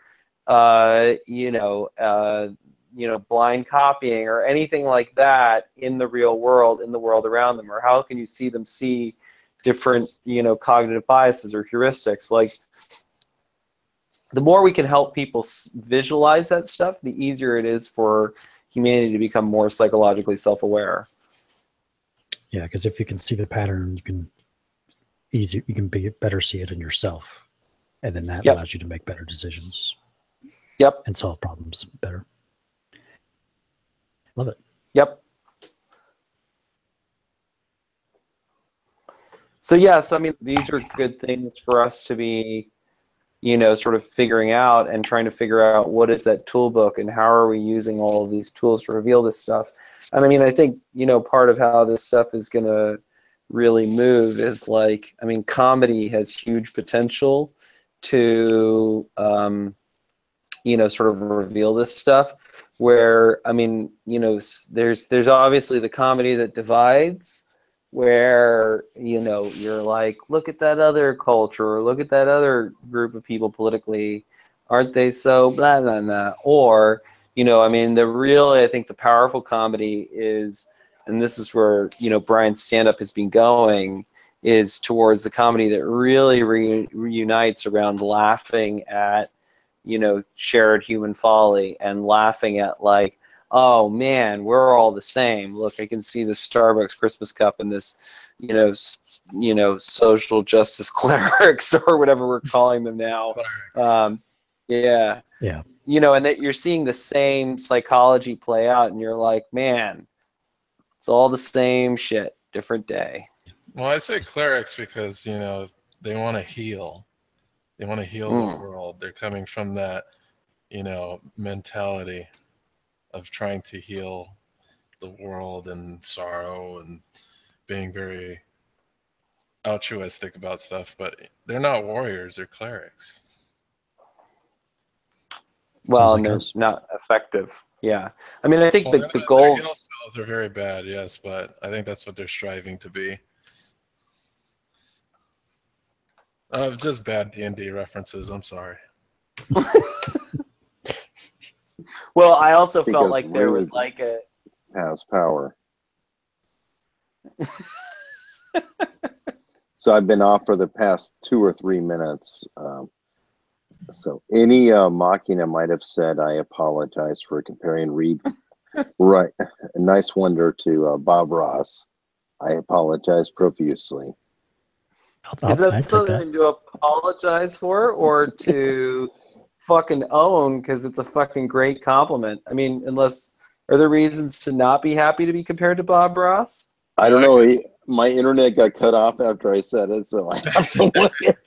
blind copying or anything like that in the real world, in the world around them? Or how can you see them see different, cognitive biases or heuristics? Like, the more we can help people visualize that stuff, the easier it is for humanity to become more psychologically self-aware. Yeah, because if you can see the pattern, you can better see it in yourself, and then that allows you to make better decisions. Yep. And solve problems better. Love it. Yep. So yes, I mean, these are good things for us to be, sort of figuring out and trying to figure out what is that tool book and how are we using all of these tools to reveal this stuff. And I mean, I think, part of how this stuff is going to really move is, like, I mean, comedy has huge potential to, sort of reveal this stuff where, I mean, there's obviously the comedy that divides, where, you're like, look at that other culture, or look at that other group of people politically, Aren't they so blah, blah, blah? Or, you know, I mean, I think the powerful comedy is, and this is where, you know, Brian's stand-up has been going, is towards the comedy that really reunites around laughing at, you know, shared human folly and laughing at like, oh man, we're all the same. Look, I can see the Starbucks Christmas cup in this, you know, social justice clerics or whatever we're calling them now. Yeah. You know, and that you're seeing the same psychology play out, and you're like, man, it's all the same shit, different day. Well, I say clerics because, you know, they want to heal. They want to heal the world. They're coming from that, you know, mentality of trying to heal the world and sorrow and being very altruistic about stuff, but they're not warriors, they're clerics. Well, and they're not effective. Yeah. I mean, I think the goals... Their heal spells are very bad, yes, but I think that's what they're striving to be. Just bad D&D references, I'm sorry. Well, I also felt like there was like a... has power. So I've been off for the past 2 or 3 minutes. So any mocking I might have said, I apologize for comparing Reed, right, Nice Wonder to Bob Ross. I apologize profusely. Is that something to apologize for or to fucking own because it's a fucking great compliment? I mean, are there reasons to not be happy to be compared to Bob Ross? I don't know. My internet got cut off after I said it, so I have to wonder.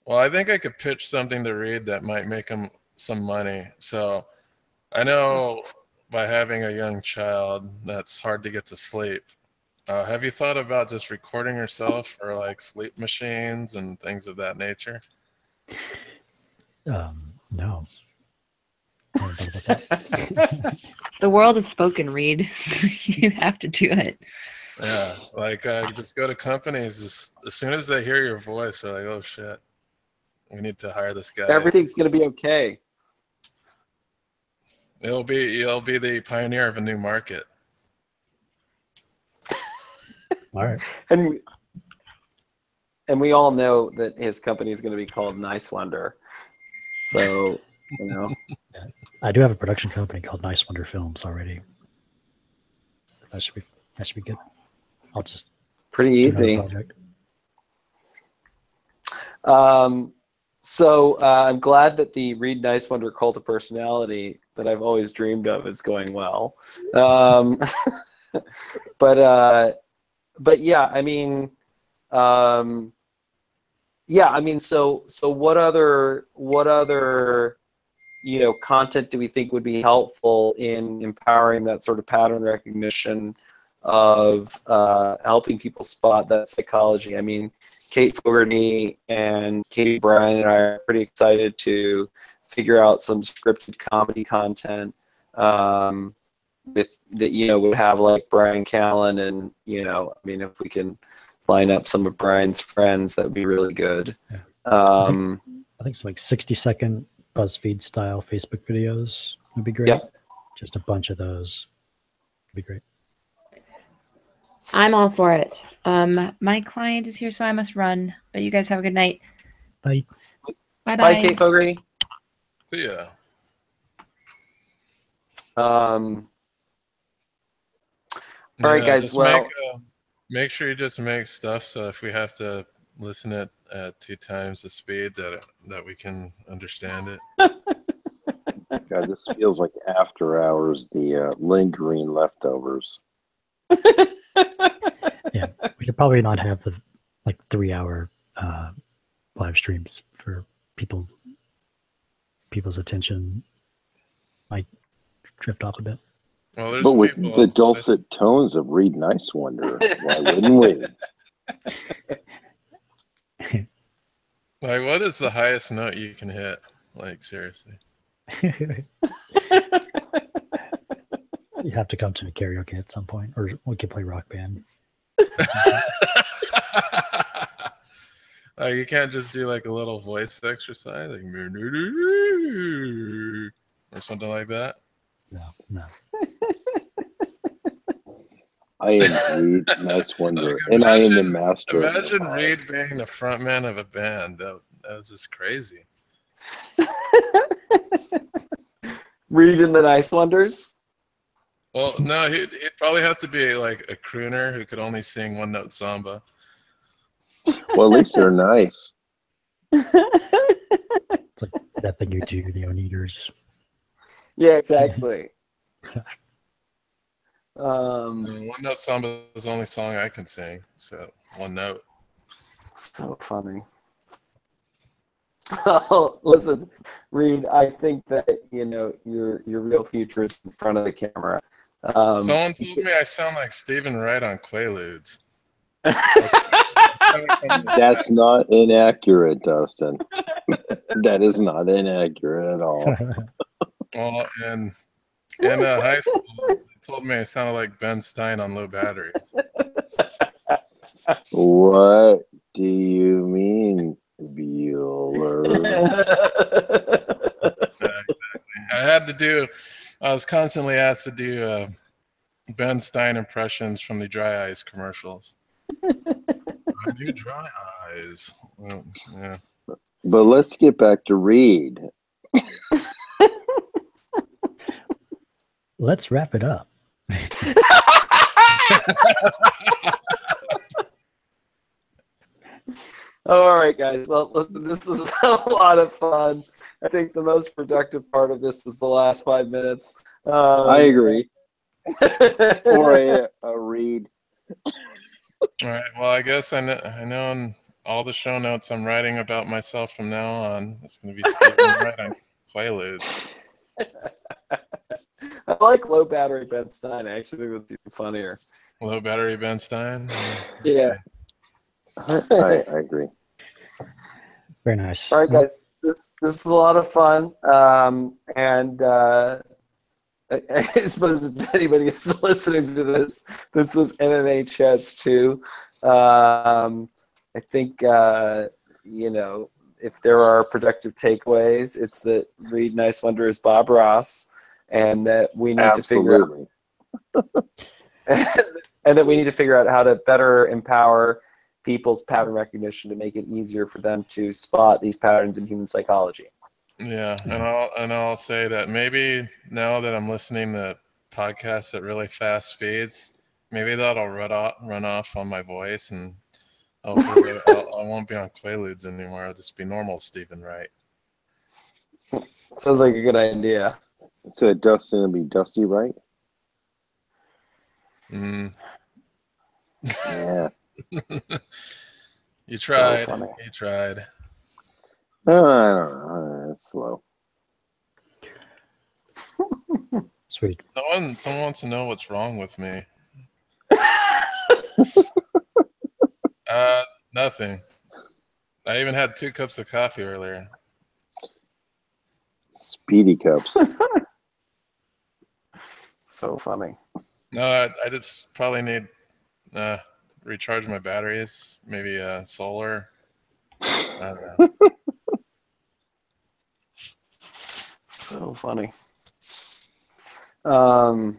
Well, I think I could pitch something to Reed that might make him some money. So I know by having a young child, that's hard to get to sleep. Have you thought about just recording yourself for like sleep machines and things of that nature? No. The world is spoken, Reed. You have to do it. Yeah, like just go to companies. Just, as soon as they hear your voice, they're like, "Oh shit, we need to hire this guy." Everything's gonna be okay. You'll be the pioneer of a new market. All right. And we all know that his company is going to be called Nice Wonder. So, you know. Yeah. I do have a production company called Nice Wonder Films already. So that should be good. I'll just pretty easy. Project. So I'm glad that the Reed Nice Wonder cult of personality that I've always dreamed of is going well. But yeah, I mean, so what other, you know, content do we think would be helpful in empowering that sort of pattern recognition of helping people spot that psychology? I mean, Kate Fogarty and Katie Bryan and I are pretty excited to figure out some scripted comedy content with that, you know, would have like Brian Callen, and, you know, I mean, if we can line up some of Brian's friends, that would be really good. Yeah. I think it's like 60-second BuzzFeed style Facebook videos would be great. Yep. Just a bunch of those would be great. I'm all for it. My client is here, so I must run. But you guys have a good night. Bye. Bye. Bye, Kate Fogarty. See ya. All right, guys. Just well, make sure you just make stuff so if we have to listen it at 2 times the speed, that we can understand it. God, this feels like After Hours, the lingering leftovers. Yeah, we could probably not have the 3-hour live streams for people's attention might drift off a bit. Well, but with the dulcet tones of Reed Nice Wonder, why wouldn't we? Like, what is the highest note you can hit? Like, seriously. You have to come to a karaoke at some point, or we could play Rock Band. Like you can't just do like a little voice exercise, like or something like that. No. I am Reed Nice Wonder, Like, and I am the master. Imagine Reed being the front man of a band. That was just crazy. Reed and the Nice Wonders. Well, no, he'd probably have to be like a crooner who could only sing one note samba. Well, at least they're nice. It's like that thing you do, the Oneaters. Yeah, exactly. One note samba is the only song I can sing, so one note. So funny. Oh, listen, Reed, I think that your real future is in front of the camera. Someone told me I sound like Stephen Wright on Quaaludes. That's not inaccurate, Dustin. That is not inaccurate at all. Well, in high school, they told me I sounded like Ben Stein on Low Batteries. What do you mean, Bueller? Exactly. I was constantly asked to do Ben Stein impressions from the Dry Eyes commercials. I do Dry Eyes. Well, yeah. But let's get back to Reed. Let's wrap it up. All right, guys. Well, listen, this was a lot of fun. I think the most productive part of this was the last 5 minutes. I agree. Or a Reed. All right. Well, I guess I know in all the show notes I'm writing about myself from now on. It's going to be Stephen Wright on Quaaludes. I like Low Battery Ben Stein. I actually think that's even funnier. Low Battery Ben Stein? Yeah. I agree. Very nice. All right, guys. This is a lot of fun. And I suppose if anybody is listening to this was MMA Chats 2. I think, if there are productive takeaways, it's that Reed Nice Wonder is Bob Ross, and that we need to figure out and that we need to figure out how to better empower people's pattern recognition to make it easier for them to spot these patterns in human psychology. Yeah, and I'll say that maybe now that I'm listening to podcasts at really fast speeds, maybe that'll run off on my voice, and hopefully I won't be on Quaaludes anymore. I'll just be normal Stephen Wright. Sounds like a good idea. So Dustin will be Dusty, right? Yeah. You tried. So funny. You tried. I don't know. It's slow. Sweet. Someone wants to know what's wrong with me. Nothing. I even had 2 cups of coffee earlier. Speedy cups. So funny. No, I just probably need recharge my batteries. Maybe solar. I don't know. So funny. All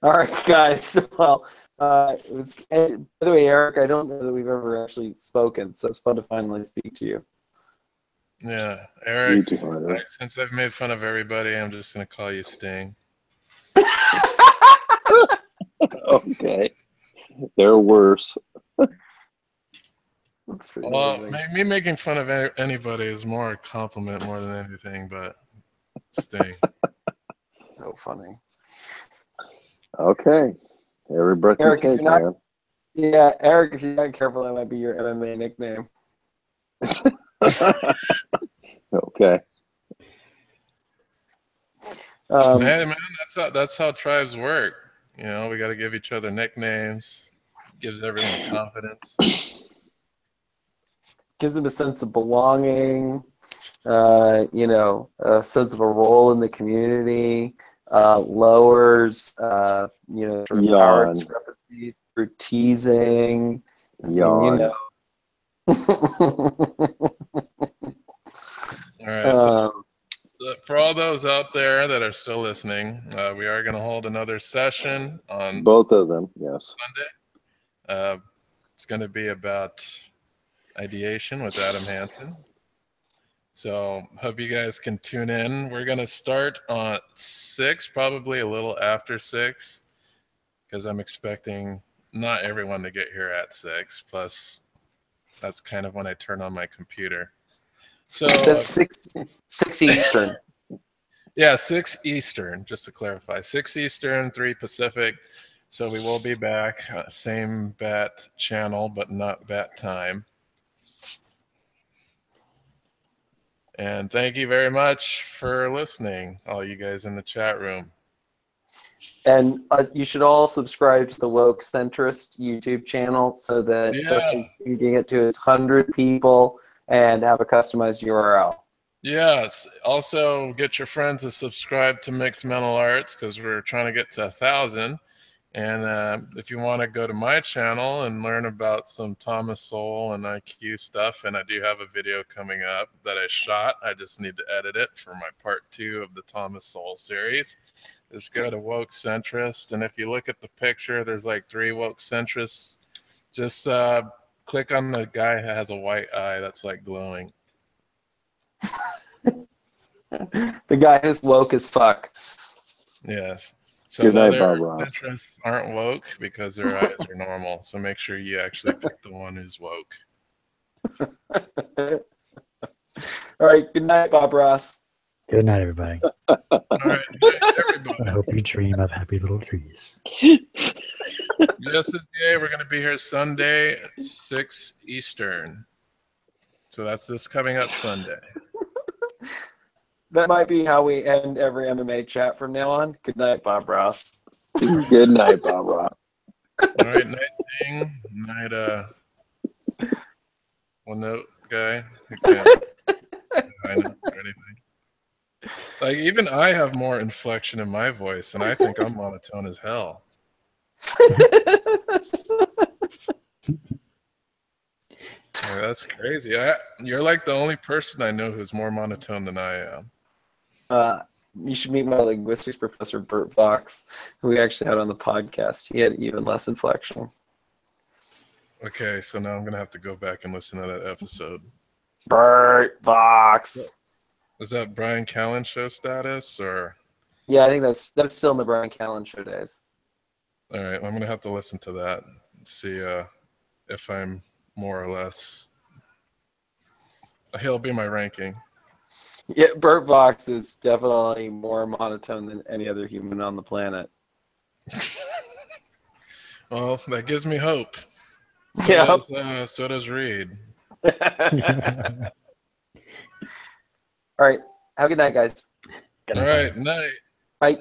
right, guys. Well, it was. By the way, Eric, I don't know that we've ever actually spoken, so it's fun to finally speak to you. Yeah, Eric. You too, Since I've made fun of everybody, I'm just gonna call you Sting. Okay. They're worse. That's pretty Well, amazing. me making fun of anybody is more a compliment more than anything, but Sting. So funny. Okay. Every breath Eric, you if take, you're not- man. Yeah, Eric, if you're not careful, that might be your MMA nickname. Okay. Hey man, that's how tribes work. You know, we got to give each other nicknames. Gives everyone confidence. Gives them a sense of belonging, a sense of a role in the community, lowers, sort of power Yawn. discrepancies through teasing. Yawn. All right. So for all those out there that are still listening, we are going to hold another session on Both of them, yes. Monday. It's going to be about ideation with Adam Hansen. So hope you guys can tune in. We're going to start on 6, probably a little after 6, because I'm expecting not everyone to get here at 6. Plus, that's kind of when I turn on my computer. So that's 6 Eastern. Yeah, 6 Eastern, just to clarify. 6 Eastern, 3 Pacific. So we will be back, same bat channel, but not bat time. And thank you very much for listening, all you guys in the chat room. And you should all subscribe to the Woke Centrist YouTube channel so that Dustin can get to his 100 people and have a customized URL. Yes. Also, get your friends to subscribe to Mixed Mental Arts because we're trying to get to 1,000. And if you want to go to my channel and learn about some Thomas Sowell and IQ stuff, and I do have a video coming up that I shot. I just need to edit it for my part 2 of the Thomas Sowell series. Just go to Woke Centrist, and if you look at the picture, there's like 3 Woke Centrists. Just click on the guy who has a white eye that's like glowing. The guy who's woke as fuck. Yes. So Good night, the Bob other Ross. interests aren't woke because their eyes are normal. So make sure you actually pick the one who's woke. All right. Good night, Bob Ross. Good night, everybody. All right, good night, everybody. I hope you dream of happy little trees. USSDA, we're going to be here Sunday, 6 Eastern. So that's this coming up Sunday. That might be how we end every MMA chat from now on. Good night, Bob Ross. Good night, Bob Ross. All right, night Ding, night one note guy who can't high notes or anything. Like even I have more inflection in my voice, and I think I'm monotone as hell. Like, that's crazy. You're like the only person I know who's more monotone than I am. You should meet my linguistics professor, Bert Fox, who we actually had on the podcast. He had even less inflection. Okay, so now I'm going to have to go back and listen to that episode. Bert Fox. Is that Brian Callen show status or? Yeah, I think that's still in the Brian Callen show days. All right, I'm going to have to listen to that and see if I'm more or less. He'll be my ranking. Yeah, Bert Fox is definitely more monotone than any other human on the planet. Well, that gives me hope. So does Reed. All right. Have a good night, guys. All right. Night. Bye.